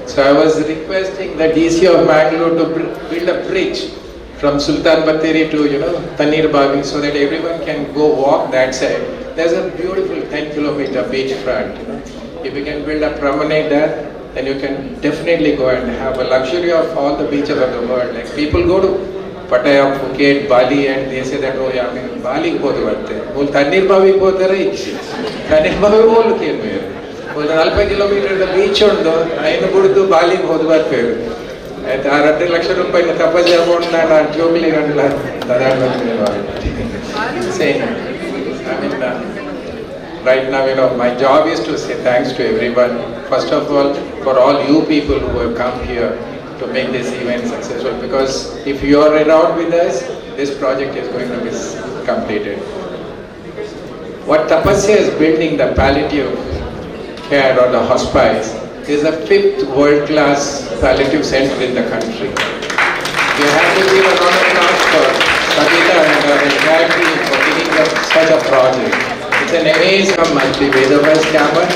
So I was requesting the DC of Bangalore to build a bridge from Sultan Bathery to Tanir Baghi so that everyone can go walk that side. There's a beautiful 10-kilometer beachfront. If you can build a promenade there, then you can definitely go and have a luxury of all the beaches of the world. Like people go to Pattaya, Phuket, Bali, and they say that, oh yeah, Bali go to Batte. Well, Tanir Baghi go to Tanir Baghi go to 40 kilometers the beach undo, I go to Bali go to Batte. And I have to ರೂಪಾಯಿ ತಪಸ್ಸೆ amount ನಾನು ಜೋಗ್ಲಿ ಗಂಟಲ right now, my job is to say thanks to everyone. First of all, for all you people who have come here to make this event successful, because if you are around with us, this project is going to be completed. What Tapasya is building, the palliative care or the hospice, is the 5th world-class palliative center in the country. We have to give a round of applause for Sabita and her entire team for taking up such a project. It's an amazing monthly Vedavas Campus,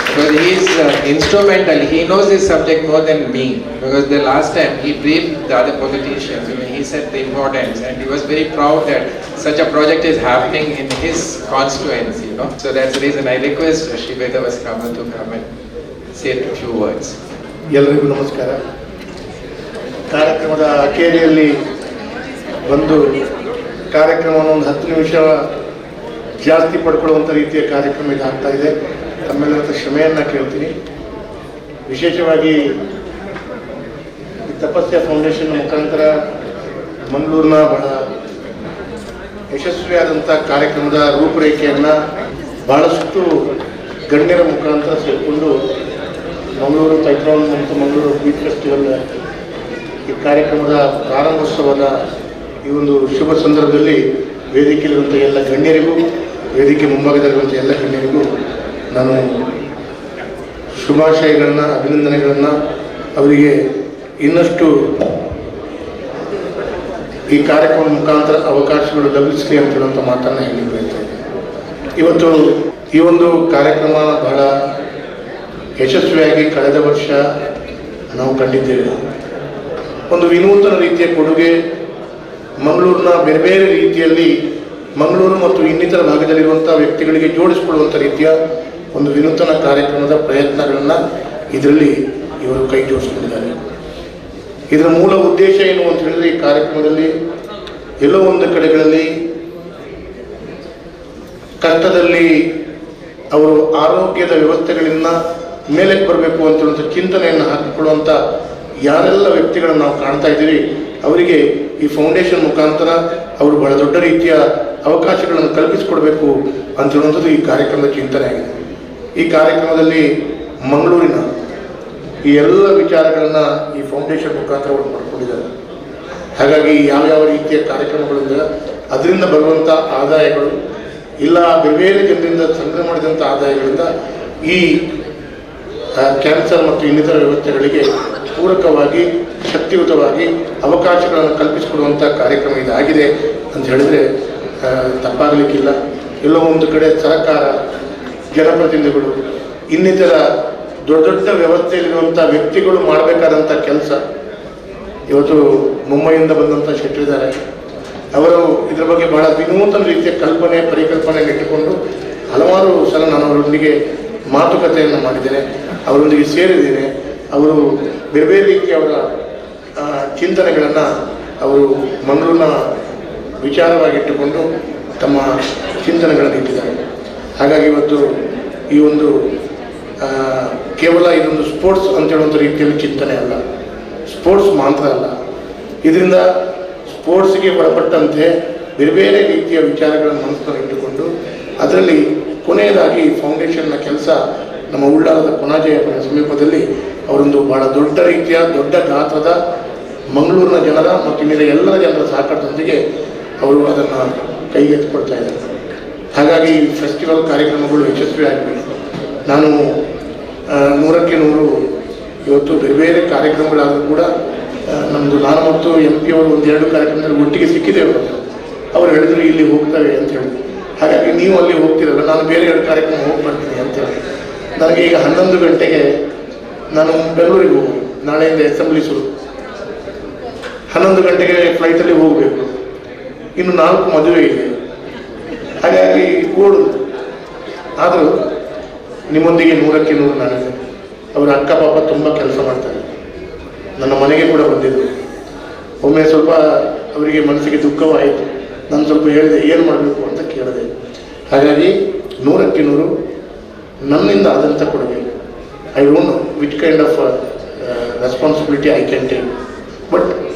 because he is instrumental. He knows this subject more than me, because the last time he briefed the other politicians, he said the importance, and he was very proud that such a project is happening in his constituency. So that's the reason I request Shri Vedavas Campus to come and say a few words. ಎಲ್ಲರಿಗೂ ನಮಸ್ಕಾರ. ಕಾರ್ಯಕ್ರಮದ ಅಖೇರಿಯಲ್ಲಿ ಬಂದು ಕಾರ್ಯಕ್ರಮವನ್ನು ಒಂದು 10 ನಿಮಿಷ ಜಾಸ್ತಿ ಪಡ್ಕೊಳ್ಳುವಂಥ ರೀತಿಯ ಕಾರ್ಯಕ್ರಮ ಇದಾಗ್ತಾ ಇದೆ. ತಮ್ಮೆಲ್ಲರ ಕ್ಷಮೆಯನ್ನು ಕೇಳ್ತೀನಿ. ವಿಶೇಷವಾಗಿ ಈ ತಪಸ್ಯ ಫೌಂಡೇಶನ್ ಮುಖಾಂತರ ಮಂಗಳೂರಿನ ಬಹಳ ಯಶಸ್ವಿಯಾದಂಥ ಕಾರ್ಯಕ್ರಮದ ರೂಪರೇಖೆಯನ್ನು ಬಹಳಷ್ಟು ಗಣ್ಯರ ಮುಖಾಂತರ ಸೇರಿಕೊಂಡು ಮಂಗಳೂರು ಪೈಥಾನ್ ಮತ್ತು ಮಂಗಳೂರು ಬೀಚ್ ಫೆಸ್ಟಿವಲ್ ಈ ಕಾರ್ಯಕ್ರಮದ ಪ್ರಾರಂಭೋತ್ಸವದ ಈ ಒಂದು ಶುಭ ಸಂದರ್ಭದಲ್ಲಿ ವೇದಿಕೆಯಲ್ಲಿರುವಂಥ ಎಲ್ಲ ಗಣ್ಯರಿಗೂ, ವೇದಿಕೆ ಮುಂಭಾಗದಲ್ಲಿರುವಂಥ ಎಲ್ಲ ಗಣ್ಯರಿಗೂ ನಾನು ಶುಭಾಶಯಗಳನ್ನು, ಅಭಿನಂದನೆಗಳನ್ನು, ಅವರಿಗೆ ಇನ್ನಷ್ಟು ಈ ಕಾರ್ಯಕ್ರಮದ ಮುಖಾಂತರ ಅವಕಾಶಗಳು ಲಭಿಸಲಿ ಅಂತ ಹೇಳುವಂಥ ಮಾತನ್ನು ಹೇಳಿ ಬಯಸ್ತಾ ಇದ್ದೀನಿ. ಇವತ್ತು ಈ ಒಂದು ಕಾರ್ಯಕ್ರಮ ಬಹಳ ಯಶಸ್ವಿಯಾಗಿ ಕಳೆದ ವರ್ಷ ನಾವು ಕಂಡಿದ್ದೇವೆ. ಒಂದು ವಿನೂತನ ರೀತಿಯ ಕೊಡುಗೆ, ಮಂಗಳೂರಿನ ಬೇರೆ ಬೇರೆ ರೀತಿಯಲ್ಲಿ ಮಂಗಳೂರು ಮತ್ತು ಇನ್ನಿತರ ಭಾಗದಲ್ಲಿರುವಂಥ ವ್ಯಕ್ತಿಗಳಿಗೆ ಜೋಡಿಸಿಕೊಳ್ಳುವಂಥ ರೀತಿಯ ಒಂದು ವಿನೂತನ ಕಾರ್ಯಕ್ರಮದ ಪ್ರಯತ್ನಗಳನ್ನು ಇದರಲ್ಲಿ ಇವರು ಕೈ ಜೋಡಿಸ್ಕೊಂಡಿದ್ದಾರೆ. ಇದರ ಮೂಲ ಉದ್ದೇಶ ಏನು ಅಂತ ಹೇಳಿದ್ರೆ, ಈ ಕಾರ್ಯಕ್ರಮದಲ್ಲಿ ಎಲ್ಲೋ ಒಂದು ಕಡೆಗಳಲ್ಲಿ ಕಷ್ಟದಲ್ಲಿ ಅವರು ಆರೋಗ್ಯದ ವ್ಯವಸ್ಥೆಗಳಿಂದ ಮೇಲಕ್ಕೆ ಬರಬೇಕು ಅಂತೇಳುವಂಥ ಚಿಂತನೆಯನ್ನು ಹಾಕಿಕೊಳ್ಳುವಂಥ ಯಾರೆಲ್ಲ ವ್ಯಕ್ತಿಗಳನ್ನು ನಾವು ಕಾಣ್ತಾ ಇದ್ದೀವಿ, ಅವರಿಗೆ ಈ ಫೌಂಡೇಶನ್ ಮುಖಾಂತರ ಅವರು ಬಹಳ ದೊಡ್ಡ ರೀತಿಯ ಅವಕಾಶಗಳನ್ನು ಕಲ್ಪಿಸಿಕೊಡ್ಬೇಕು ಅಂತ ಹೇಳುವಂಥದ್ದು ಈ ಕಾರ್ಯಕ್ರಮದ ಚಿಂತನೆ ಆಗಿದೆ. ಈ ಕಾರ್ಯಕ್ರಮದಲ್ಲಿ ಮಂಗಳೂರಿನ ಈ ಎಲ್ಲ ವಿಚಾರಗಳನ್ನು ಈ ಫೌಂಡೇಶನ್ ಮುಖಾಂತರ ಅವರು ಮಾಡ್ಕೊಂಡಿದ್ದಾರೆ. ಹಾಗಾಗಿ ಯಾವ್ಯಾವ ರೀತಿಯ ಕಾರ್ಯಕ್ರಮಗಳಿಂದ ಅದರಿಂದ ಬರುವಂಥ ಆದಾಯಗಳು ಇಲ್ಲ ಬೇರೆ ಬೇರೆ ಜನರಿಂದ ಸಂಗ್ರಹ ಮಾಡಿದಂಥ ಆದಾಯಗಳಿಂದ ಈ ಕ್ಯಾನ್ಸರ್ ಮತ್ತು ಇನ್ನಿತರ ವ್ಯವಸ್ಥೆಗಳಿಗೆ ಪೂರಕವಾಗಿ ಶಕ್ತಿಯುತವಾಗಿ ಅವಕಾಶಗಳನ್ನು ಕಲ್ಪಿಸಿಕೊಡುವಂಥ ಕಾರ್ಯಕ್ರಮ ಇದಾಗಿದೆ ಅಂತ ಹೇಳಿದರೆ ತಪ್ಪಾಗಲಿಕ್ಕಿಲ್ಲ. ಎಲ್ಲೋ ಒಂದು ಕಡೆ ಸರ್ಕಾರ, ಜನಪ್ರತಿನಿಧಿಗಳು, ಇನ್ನಿತರ ದೊಡ್ಡ ದೊಡ್ಡ ವ್ಯವಸ್ಥೆಯಲ್ಲಿರುವಂಥ ವ್ಯಕ್ತಿಗಳು ಮಾಡಬೇಕಾದಂಥ ಕೆಲಸ. ಇವತ್ತು ಮುಂಬೈಯಿಂದ ಬಂದಂಥ ಶೆಟ್ಟರಿದ್ದಾರೆ, ಅವರು ಇದರ ಬಗ್ಗೆ ಬಹಳ ವಿನೂತನ ರೀತಿಯ ಪರಿಕಲ್ಪನೆ ಇಟ್ಟುಕೊಂಡು ಹಲವಾರು ಸಲ ನಾನು ಅವರೊಂದಿಗೆ ಮಾತುಕತೆಯನ್ನು ಮಾಡಿದ್ದೇನೆ, ಅವರೊಂದಿಗೆ ಸೇರಿದ್ದೇನೆ. ಅವರು ಬೇರೆ ಬೇರೆ ರೀತಿಯ ಅವರ ಚಿಂತನೆಗಳನ್ನು ಅವರು ಮಂಗಳೂರಿನ ವಿಚಾರವಾಗಿಟ್ಟುಕೊಂಡು ತಮ್ಮ ಚಿಂತನೆಗಳನ್ನು ಇಟ್ಟಿದ್ದಾರೆ. ಹಾಗಾಗಿ ಇವತ್ತು ಈ ಒಂದು ಕೇವಲ ಇದೊಂದು ಸ್ಪೋರ್ಟ್ಸ್ ಅಂತ ಹೇಳುವಂಥ ರೀತಿಯಲ್ಲಿ ಚಿಂತನೆ ಅಲ್ಲ, ಸ್ಪೋರ್ಟ್ಸ್ ಮಾತ್ರ ಅಲ್ಲ, ಇದರಿಂದ ಸ್ಪೋರ್ಟ್ಸ್ಗೆ ಒಳಪಟ್ಟಂತೆ ಬೇರೆ ಬೇರೆ ರೀತಿಯ ವಿಚಾರಗಳನ್ನು ಮನಸ್ಸನ್ನು ಇಟ್ಟುಕೊಂಡು ಅದರಲ್ಲಿ ಕೊನೆಯದಾಗಿ ಫೌಂಡೇಶನ್ನ ಕೆಲಸ ನಮ್ಮ ಉಳ್ಳಾಲದ ಕೊನಾಜೆಯ ಸಮೀಪದಲ್ಲಿ ಅವರೊಂದು ಬಹಳ ದೊಡ್ಡ ರೀತಿಯ ದೊಡ್ಡ ಗಾತ್ರದ ಮಂಗಳೂರಿನ ಜನರ ಮತ್ತು ಇನ್ನಿತರ ಎಲ್ಲರ ಜನರ ಸಹಕಾರದೊಂದಿಗೆ ಅವರು ಅದನ್ನು ಕೈಗೆತ್ತಿಕೊಳ್ತಾ ಇದ್ದಾರೆ. ಹಾಗಾಗಿ ಫೆಸ್ಟಿವಲ್ ಕಾರ್ಯಕ್ರಮಗಳು ಯಶಸ್ವಿಯಾಗಿವೆ. ನಾನು 100ಕ್ಕೆ 100 ಇವತ್ತು ಬೇರೆ ಬೇರೆ ಕಾರ್ಯಕ್ರಮಗಳಾದರೂ ಕೂಡ ನಮ್ಮದು ನಾನು ಮತ್ತು MP ಅವರು 1-2 ಕಾರ್ಯಕ್ರಮದಲ್ಲಿ ಒಟ್ಟಿಗೆ ಸಿಕ್ಕಿದ್ದೇವೆ. ಅವರು ಹೇಳಿದರು ಇಲ್ಲಿ ಹೋಗ್ತವೆ ಅಂತ ಹೇಳಿ. ಹಾಗಾಗಿ ನೀವು ಅಲ್ಲಿ ಹೋಗ್ತಿರಲ್ಲ, ನಾನು ಬೇರೆ 2 ಕಾರ್ಯಕ್ರಮ ಹೋಗಿ ಬರ್ತೀನಿ ಅಂತೇಳಿ. ನನಗೆ ಈಗ 11 ಗಂಟೆಗೆ ನಾನು ಬೆಂಗಳೂರಿಗೆ ಹೋಗಿ ನಾಳೆಯಿಂದ ಅಸೆಂಬ್ಲಿ ಶುರು, 11 ಗಂಟೆಗೆ ಫ್ಲೈಟಲ್ಲಿ ಹೋಗಬೇಕು. ಇನ್ನು 4 ಮದುವೆ ಇದೆ. ಹಾಗಾಗಿ ಓಡುದು. ಆದರೂ ನಿಮ್ಮೊಂದಿಗೆ 100ಕ್ಕೆ 100 ನಾನಿದೆ. ಅವರ ಅಕ್ಕ ಪಾಪ ತುಂಬ ಕೆಲಸ ಮಾಡ್ತಾರೆ. ನನ್ನ ಮನೆಗೆ ಕೂಡ ಬಂದಿದ್ದರು. ಒಮ್ಮೆ ಸ್ವಲ್ಪ ಅವರಿಗೆ ಮನಸ್ಸಿಗೆ ದುಃಖವಾಯಿತು. ನಾನು ಸ್ವಲ್ಪ ಹೇಳಿದೆ ಏನು ಮಾಡಬೇಕು ಅಂತ ಕೇಳಿದೆ. ಹಾಗಾಗಿ 100ಕ್ಕೆ 100 ನನ್ನಿಂದ ಆದಂಥ ಕೊಡುಗೆ. I don't know which kind of responsibility I can take, but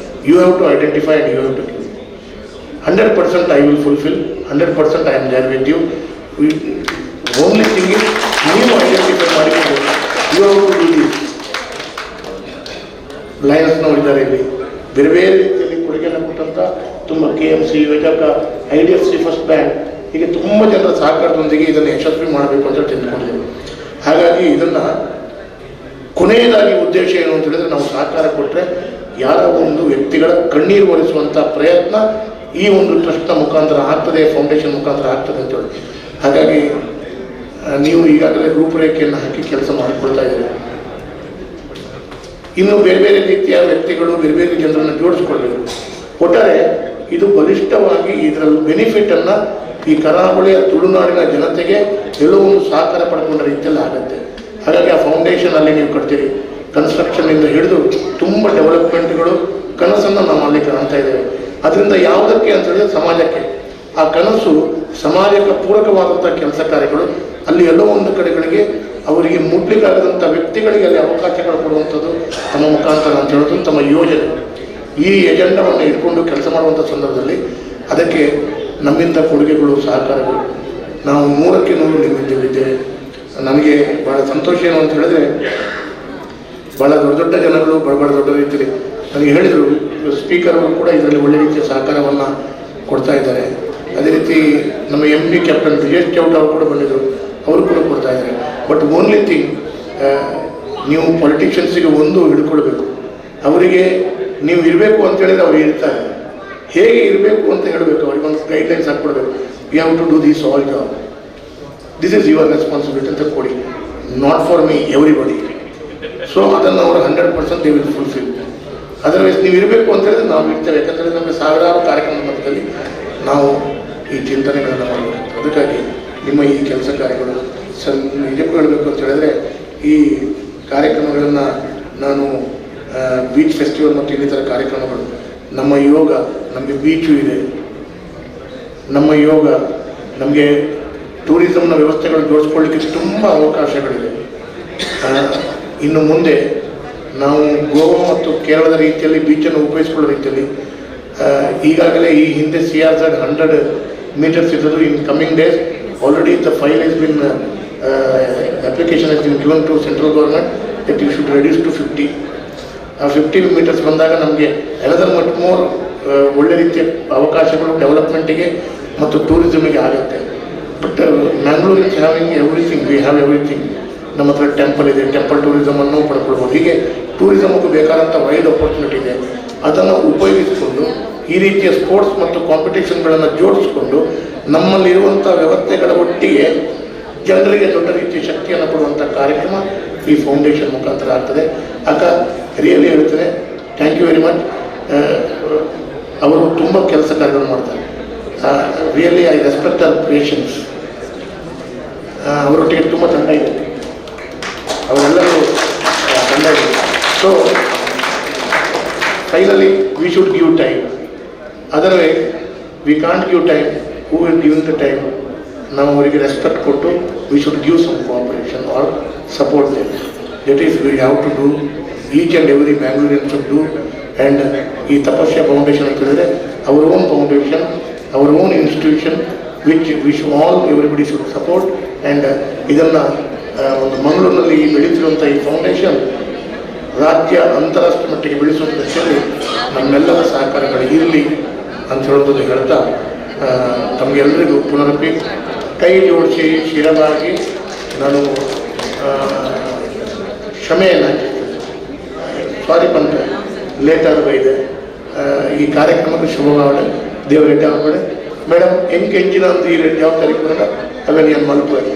you have to identify and you have to give. 100% I will fulfill, 100% I am there with you. Only thing is, ನೀವು identify ಮಾಡಿಕೊಂಡು you have to do this. ಲಯನ್ಸ್ನವರಿದ್ದಾರೆ ಇಲ್ಲಿ, ಬೇರೆ ಬೇರೆ ರೀತಿಯಲ್ಲಿ ಕೊಡುಗೆಯನ್ನು ಕೊಟ್ಟಂಥ ತುಂಬ KMC, ವೇದಕ, IDFC ಫಸ್ಟ್ ಬ್ಯಾಂಕ್, ಹೀಗೆ ತುಂಬ ಜನರ ಸಹಕಾರದೊಂದಿಗೆ ಇದನ್ನು ಯಶಸ್ವಿ ಮಾಡಬೇಕು ಅಂತ ತಿಳ್ಕೊಂಡಿದ್ದೇವೆ. ಹಾಗಾಗಿ ಇದನ್ನು ಕೊನೆಯದಾಗಿ ಉದ್ದೇಶ ಏನು ಅಂತ ಹೇಳಿದ್ರೆ, ನಾವು ಸಹಕಾರ ಕೊಟ್ಟರೆ ಯಾರ ಒಂದು ವ್ಯಕ್ತಿಗಳ ಕಣ್ಣೀರು ಒರೆಸುವಂಥ ಪ್ರಯತ್ನ ಈ ಒಂದು ಟ್ರಸ್ಟ್ನ ಮುಖಾಂತರ ಆಗ್ತದೆ, ಫೌಂಡೇಶನ್ ಮುಖಾಂತರ ಆಗ್ತದೆ ಅಂತೇಳಿ. ಹಾಗಾಗಿ ನೀವು ಈಗಾಗಲೇ ರೂಪರೇಖೆಯನ್ನು ಹಾಕಿ ಕೆಲಸ ಮಾಡಿಕೊಳ್ತಾ ಇದ್ದೀರಿ. ಇನ್ನು ಬೇರೆ ಬೇರೆ ರೀತಿಯ ವ್ಯಕ್ತಿಗಳು, ಬೇರೆ ಬೇರೆ ಜನರನ್ನು ಜೋಡಿಸ್ಕೊಳ್ಬೇಕು. ಒಟ್ಟಾರೆ ಇದು ಬಲಿಷ್ಠವಾಗಿ ಇದರ ಬೆನಿಫಿಟನ್ನು ಈ ಕರಾವಳಿಯ ತುಳುನಾಡಿನ ಜನತೆಗೆ ಎಲ್ಲೋ ಒಂದು ಸಹಕಾರ ಪಡ್ಕೊಂಡ ರೀತಿಯಲ್ಲಿ ಆಗುತ್ತೆ. ಹಾಗಾಗಿ ಆ ಫೌಂಡೇಶನ್ ಅಲ್ಲಿ ನೀವು ಕಟ್ತೀರಿ, ಕನ್ಸ್ಟ್ರಕ್ಷನ್ನಿಂದ ಹಿಡಿದು ತುಂಬ ಡೆವಲಪ್ಮೆಂಟ್ಗಳು ಕನಸನ್ನು ನಾವು ಅಲ್ಲಿ ಕಾಣ್ತಾ ಇದ್ದೇವೆ. ಅದರಿಂದ ಯಾವುದಕ್ಕೆ ಅಂತ ಹೇಳಿದ್ರೆ ಸಮಾಜಕ್ಕೆ, ಆ ಕನಸು ಸಮಾಜಕ್ಕೆ ಪೂರಕವಾದಂಥ ಕೆಲಸ ಕಾರ್ಯಗಳು ಅಲ್ಲಿ ಎಲ್ಲೋ ಒಂದು ಕಡೆಗಳಿಗೆ ಅವರಿಗೆ ಮುಟ್ಲಿಕ್ಕಾಗದಂಥ ವ್ಯಕ್ತಿಗಳಿಗೆ ಅಲ್ಲಿ ಅವಕಾಶಗಳು ಕೊಡುವಂಥದ್ದು ತಮ್ಮ ಮುಖಾಂತರ ಅಂತ ಹೇಳೋದು ತಮ್ಮ ಯೋಜನೆ. ಈ ಎಜೆಂಡಾವನ್ನು ಇಟ್ಕೊಂಡು ಕೆಲಸ ಮಾಡುವಂಥ ಸಂದರ್ಭದಲ್ಲಿ ಅದಕ್ಕೆ ನಮ್ಮಿಂದ ಕೊಡುಗೆಗಳು, ಸಹಕಾರಗಳು ನಾವು 100ಕ್ಕೆ 100 ನಿಮ್ಮಿದ್ದೇವೆ. ನನಗೆ ಭಾಳ ಸಂತೋಷ ಏನು ಅಂತ ಹೇಳಿದ್ರೆ, ಭಾಳ ದೊಡ್ಡ ದೊಡ್ಡ ಜನಗಳು ಭಾಳ ದೊಡ್ಡ ರೀತಿಯಲ್ಲಿ ನನಗೆ ಹೇಳಿದರು, ಸ್ಪೀಕರ್ ಅವರು ಕೂಡ ಇದರಲ್ಲಿ ಒಳ್ಳೆ ರೀತಿಯ ಸಹಕಾರವನ್ನು ಕೊಡ್ತಾ ಇದ್ದಾರೆ. ಅದೇ ರೀತಿ ನಮ್ಮ MP ಕ್ಯಾಪ್ಟನ್ ಬ್ರಿಜೇಶ್ ಚೌಟ ಅವರು ಕೂಡ ಬಂದಿದ್ದರು, ಅವರು ಕೂಡ ಕೊಡ್ತಾ ಇದ್ದಾರೆ. ಬಟ್ ಓನ್ಲಿ ಥಿಂಗ್, ನೀವು ಪೊಲಿಟಿಷಿಯನ್ಸಿಗೆ ಒಂದು ಹಿಡ್ಕೊಳ್ಬೇಕು, ಅವರಿಗೆ ನೀವು ಇರಬೇಕು ಅಂತ ಹೇಳಿದ್ರೆ ಅವ್ರು ಇರ್ತಾರೆ. ಹೇಗೆ ಇರಬೇಕು ಅಂತ ಹೇಳಬೇಕು, ಅವ್ರಿಗೆ ಒಂದು ಗೈಡ್ಲೈನ್ಸ್ ಹಾಕ್ಕೊಡ್ಬೇಕು. You have to do this all job, this is your responsibility ಅಂತ ಕೊಡಿ, not for me, everybody. So ಅದನ್ನು ಅವರು 100% ದೇ ವಿಲ್ ಫುಲ್ಫಿಲ್. ಅದರ್ವೈಸ್ ನೀವು ಇರಬೇಕು ಅಂತ ಹೇಳಿದ್ರೆ ನಾವು ಇರ್ತೇವೆ. ಯಾಕಂದರೆ ನಮಗೆ ಸಾವಿರಾರು ಕಾರ್ಯಕ್ರಮದ ಮಧ್ಯದಲ್ಲಿ ನಾವು ಈ ಚಿಂತನೆಗಳನ್ನು ಮಾಡಬೇಕು. ಅದಕ್ಕಾಗಿ ನಿಮ್ಮ ಈ ಕೆಲಸ ಕಾರ್ಯಗಳು ನಿಜಕ್ಕೂ ಹೇಳಬೇಕು ಅಂತ ಹೇಳಿದ್ರೆ, ಈ ಕಾರ್ಯಕ್ರಮಗಳನ್ನು ನಾನು ಬೀಚ್ ಫೆಸ್ಟಿವಲ್ ಮತ್ತು ಇನ್ನಿತರ ಕಾರ್ಯಕ್ರಮಗಳು, ನಮ್ಮ ಯೋಗ, ನಮಗೆ ಬೀಚು ಇದೆ, ನಮ್ಮ ಯೋಗ, ನಮಗೆ ಟೂರಿಸಮ್ನ ವ್ಯವಸ್ಥೆಗಳು ಜೋಡಿಸ್ಕೊಳ್ಳಿಕ್ಕೆ ತುಂಬ ಅವಕಾಶಗಳಿದೆ. ಇನ್ನು ಮುಂದೆ ನಾವು ಗೋವಾ ಮತ್ತು ಕೇರಳದ ರೀತಿಯಲ್ಲಿ ಬೀಚನ್ನು ಉಪಯೋಗಿಸಿಕೊಳ್ಳೋ ರೀತಿಯಲ್ಲಿ ಈಗಾಗಲೇ ಈ ಹಿಂದೆ CRZ 100 ಮೀಟರ್ಸ್ ಇರೋದು. In coming days already the file has been application has been given to central government that you should reduce to 50. ಆ 50 ಮೀಟರ್ಸ್ ಬಂದಾಗ ನಮಗೆ ಎನದರ್ ಮಚ್ ಮೋರ್ ಒಳ್ಳೆ ರೀತಿಯ ಅವಕಾಶಗಳು ಡೆವಲಪ್ಮೆಂಟಿಗೆ ಮತ್ತು ಟೂರಿಸಮಿಗೆ ಆಗುತ್ತೆ. But Mangalore is having everything, we have everything. ನಮ್ಮ ಹತ್ರ ಟೆಂಪಲ್ ಇದೆ, ಟೆಂಪಲ್ ಟೂರಿಸಮನ್ನು ಪಡ್ಕೊಳ್ಬೋದು. ಹೀಗೆ ಟೂರಿಸಮ್ಗೂ ಬೇಕಾದಂಥ ವೈಡ್ ಅಪರ್ಚುನಿಟಿ ಇದೆ. ಅದನ್ನು ಉಪಯೋಗಿಸಿಕೊಂಡು ಈ ರೀತಿಯ ಸ್ಪೋರ್ಟ್ಸ್ ಮತ್ತು ಕಾಂಪಿಟೇಷನ್ಗಳನ್ನು ಜೋಡಿಸಿಕೊಂಡು ನಮ್ಮಲ್ಲಿರುವಂಥ ವ್ಯವಸ್ಥೆಗಳ ಒಟ್ಟಿಗೆ ಜನರಿಗೆ ದೊಡ್ಡ ರೀತಿಯ ಶಕ್ತಿಯನ್ನು ಕೊಡುವಂಥ ಕಾರ್ಯಕ್ರಮ ಈ ಫೌಂಡೇಶನ್ ಮುಖಾಂತರ ಆಗ್ತದೆ. ಅಕ್ಕ ರಿಯಲಿ ಹೇಳ್ತೇನೆ, ಥ್ಯಾಂಕ್ ಯು ವೆರಿ ಮಚ್. ಅವರು ತುಂಬ ಕೆಲಸ ಕಾರ್ಯಗಳು ಮಾಡ್ತಾರೆ. ರಿಯಲಿ ಐ ರೆಸ್ಪೆಕ್ಟ್ ಅವರ್ ಪೇಷನ್ಸ್. ಅವರೊಟ್ಟಿಗೆ ತುಂಬ ತಂಡ ಇದೆ, ಅವರೆಲ್ಲರೂ ತಂಡ ಇದೆ. So finally we should give time. Otherwise we can't give time. Who will giving the time? ನಾವು ಅವರಿಗೆ ರೆಸ್ಪೆಕ್ಟ್ ಕೊಟ್ಟು we should give some cooperation or support them. That is we have to do, each and every Bangalorean should do. And ಈ Tapasya foundation ಅಂತ ಹೇಳಿದ್ರೆ ಅವರ್ own foundation, ಅವರ್ own institution which all everybody should support. And ಇದನ್ನು ಒಂದು ಮಂಗಳೂರಿನಲ್ಲಿ ಬೆಳೀತಿರುವಂಥ ಈ foundation ರಾಜ್ಯ ಅಂತಾರಾಷ್ಟ್ರೀಯ ಮಟ್ಟಿಗೆ ಬೆಳೆಸುವಂಥ ದಿಶೆಯಲ್ಲಿ ನಮ್ಮೆಲ್ಲರ ಸಹಕಾರಗಳು ಇರಲಿ ಅಂತ ಹೇಳೋದನ್ನು ಹೇಳ್ತಾ, ತಮಗೆಲ್ಲರಿಗೂ ಪುನರಪಿ ಕೈ ಜೋಡಿಸಿ ಶಿರವಾಗಿ ನಾನು ಕ್ಷಮೆಯನ್ನು ಹಾಕಿರ್ತೇನೆ. ಸಾರಿ ಬಂತ ಲೇಟ್ ಆಗಿದೆ. ಈ ಕಾರ್ಯಕ್ರಮಕ್ಕೆ ಶುಭವಾಗಲಿ, ದೇವರ ರೆಡ್ಡಿ ಆಗಬೇಡ ಮೇಡಮ್. ಹೆಂಗೆ ಹೆಂಚಿನ ಅಂತ ಈ ಜವಾಬ್ದಾರಿ ಕೊಡೋಣ, ಅವೇನು ಏನು ಮಲ್ಕೋಬೇಕು.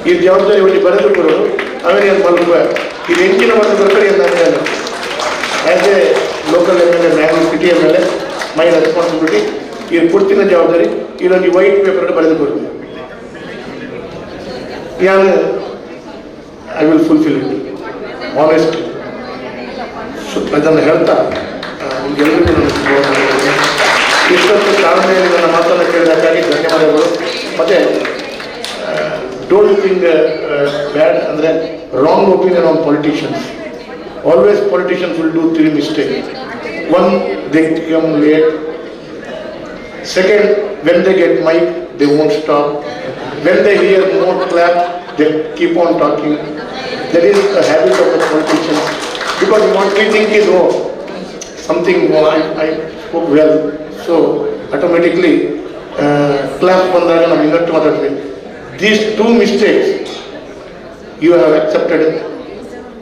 ಈ ಜವಾಬ್ದಾರಿ ಒಳ್ಳೆ ಬರೆದು ಕೊಡೋದು, ಅವೇನು ಏನು ಮಲ್ಕೋಬೇಕು. ಇದು ಹೆಂಚಿನ ಮತ್ತು ಬರ್ಕಡಿ ಅಂದರೆ as A local MLA, Mangalore city MLA, my responsibility. ಇದು ಕೊಡ್ತಿನ ಜವಾಬ್ದಾರಿ ಇದೊಂದು ವೈಟ್ ಪೇಪರ್ ಬರೆದು ಕೊಡ್ತೀನಿ. I will fulfil it honest. ಅದನ್ನು ಹೇಳ್ತಾ ನಿಮಗೆಲ್ಲರಿಗೂ ಇಷ್ಟೊತ್ತು ತಾಳ್ಮೆಯಲ್ಲಿ ನನ್ನ ಮಾತನ್ನು ಕೇಳಿದಕ್ಕಾಗಿ ಧನ್ಯವಾದಗಳು. ಮತ್ತು ಡೋಂಟ್ ಥಿಂಕ್ ಬ್ಯಾಡ್ ಅಂದರೆ wrong opinion on politicians. Always politicians will do 3 mistake. One, they come late. Second, when they get mic, they won't stop. When they hear more clap, they keep on talking. That is a habit of the politicians. because we think is something I spoke well, so automatically class ಬಂದಾಗ ನಾವು ಇನ್ನಷ್ಟು ಮಾತಾಡ್ತೀವಿ. These two mistakes you have accepted.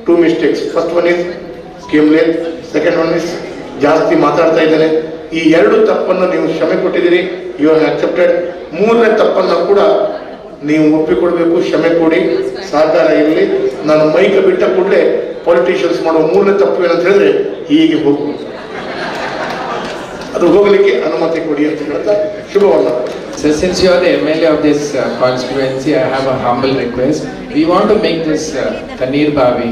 Two mistakes. First one is came late. Second one is ಜಾಸ್ತಿ ಮಾತಾಡ್ತಾ ಇದ್ದೇನೆ. ಈ ಎರಡು ತಪ್ಪನ್ನು ನೀವು ಕ್ಷಮೆ ಕೊಟ್ಟಿದ್ದೀರಿ, ಯು ಹ್ಯಾವ್ ಆಕ್ಸೆಪ್ಟೆಡ್. ಮೂರನೇ ತಪ್ಪನ್ನು ಕೂಡ ನೀವು ಒಪ್ಪಿಕೊಡ್ಬೇಕು, ಕ್ಷಮೆ ಕೊಡಿ, ಸಹಕಾರ ಇರಲಿ. ನಾನು ಮೈಕ ಬಿಟ್ಟ ಕೂಡಲೇ ಪಾಲಿಟಿಷಿಯನ್ಸ್ ಮಾಡೋ ಮೂರನೇ ತಪ್ಪು ಏನಂತ ಹೇಳಿದ್ರೆ ಹೀಗೆ ಹೋಗ್ಬೋದು, ಅದು ಹೋಗಲಿಕ್ಕೆ ಅನುಮತಿ ಕೊಡಿ ಅಂತ ಹೇಳ್ತಾ ಶುಭವಲ್ಲ. So since you are the MLA of this constituency, I have a humble request. We want to make this Tanir Bavi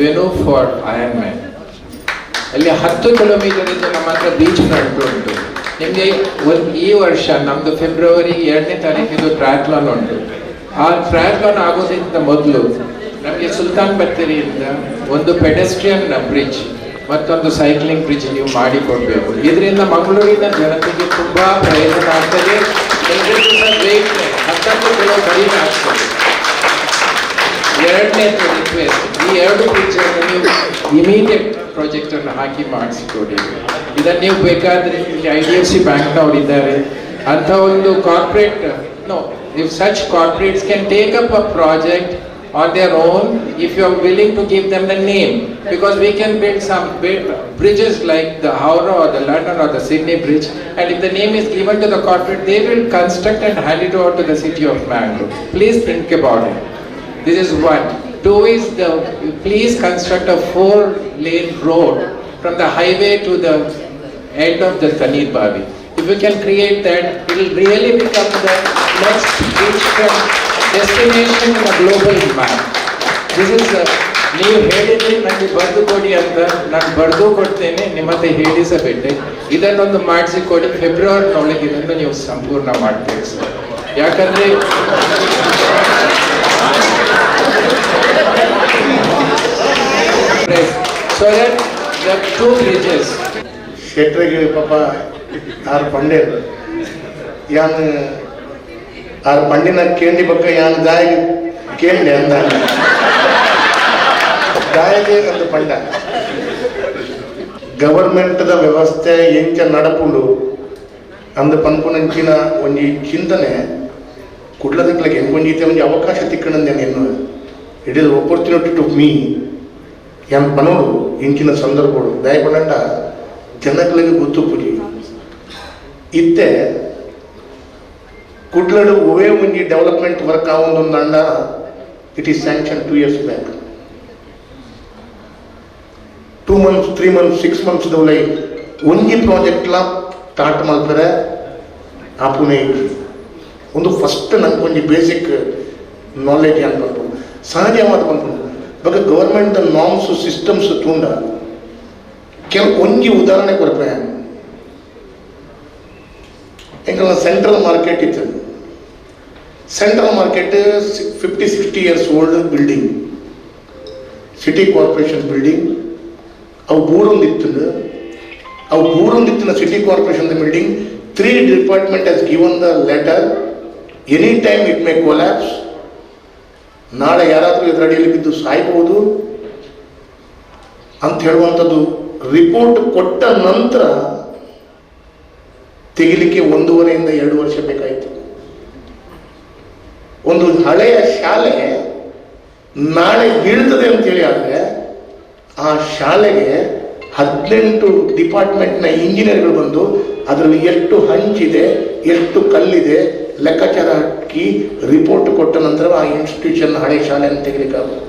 venue for Ironman. ಅಲ್ಲಿ 10 ಕಿಲೋಮೀಟರ್ ಇಂದ ನಮ್ಮ ಹತ್ರ ಬೀಚ್ ಫ್ರಂಟ್ ಉಂಟು. ನಿಮಗೆ ಈ ವರ್ಷ ನಮ್ಮದು ಫೆಬ್ರವರಿ 2ನೇ ತಾರೀಕಿದು ಟ್ರಯಾಥ್ಲಾನ್ ಉಂಟು. ಆ ಟ್ರಯಾಥ್ಲಾನ್ ಆಗೋದಕ್ಕಿಂತ ಮೊದಲು ನಮಗೆ ಸುಲ್ತಾನ್ ಬತ್ತೇರಿಯಿಂದ ಒಂದು ಪೆಡೆಸ್ಟ್ರಿಯನ್ ಬ್ರಿಡ್ಜ್ ಮತ್ತೊಂದು ಸೈಕ್ಲಿಂಗ್ ಬ್ರಿಡ್ಜ್ ನೀವು ಮಾಡಿಕೊಡ್ಬೇಕು. ಇದರಿಂದ ಮಂಗಳೂರಿನ ಜನತೆಗೆ ತುಂಬಾ ಪ್ರಯೋಜನ ಆಗ್ತದೆ. ಎಲ್ಲರಿಗೂ ಸಹ ವೇಟ್ 10 ಕಿಲೋ ಕಡಿಮೆ ಆಗ್ತದೆ. ಎರಡನೇದು ರಿಕ್ವೆಸ್ಟ್, ಈ ಎರಡು ಬ್ರಿಡ್ಜ್ ಅನ್ನು ನೀವು ಇಮಿಡಿಯೇಟ್ ಪ್ರಾಜೆಕ್ಟ್ ಅನ್ನು ಹಾಕಿ ಮಾಡಿಸಿಕೊಡಿ. ಇದನ್ನು ನೀವು ಬೇಕಾದ್ರೆ ಇಲ್ಲಿ IDFC ಬ್ಯಾಂಕ್ನವ್ರು ಇದ್ದಾರೆ, ಅಂತ ಒಂದು corporate if such corporates can take up a project on their own, if you are willing to give them the name, because we can build some bridges like the Howrah or the London or the Sydney bridge, and if the name is given to the corporate, they will construct and hand it over to the city of Mangalore. Please think about it. This is one. Two is please construct a 4-lane road from the highway to the end of the Tanir Bavi. If we can create that, it will really become the next beachfront destination in a global map. This is ನೀವು ಹೇಳಿದ್ರೆ ನನಗೆ ಬರೆದು ಕೊಡಿ ಅಂತ ನಾನು ಬರೆದು ಕೊಡ್ತೇನೆ, ನಿಮ್ಮ ಹತ್ರ ಹೇಳಿಸಬೇಡಿ. ಇದನ್ನೊಂದು ಮಾಡಿಸಿಕೊಡಿ, ಫೆಬ್ರವರಿನೊಳಗೆ ಇದನ್ನು ನೀವು ಸಂಪೂರ್ಣ ಮಾಡ್ತೀವಿ ಸರ್. ಯಾಕಂದ್ರೆ so that the two bridges ಶೆಟ್ರಿಗೆ ಪಾಪ ಆರು ಪಂಡೆ ಯಾನ್ ಆರು ಪಂಡಿನ ಕೇಂಡಿ ಪಕ್ಕ ಯಾನ್ ದಾಯ ಕೇಂಡೆ ಅಂದ ದಾಯಗೆ ಒಂದು ಪಂಡ ಗವರ್ಮೆಂಟ್ದ ವ್ಯವಸ್ಥೆ ಎಂಚ ನಡಪುಂಡು ಅಂದ ಪನ್ಪುನಂಚಿನ ಒಂಜಿ ಚಿಂತನೆ ಕುಡ್ಲದಕ್ಲಗೆ ಎಂಕೊಂಜೀತೆ ಒಂಜಿ ಅವಕಾಶ ತಿಕ್ಕಣಂದೆ ಎನ್ನು it is opportunity to me ಯಾನ್ ಪನೋಡು ಇಂಚಿನ ಸಂದರ್ಭಗಳು ದಯಪಡಂಡ ಜನಗಳಿಗೆ ಗೊತ್ತು ಪೂಜಿ ಇತ್ತೆ ಕುಡ್ಲಡು ಒವೇ ಒಂಜಿ ಡೆವಲಪ್ಮೆಂಟ್ ವರ್ಕ್ ಆವೊಂದೊಂದು ಅಂಡ it is sanction 2 years back. 2 months 3 months 6 months ದವಲೈ ಒಂಜಿ ಪ್ರಾಜೆಕ್ಟ್ಲ ಸ್ಟಾರ್ಟ್ ಮಾಡ್ತಾರೆ ಆಪುನೆ ಒಂದು ಫಸ್ಟ್ ನಂಗೆ ಒಂಜಿ ಬೇಸಿಕ್ ನಾಲೆಜ್ ಅಂತ ಬಂದ್ಬಿಟ್ಟು ಸಹಜವಾದ ಬಂದ್ಬಿಟ್ಟು ಇವಾಗ ಗೌರ್ಮೆಂಟ್ ನಾರ್ಮ್ಸ್ ಸಿಸ್ಟಮ್ಸ್ ತುಂಡ ಕೆಲವು ಒಂಜಿ ಉದಾಹರಣೆ ಕೊಡ್ಪೆ. ಎಂಕಲ್ನ ಸೆಂಟ್ರಲ್ ಮಾರ್ಕೆಟ್ ಇತ್ತು. Central market 50-60 years old building, city corporation building. ಅವು ಬೂರೊಂದಿತ್ತು city corporation building. 3 department has given the letter, any time it may collapse. ನಾಳೆ ಯಾರಾದರೂ ಇದರಡಿಯಲ್ಲಿ ಬಿದ್ದು ಸಾಯ್ಬೋದು ಅಂತ ಹೇಳುವಂಥದ್ದು ರಿಪೋರ್ಟ್ ಕೊಟ್ಟ ನಂತರ ತೆಗಿಲಿಕ್ಕೆ 1.5 2 ವರ್ಷ ಬೇಕಾಯಿತು. ಒಂದು ಹಳೆಯ ಶಾಲೆ ನಾಳೆ ಬೀಳ್ತದೆ ಅಂತೇಳಿ ಆದರೆ ಆ ಶಾಲೆಗೆ 18 ಡಿಪಾರ್ಟ್ಮೆಂಟ್ನ ಇಂಜಿನಿಯರ್ಗಳು ಬಂದು ಅದರಲ್ಲಿ ಎಷ್ಟು ಹಂಚಿದೆ, ಎಷ್ಟು ಕಲ್ಲಿದೆ ಲೆಕ್ಕಾಚಾರ ಹಾಕಿ ರಿಪೋರ್ಟ್ ಕೊಟ್ಟ ನಂತರ ಆ ಇನ್ಸ್ಟಿಟ್ಯೂಷನ್ ಹಳೆ ಶಾಲೆಯನ್ನು ತೆಗಿಲಿಕ್ಕಾಗುತ್ತೆ.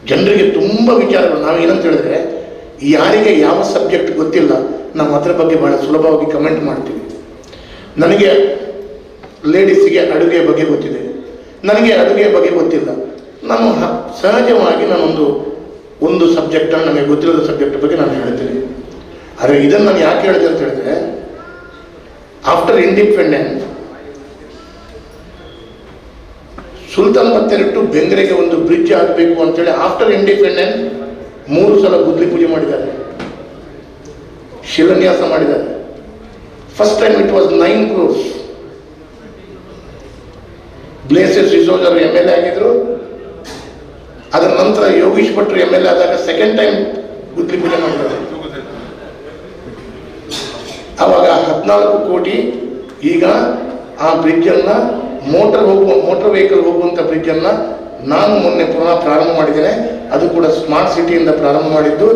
ಜನರಿಗೆ ತುಂಬ ವಿಚಾರಗಳು. ನಾವೇನಂತ ಹೇಳಿದ್ರೆ, ಯಾರಿಗೆ ಯಾವ ಸಬ್ಜೆಕ್ಟ್ ಗೊತ್ತಿಲ್ಲ ನಾವು ಅದರ ಬಗ್ಗೆ ಭಾಳ ಸುಲಭವಾಗಿ ಕಮೆಂಟ್ ಮಾಡ್ತೀವಿ. ನನಗೆ ಲೇಡೀಸಿಗೆ ಅಡುಗೆ ಬಗ್ಗೆ ಗೊತ್ತಿದೆ, ನನಗೆ ಅಡುಗೆ ಬಗ್ಗೆ ಗೊತ್ತಿಲ್ಲ. ನಾನು ಸಹಜವಾಗಿ ಒಂದು ಸಬ್ಜೆಕ್ಟನ್ನು ನನಗೆ ಗೊತ್ತಿರೋದ ಸಬ್ಜೆಕ್ಟ್ ಬಗ್ಗೆ ನಾನು ಹೇಳ್ತೀನಿ. ಆದರೆ ಇದನ್ನು ನಾನು ಯಾಕೆ ಹೇಳಿದೆ ಅಂತ ಹೇಳಿದ್ರೆ, after independence Sultan Battery to ಬೆಂಗ್ರೆಗೆ ಒಂದು ಬ್ರಿಡ್ಜ್ ಆಗಬೇಕು ಅಂತೇಳಿ ಆಫ್ಟರ್ ಇಂಡಿಪೆಂಡೆನ್ಸ್ 3 ಸಲ ಗುದ್ಲಿ ಪೂಜೆ ಮಾಡಿದ್ದಾರೆ, ಶಿಲಾನ್ಯಾಸ ಮಾಡಿದ್ದಾರೆ. First time it was 9 crores. Blasius D'Souza ಅವರು MLA ಆಗಿದ್ರು, ಅದರ ನಂತರ ಯೋಗೀಶ್ ಭಟ್ರು MLA ಆದಾಗ ಸೆಕೆಂಡ್ ಟೈಮ್ ಗುದ್ಲಿ ಪೂಜೆ ಮಾಡಿದ್ದಾರೆ. ಆವಾಗ 14 ಕೋಟಿ. ಈಗ ಆ ಬ್ರಿಡ್ಜನ್ನು ಮೋಟರ್ ವೆಹಿಕಲ್ ಹೋಗುವಂಥ ಬ್ರಿಡ್ಜನ್ನು ನಾನು ಮೊನ್ನೆ ಪುನಃ ಪ್ರಾರಂಭ ಮಾಡಿದ್ದೇನೆ. ಅದು ಕೂಡ ಸ್ಮಾರ್ಟ್ ಸಿಟಿಯಿಂದ ಪ್ರಾರಂಭ ಮಾಡಿದ್ದು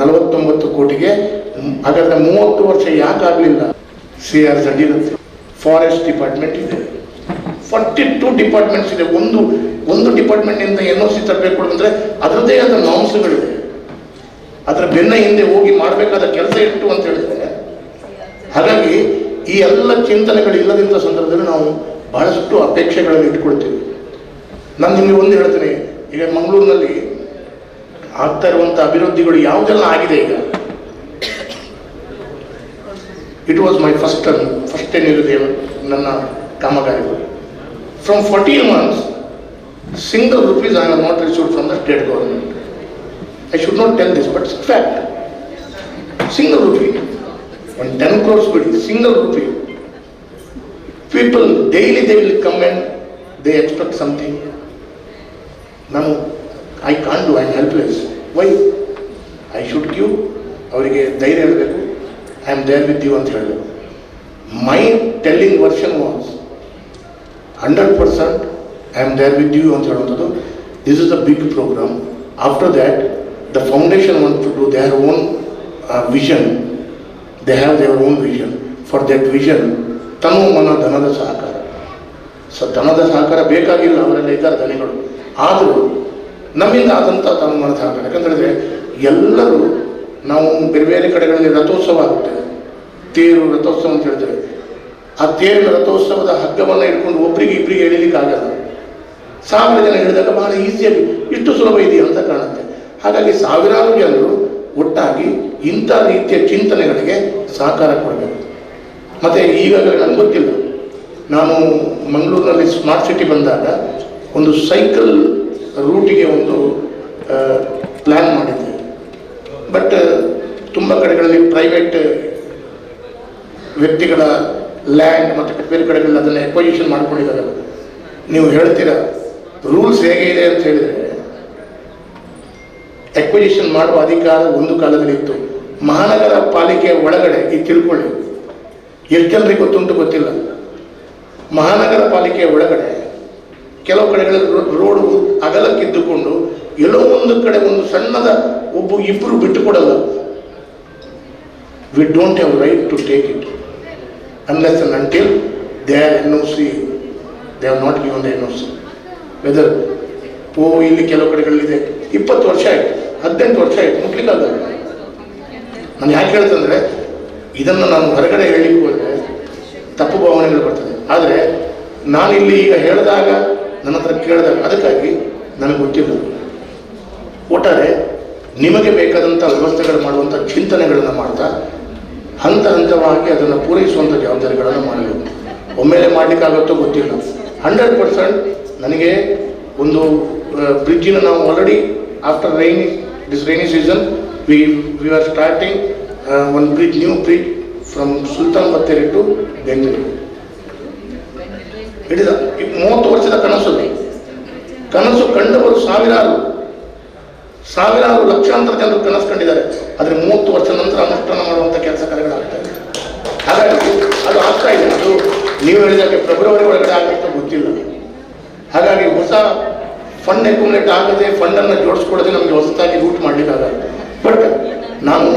49 ಕೋಟಿಗೆ. ಹಾಗಾದರೆ 30 ವರ್ಷ ಯಾಕಾಗಲಿಲ್ಲ? CRZ ಇರುತ್ತೆ, ಫಾರೆಸ್ಟ್ ಡಿಪಾರ್ಟ್ಮೆಂಟ್ ಇದೆ, 42 ಡಿಪಾರ್ಟ್ಮೆಂಟ್ಸ್ ಇದೆ. ಒಂದು ಡಿಪಾರ್ಟ್ಮೆಂಟ್ನಿಂದ NOC ತರಬೇಕು ಅಂದರೆ ಅದರದ್ದೇ ಆದ ನಾಮ್ಸ್ಗಳಿದೆ. ಅದರ ಬೆನ್ನ ಹಿಂದೆ ಹೋಗಿ ಮಾಡಬೇಕಾದ ಕೆಲಸ ಎಷ್ಟು ಅಂತ ಹೇಳಿದ್ರೆ, ಹಾಗಾಗಿ ಈ ಎಲ್ಲ ಚಿಂತನೆಗಳು ಇಲ್ಲದಂಥ ಸಂದರ್ಭದಲ್ಲಿ ನಾವು ಬಹಳಷ್ಟು ಅಪೇಕ್ಷೆಗಳನ್ನು ಇಟ್ಕೊಳ್ತೀವಿ. ನಾನು ನಿಮಗೆ ಒಂದು ಹೇಳ್ತೇನೆ, ಈಗ ಮಂಗಳೂರಿನಲ್ಲಿ ಆಗ್ತಾ ಇರುವಂಥ ಅಭಿವೃದ್ಧಿಗಳು ಯಾವುದೆಲ್ಲ ಆಗಿದೆ. ಈಗ it was my first tenure ನನ್ನ ಕಾಮಗಾರಿಗಳು. From 14 months, single rupees I have not received from the state government. I should not tell this, but it's fact. Single rupee. When 10 crores bill, single rupee. People daily they will come and they expect something. Now I can't do, I am helpless. Why? I should give. ಅವರಿಗೆ ಧೈರ್ಯ ಹೇಳಬೇಕು, I am there with you ಅಂತ ಹೇಳಬೇಕು. My telling version was 100% I am there with you ಅಂತ ಹೇಳುವಂಥದ್ದು. This is a big program. After that, the foundation wants to do their own vision. They have their own vision. For that vision, ತನು ಮನ ಧನದ ಸಹಕಾರ. ಧನದ ಸಹಕಾರ ಬೇಕಾಗಿಲ್ಲ, ಅವರೆಲ್ಲ ಇದ್ದಾರೆ ಧನಿಗಳು. ಆದರೂ ನಮ್ಮಿಂದ ಆದಂಥ ತನು ಮನ ಸಹಕಾರ. ಯಾಕಂತೇಳಿದ್ರೆ ಎಲ್ಲರೂ ನಾವು ಬೇರೆ ಬೇರೆ ಕಡೆಗಳಲ್ಲಿ ರಥೋತ್ಸವ ಆಗುತ್ತೆ, ತೇರು ರಥೋತ್ಸವ ಅಂತ ಹೇಳ್ತೇವೆ. ಆ ತೇರಿನ ರಥೋತ್ಸವದ ಹಗ್ಗವನ್ನು ಇಟ್ಕೊಂಡು ಒಬ್ಬರಿಗೆ ಇಬ್ಬರಿಗೆ ಎಳಿಲಿಕ್ಕೆ ಆಗಲ್ಲ. 1000 ಜನ ಹೇಳಿದಾಗ ಬಹಳ ಈಸಿಯಾಗಿ ಇಷ್ಟು ಸುಲಭ ಇದೆಯಾ ಅಂತ ಕಾಣುತ್ತೆ. ಹಾಗಾಗಿ ಸಾವಿರಾರು ಜನರು ಒಟ್ಟಾಗಿ ಇಂಥ ರೀತಿಯ ಚಿಂತನೆಗಳಿಗೆ ಸಹಕಾರ ಕೊಡಬೇಕು. ಮತ್ತು ಈಗಾಗಲೇ ನನಗೆ ಗೊತ್ತಿಲ್ಲ, ನಾನು ಮಂಗಳೂರಿನಲ್ಲಿ ಸ್ಮಾರ್ಟ್ ಸಿಟಿ ಬಂದಾಗ ಒಂದು ಸೈಕಲ್ ರೂಟಿಗೆ ಒಂದು ಪ್ಲ್ಯಾನ್ ಮಾಡಿದ್ದೆ. ಬಟ್ ತುಂಬ ಕಡೆಗಳಲ್ಲಿ ಪ್ರೈವೇಟ್ ವ್ಯಕ್ತಿಗಳ ಲ್ಯಾಂಡ್ ಮತ್ತು ಬೇರೆ ಕಡೆಗಳಲ್ಲಿ ಅದನ್ನು ಎಕ್ವೈಷನ್ ಮಾಡ್ಕೊಂಡಿದ್ದಾರಲ್ಲ. ನೀವು ಹೇಳ್ತೀರಾ ರೂಲ್ಸ್ ಹೇಗೆ ಇದೆ ಅಂತ ಹೇಳಿದರೆ, ಎಕ್ವೈಷನ್ ಮಾಡುವ ಅಧಿಕಾರ ಒಂದು ಕಾಲದಲ್ಲಿ ಇತ್ತು. ಮಹಾನಗರ ಪಾಲಿಕೆಯ ಒಳಗಡೆ ಈ ತಿಳ್ಕೊಳ್ಳಿ, ಎಷ್ಟು ಜನರಿಗೆ ಗೊತ್ತುಂಟು ಗೊತ್ತಿಲ್ಲ. ಮಹಾನಗರ ಪಾಲಿಕೆಯ ಒಳಗಡೆ ಕೆಲವು ಕಡೆಗಳಲ್ಲಿ ರೋಡ್ ಅಗಲಕ್ಕಿದ್ದುಕೊಂಡು ಎಲ್ಲೋ ಒಂದು ಕಡೆ ಒಂದು ಸಣ್ಣದ ಇಬ್ಬರು ಬಿಟ್ಟುಕೊಡಲ್ಲ. We don't have right to take it unless and until their NOC, they have not given the NOC. Whether ಇಲ್ಲಿ ಕೆಲವು ಕಡೆಗಳಿದೆ 20 ವರ್ಷ ಆಯಿತು, 18 ವರ್ಷ ಆಯಿತು, ಮುಟ್ಲಿಕ್ಕಾಗಲ್ಲ. ನಾನು ಯಾಕೆ ಹೇಳ್ತಂದರೆ, ಇದನ್ನು ನಾನು ಹೊರಗಡೆ ಹೇಳಲಿಕ್ಕೆ ಹೋದರೆ ತಪ್ಪು ಭಾವನೆಗಳು ಬರ್ತದೆ. ಆದರೆ ನಾನಿಲ್ಲಿ ಈಗ ಹೇಳಿದಾಗ ನನ್ನ ಹತ್ರ ಕೇಳಿದಾಗ ಅದಕ್ಕಾಗಿ ನನಗೆ ಗೊತ್ತಿಲ್ಲ. ಒಟ್ಟಾರೆ ನಿಮಗೆ ಬೇಕಾದಂಥ ವ್ಯವಸ್ಥೆಗಳು ಮಾಡುವಂಥ ಚಿಂತನೆಗಳನ್ನು ಮಾಡ್ತಾ ಹಂತ ಹಂತವಾಗಿ ಅದನ್ನು ಪೂರೈಸುವಂಥ ಜವಾಬ್ದಾರಿಗಳನ್ನು ಮಾಡಬೇಕು. ಒಮ್ಮೆಲೆ ಮಾಡಲಿಕ್ಕಾಗುತ್ತೋ ಗೊತ್ತಿಲ್ಲ. 100% ನನಗೆ ಒಂದು ಬ್ರಿಡ್ಜಿನ ನಾವು already after this rainy season we are starting one bridge, new bridge from Sultan Battery to Bengaluru. ಹಿಡಿದ 30 ವರ್ಷದ ಕನಸು ಕಂಡವರು ಸಾವಿರಾರು ಲಕ್ಷಾಂತರ ಜನರು ಕನಸು ಕಂಡಿದ್ದಾರೆ. ಆದರೆ 30 ವರ್ಷ ನಂತರ ಅನುಷ್ಠಾನ ಮಾಡುವಂಥ ಕೆಲಸ ಕಾರ್ಯಗಳಾಗ್ತಾ ಇದೆ. ಹಾಗಾಗಿ ಅದು ಆಗ್ತಾ ಇದೆ. ಅದು ನೀವು ಹೇಳಿದಾಗೆ ಫೆಬ್ರವರಿ ಒಳಗಡೆ ಆಗುತ್ತೋ ಗೊತ್ತಿಲ್ಲ. ಹಾಗಾಗಿ ಹೊಸ ಫಂಡ್ ಅಕ್ಯುಮುಲೇಟ್ ಆಗದೆ, ಫಂಡನ್ನು ಜೋಡಿಸ್ಕೊಡದೆ ನಮಗೆ ಹೊಸದಾಗಿ ರೂಟ್ ಮಾಡಲಿಕ್ಕಾಗಲ್ಲ. ಬಟ್ ನಾನು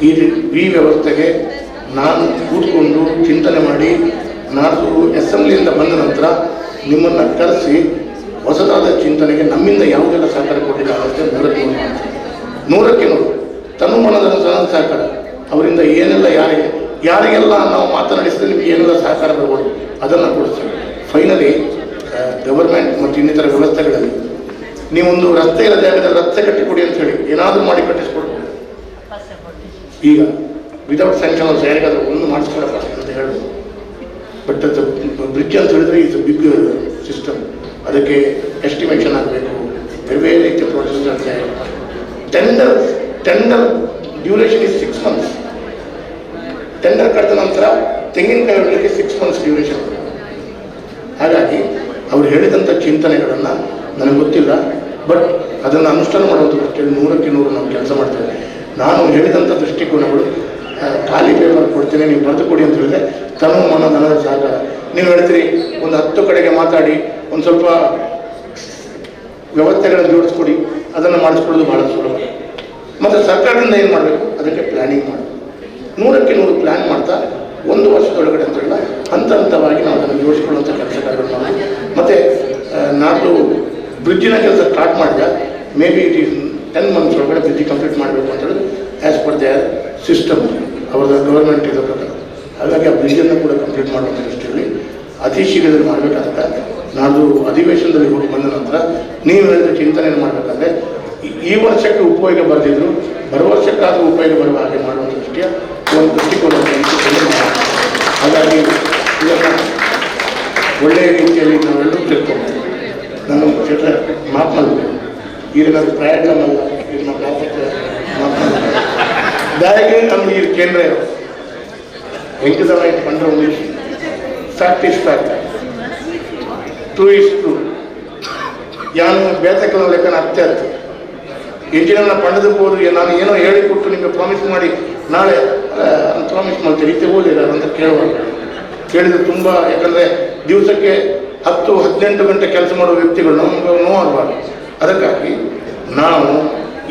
ಈ ವ್ಯವಸ್ಥೆಗೆ ನಾನು ಕೂತ್ಕೊಂಡು ಚಿಂತನೆ ಮಾಡಿ ನಾಡ್ದು ಅಸೆಂಬ್ಲಿಯಿಂದ ಬಂದ ನಂತರ ನಿಮ್ಮನ್ನು ಕರೆಸಿ ಹೊಸದಾದ ಚಿಂತನೆಗೆ ನಮ್ಮಿಂದ ಯಾವುದೆಲ್ಲ ಸಹಕಾರ ಕೊಡಲಿಕ್ಕಾಗುತ್ತೆ 100ಕ್ಕೆ 100 ತನು ಮನದ ಸಹಕಾರ. ಅವರಿಂದ ಏನೆಲ್ಲ ಯಾರಿಗೆಲ್ಲ ನಾವು ಮಾತನಾಡಿಸಿದ್ರೆ ನಿಮಗೆ ಏನೆಲ್ಲ ಸಹಕಾರ ಬರ್ಬೋದು ಅದನ್ನು ಕೊಡಿಸ್ತೀವಿ. ಫೈನಲಿ ಗವರ್ಮೆಂಟ್ ಮತ್ತು ಇನ್ನಿತರ ವ್ಯವಸ್ಥೆಗಳಲ್ಲಿ ನೀವೊಂದು ರಸ್ತೆ ಇಲ್ಲದೆ ಜಾಗದಲ್ಲಿ ರಸ್ತೆ ಕಟ್ಟಿಕೊಡಿ ಅಂತ ಹೇಳಿ ಏನಾದರೂ ಮಾಡಿ ಕಟ್ಟಿಸ್ಕೊಡ್ಬೋದು. ಈಗ ವಿದೌಟ್ ಸ್ಯಾಂಕ್ಷನ್ ಅವ್ರು ಯಾರಿಗಾದ್ರೂ ಒಂದು ಮಾಡಿಸ್ಕೊಡಪ್ಪ ಅಂತ ಹೇಳೋದು. ಬಟ್ ಅದು ಬ್ರಿಡ್ಜ್ ಅಂತ ಹೇಳಿದ್ರೆ ಇಟ್ಸ್ ಅ ಬಿಗ್ ಸಿಸ್ಟಮ್. ಅದಕ್ಕೆ ಎಸ್ಟಿಮೇಷನ್ ಆಗಬೇಕು, ಬೇರೆ ಬೇರೆ ರೀತಿಯ ಪ್ರೊಸೆಸ್ ಇರುತ್ತೆ. Tender duration is 6 months. Tender ಕಟ್ಟಿದ ನಂತರ ತೆಂಗಿನಕಾಯಿ ಹೊಡಲಿಕ್ಕೆ 6 months ಡ್ಯೂರೇಷನ್. ಹಾಗಾಗಿ ಅವ್ರು ಹೇಳಿದಂಥ ಚಿಂತನೆಗಳನ್ನು ನನಗೆ ಗೊತ್ತಿಲ್ಲ. ಬಟ್ ಅದನ್ನು ಅನುಷ್ಠಾನ ಮಾಡುವಂಥ ದೃಷ್ಟಿಯಲ್ಲಿ 100% ನಾವು ಕೆಲಸ ಮಾಡ್ತೇವೆ. ನಾನು ಹೇಳಿದಂಥ ದೃಷ್ಟಿಕೋನಗಳು ಖಾಲಿ ಪೇಪರ್ ಕೊಡ್ತೇನೆ, ನೀವು ಬರೆದು ಕೊಡಿ ಅಂತ ಹೇಳಿದ್ರೆ ತನು ಮನ ಧನದ ಸಹಕಾರ. ನೀವು ಹೇಳ್ತೀರಿ ಒಂದು 10 ಕಡೆಗೆ ಮಾತಾಡಿ ಒಂದು ಸ್ವಲ್ಪ ವ್ಯವಸ್ಥೆಗಳನ್ನು ಜೋಡಿಸ್ಕೊಡಿ, ಅದನ್ನು ಮಾಡಿಸ್ಕೊಳ್ಳೋದು ಭಾಳ ಸುಲಭ. ಮತ್ತು ಸರ್ಕಾರದಿಂದ ಏನು ಮಾಡಬೇಕು, ಅದಕ್ಕೆ ಪ್ಲ್ಯಾನಿಂಗ್ ಮಾಡಬೇಕು. 100% ಪ್ಲ್ಯಾನ್ ಮಾಡ್ತಾ 1 ವರ್ಷದೊಳಗಡೆ ಅಂತ ಹೇಳಿಲ್ಲ, ಹಂತ ಹಂತವಾಗಿ ನಾವು ಅದನ್ನು ಜೋಡಿಸ್ಕೊಳ್ಳುವಂಥ ಕೆಲಸ ಕಾರ್ಯಗಳು ಮಾಡಿ. ಮತ್ತು ನಾಡ್ದು ಬ್ರಿಡ್ಜಿನ ಕೆಲಸ ಸ್ಟಾರ್ಟ್ ಮಾಡಿದ may be it is 10 months ಒಳಗಡೆ ಬ್ರಿಡ್ಜ್ ಕಂಪ್ಲೀಟ್ ಮಾಡಬೇಕು ಅಂತ ಹೇಳಿ ಆ್ಯಸ್ ಪರ್ ದೇರ್ ಸಿಸ್ಟಮ್, ಅವರ ಗವರ್ಮೆಂಟ್ ಇದರ ಪ್ರಕಾರ. ಹಾಗಾಗಿ ಆ ಬ್ರಿಡ್ಜನ್ನು ಕೂಡ ಕಂಪ್ಲೀಟ್ ಮಾಡುವಂಥ ದೃಷ್ಟಿಯಲ್ಲಿ ಅತಿ ಶೀಘ್ರದಲ್ಲಿ ಮಾಡಬೇಕಾಗುತ್ತೆ. ನಾಡ್ದು ಅಧಿವೇಶನದಲ್ಲಿ ಹೋಗಿ ಬಂದ ನಂತರ ನೀವು ಹೇಳಿದ ಚಿಂತನೆಯನ್ನು ಮಾಡಬೇಕಾದ್ರೆ ಈ ವರ್ಷಕ್ಕೆ ಉಪಯೋಗ ಬರೆದಿದ್ರು ಬರುವ ವರ್ಷಕ್ಕಾದರೂ ಉಪಯೋಗ ಬರುವ ಹಾಗೆ ಮಾಡುವಂಥ ದೃಷ್ಟಿಯ ಒಂದು ದೃಷ್ಟಿಕೋನವನ್ನು ಹಾಗಾಗಿ ಇದನ್ನು ಒಳ್ಳೆಯ ರೀತಿಯಲ್ಲಿ ನಾವೆಲ್ಲರೂ ತಿಳ್ಕೊಳ್ತೀವಿ. ನಾನು ಕ್ಷೇತ್ರ ಮಾತನಾಡಬೇಕು ಈರಿನದು ಪ್ರಯತ್ನವಲ್ಲ, ಇದು ಮಾತನಾಡಬೇಕು ದಯಗೆ ನಮ್ಗೆ ಈ ಕೇಂದ್ರ ಎಂಕದವಾಯಿತು ಕಂಡ್ರೆ ಒಂದು fact is fact, true is true. ಯಾನು ಬೇತಕಲ ಲೆಕ್ಕನ ಅತ್ಯರ್ಥ ಇಂಜಿನನ್ನ ಪಂಡದ ಹೋದ್ರು ನಾನು ಏನೋ ಹೇಳಿಕೊಟ್ಟು ನಿಮಗೆ ಪ್ರಾಮಿಸ್ ಮಾಡಿ ನಾಳೆ ಪ್ರಾಮಿಸ್ ಮಾಡ್ತೀವಿ ಇತ್ತೆ ಓದಿಲ್ಲ ಅಂತ ಕೇಳಿದ್ರೆ ತುಂಬ, ಯಾಕಂದರೆ ದಿವಸಕ್ಕೆ 10-18 ಗಂಟೆ ಕೆಲಸ ಮಾಡುವ ವ್ಯಕ್ತಿಗಳು ನಮಗೆ ನೋವಾಗಬಾರ್ದು. ಅದಕ್ಕಾಗಿ ನಾವು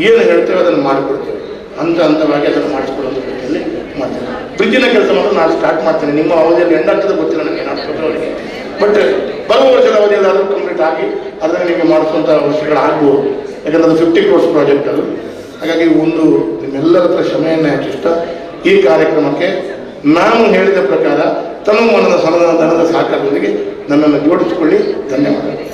ಏನು ಹೇಳ್ತೇವೆ ಅದನ್ನು ಮಾಡಿಕೊಡ್ತೇವೆ, ಹಂತ ಹಂತವಾಗಿ ಅದನ್ನು ಮಾಡಿಸ್ಕೊಳ್ಳೋದ್ರ ರೀತಿಯಲ್ಲಿ ಮಾಡ್ತೇವೆ. ಬ್ರಿಡ್ಜಿನ ಕೆಲಸ ಮಾತ್ರ ನಾನು ಸ್ಟಾರ್ಟ್ ಮಾಡ್ತೇನೆ. ನಿಮ್ಮ ಅವಧಿಯಲ್ಲಿ ಎಂಡಾಗ್ತದೆ ಗೊತ್ತಿಲ್ಲ ನನಗೆ, ಏನಾಗ್ತದೆ ಬಟ್ ಬರುವ ವರ್ಷದ ಅವಧಿಯಲ್ಲಿ ಆದರೂ ಕಂಪ್ಲೀಟ್ ಆಗಿ ಅದನ್ನು ನಿಮಗೆ ಮಾಡಿಸುವಂಥ ವರ್ಷಗಳಾಗ್ಬೋದು. ಯಾಕಂದರೆ ಅದು 50 crores ಪ್ರಾಜೆಕ್ಟ್ ಅದು. ಹಾಗಾಗಿ ಒಂದು ನಿಮ್ಮೆಲ್ಲರ ಹತ್ರ ಕ್ಷಮೆಯನ್ನು ಯಾಚಿಸ್ತಾ ಈ ಕಾರ್ಯಕ್ರಮಕ್ಕೆ ನಾನು ಹೇಳಿದ ಪ್ರಕಾರ ತನು ಮನದ ಧನದ ಸಹಕಾರದೊಂದಿಗೆ ನನ್ನನ್ನು ಜೋಡಿಸಿಕೊಳ್ಳಿ. ಧನ್ಯವಾದಗಳು.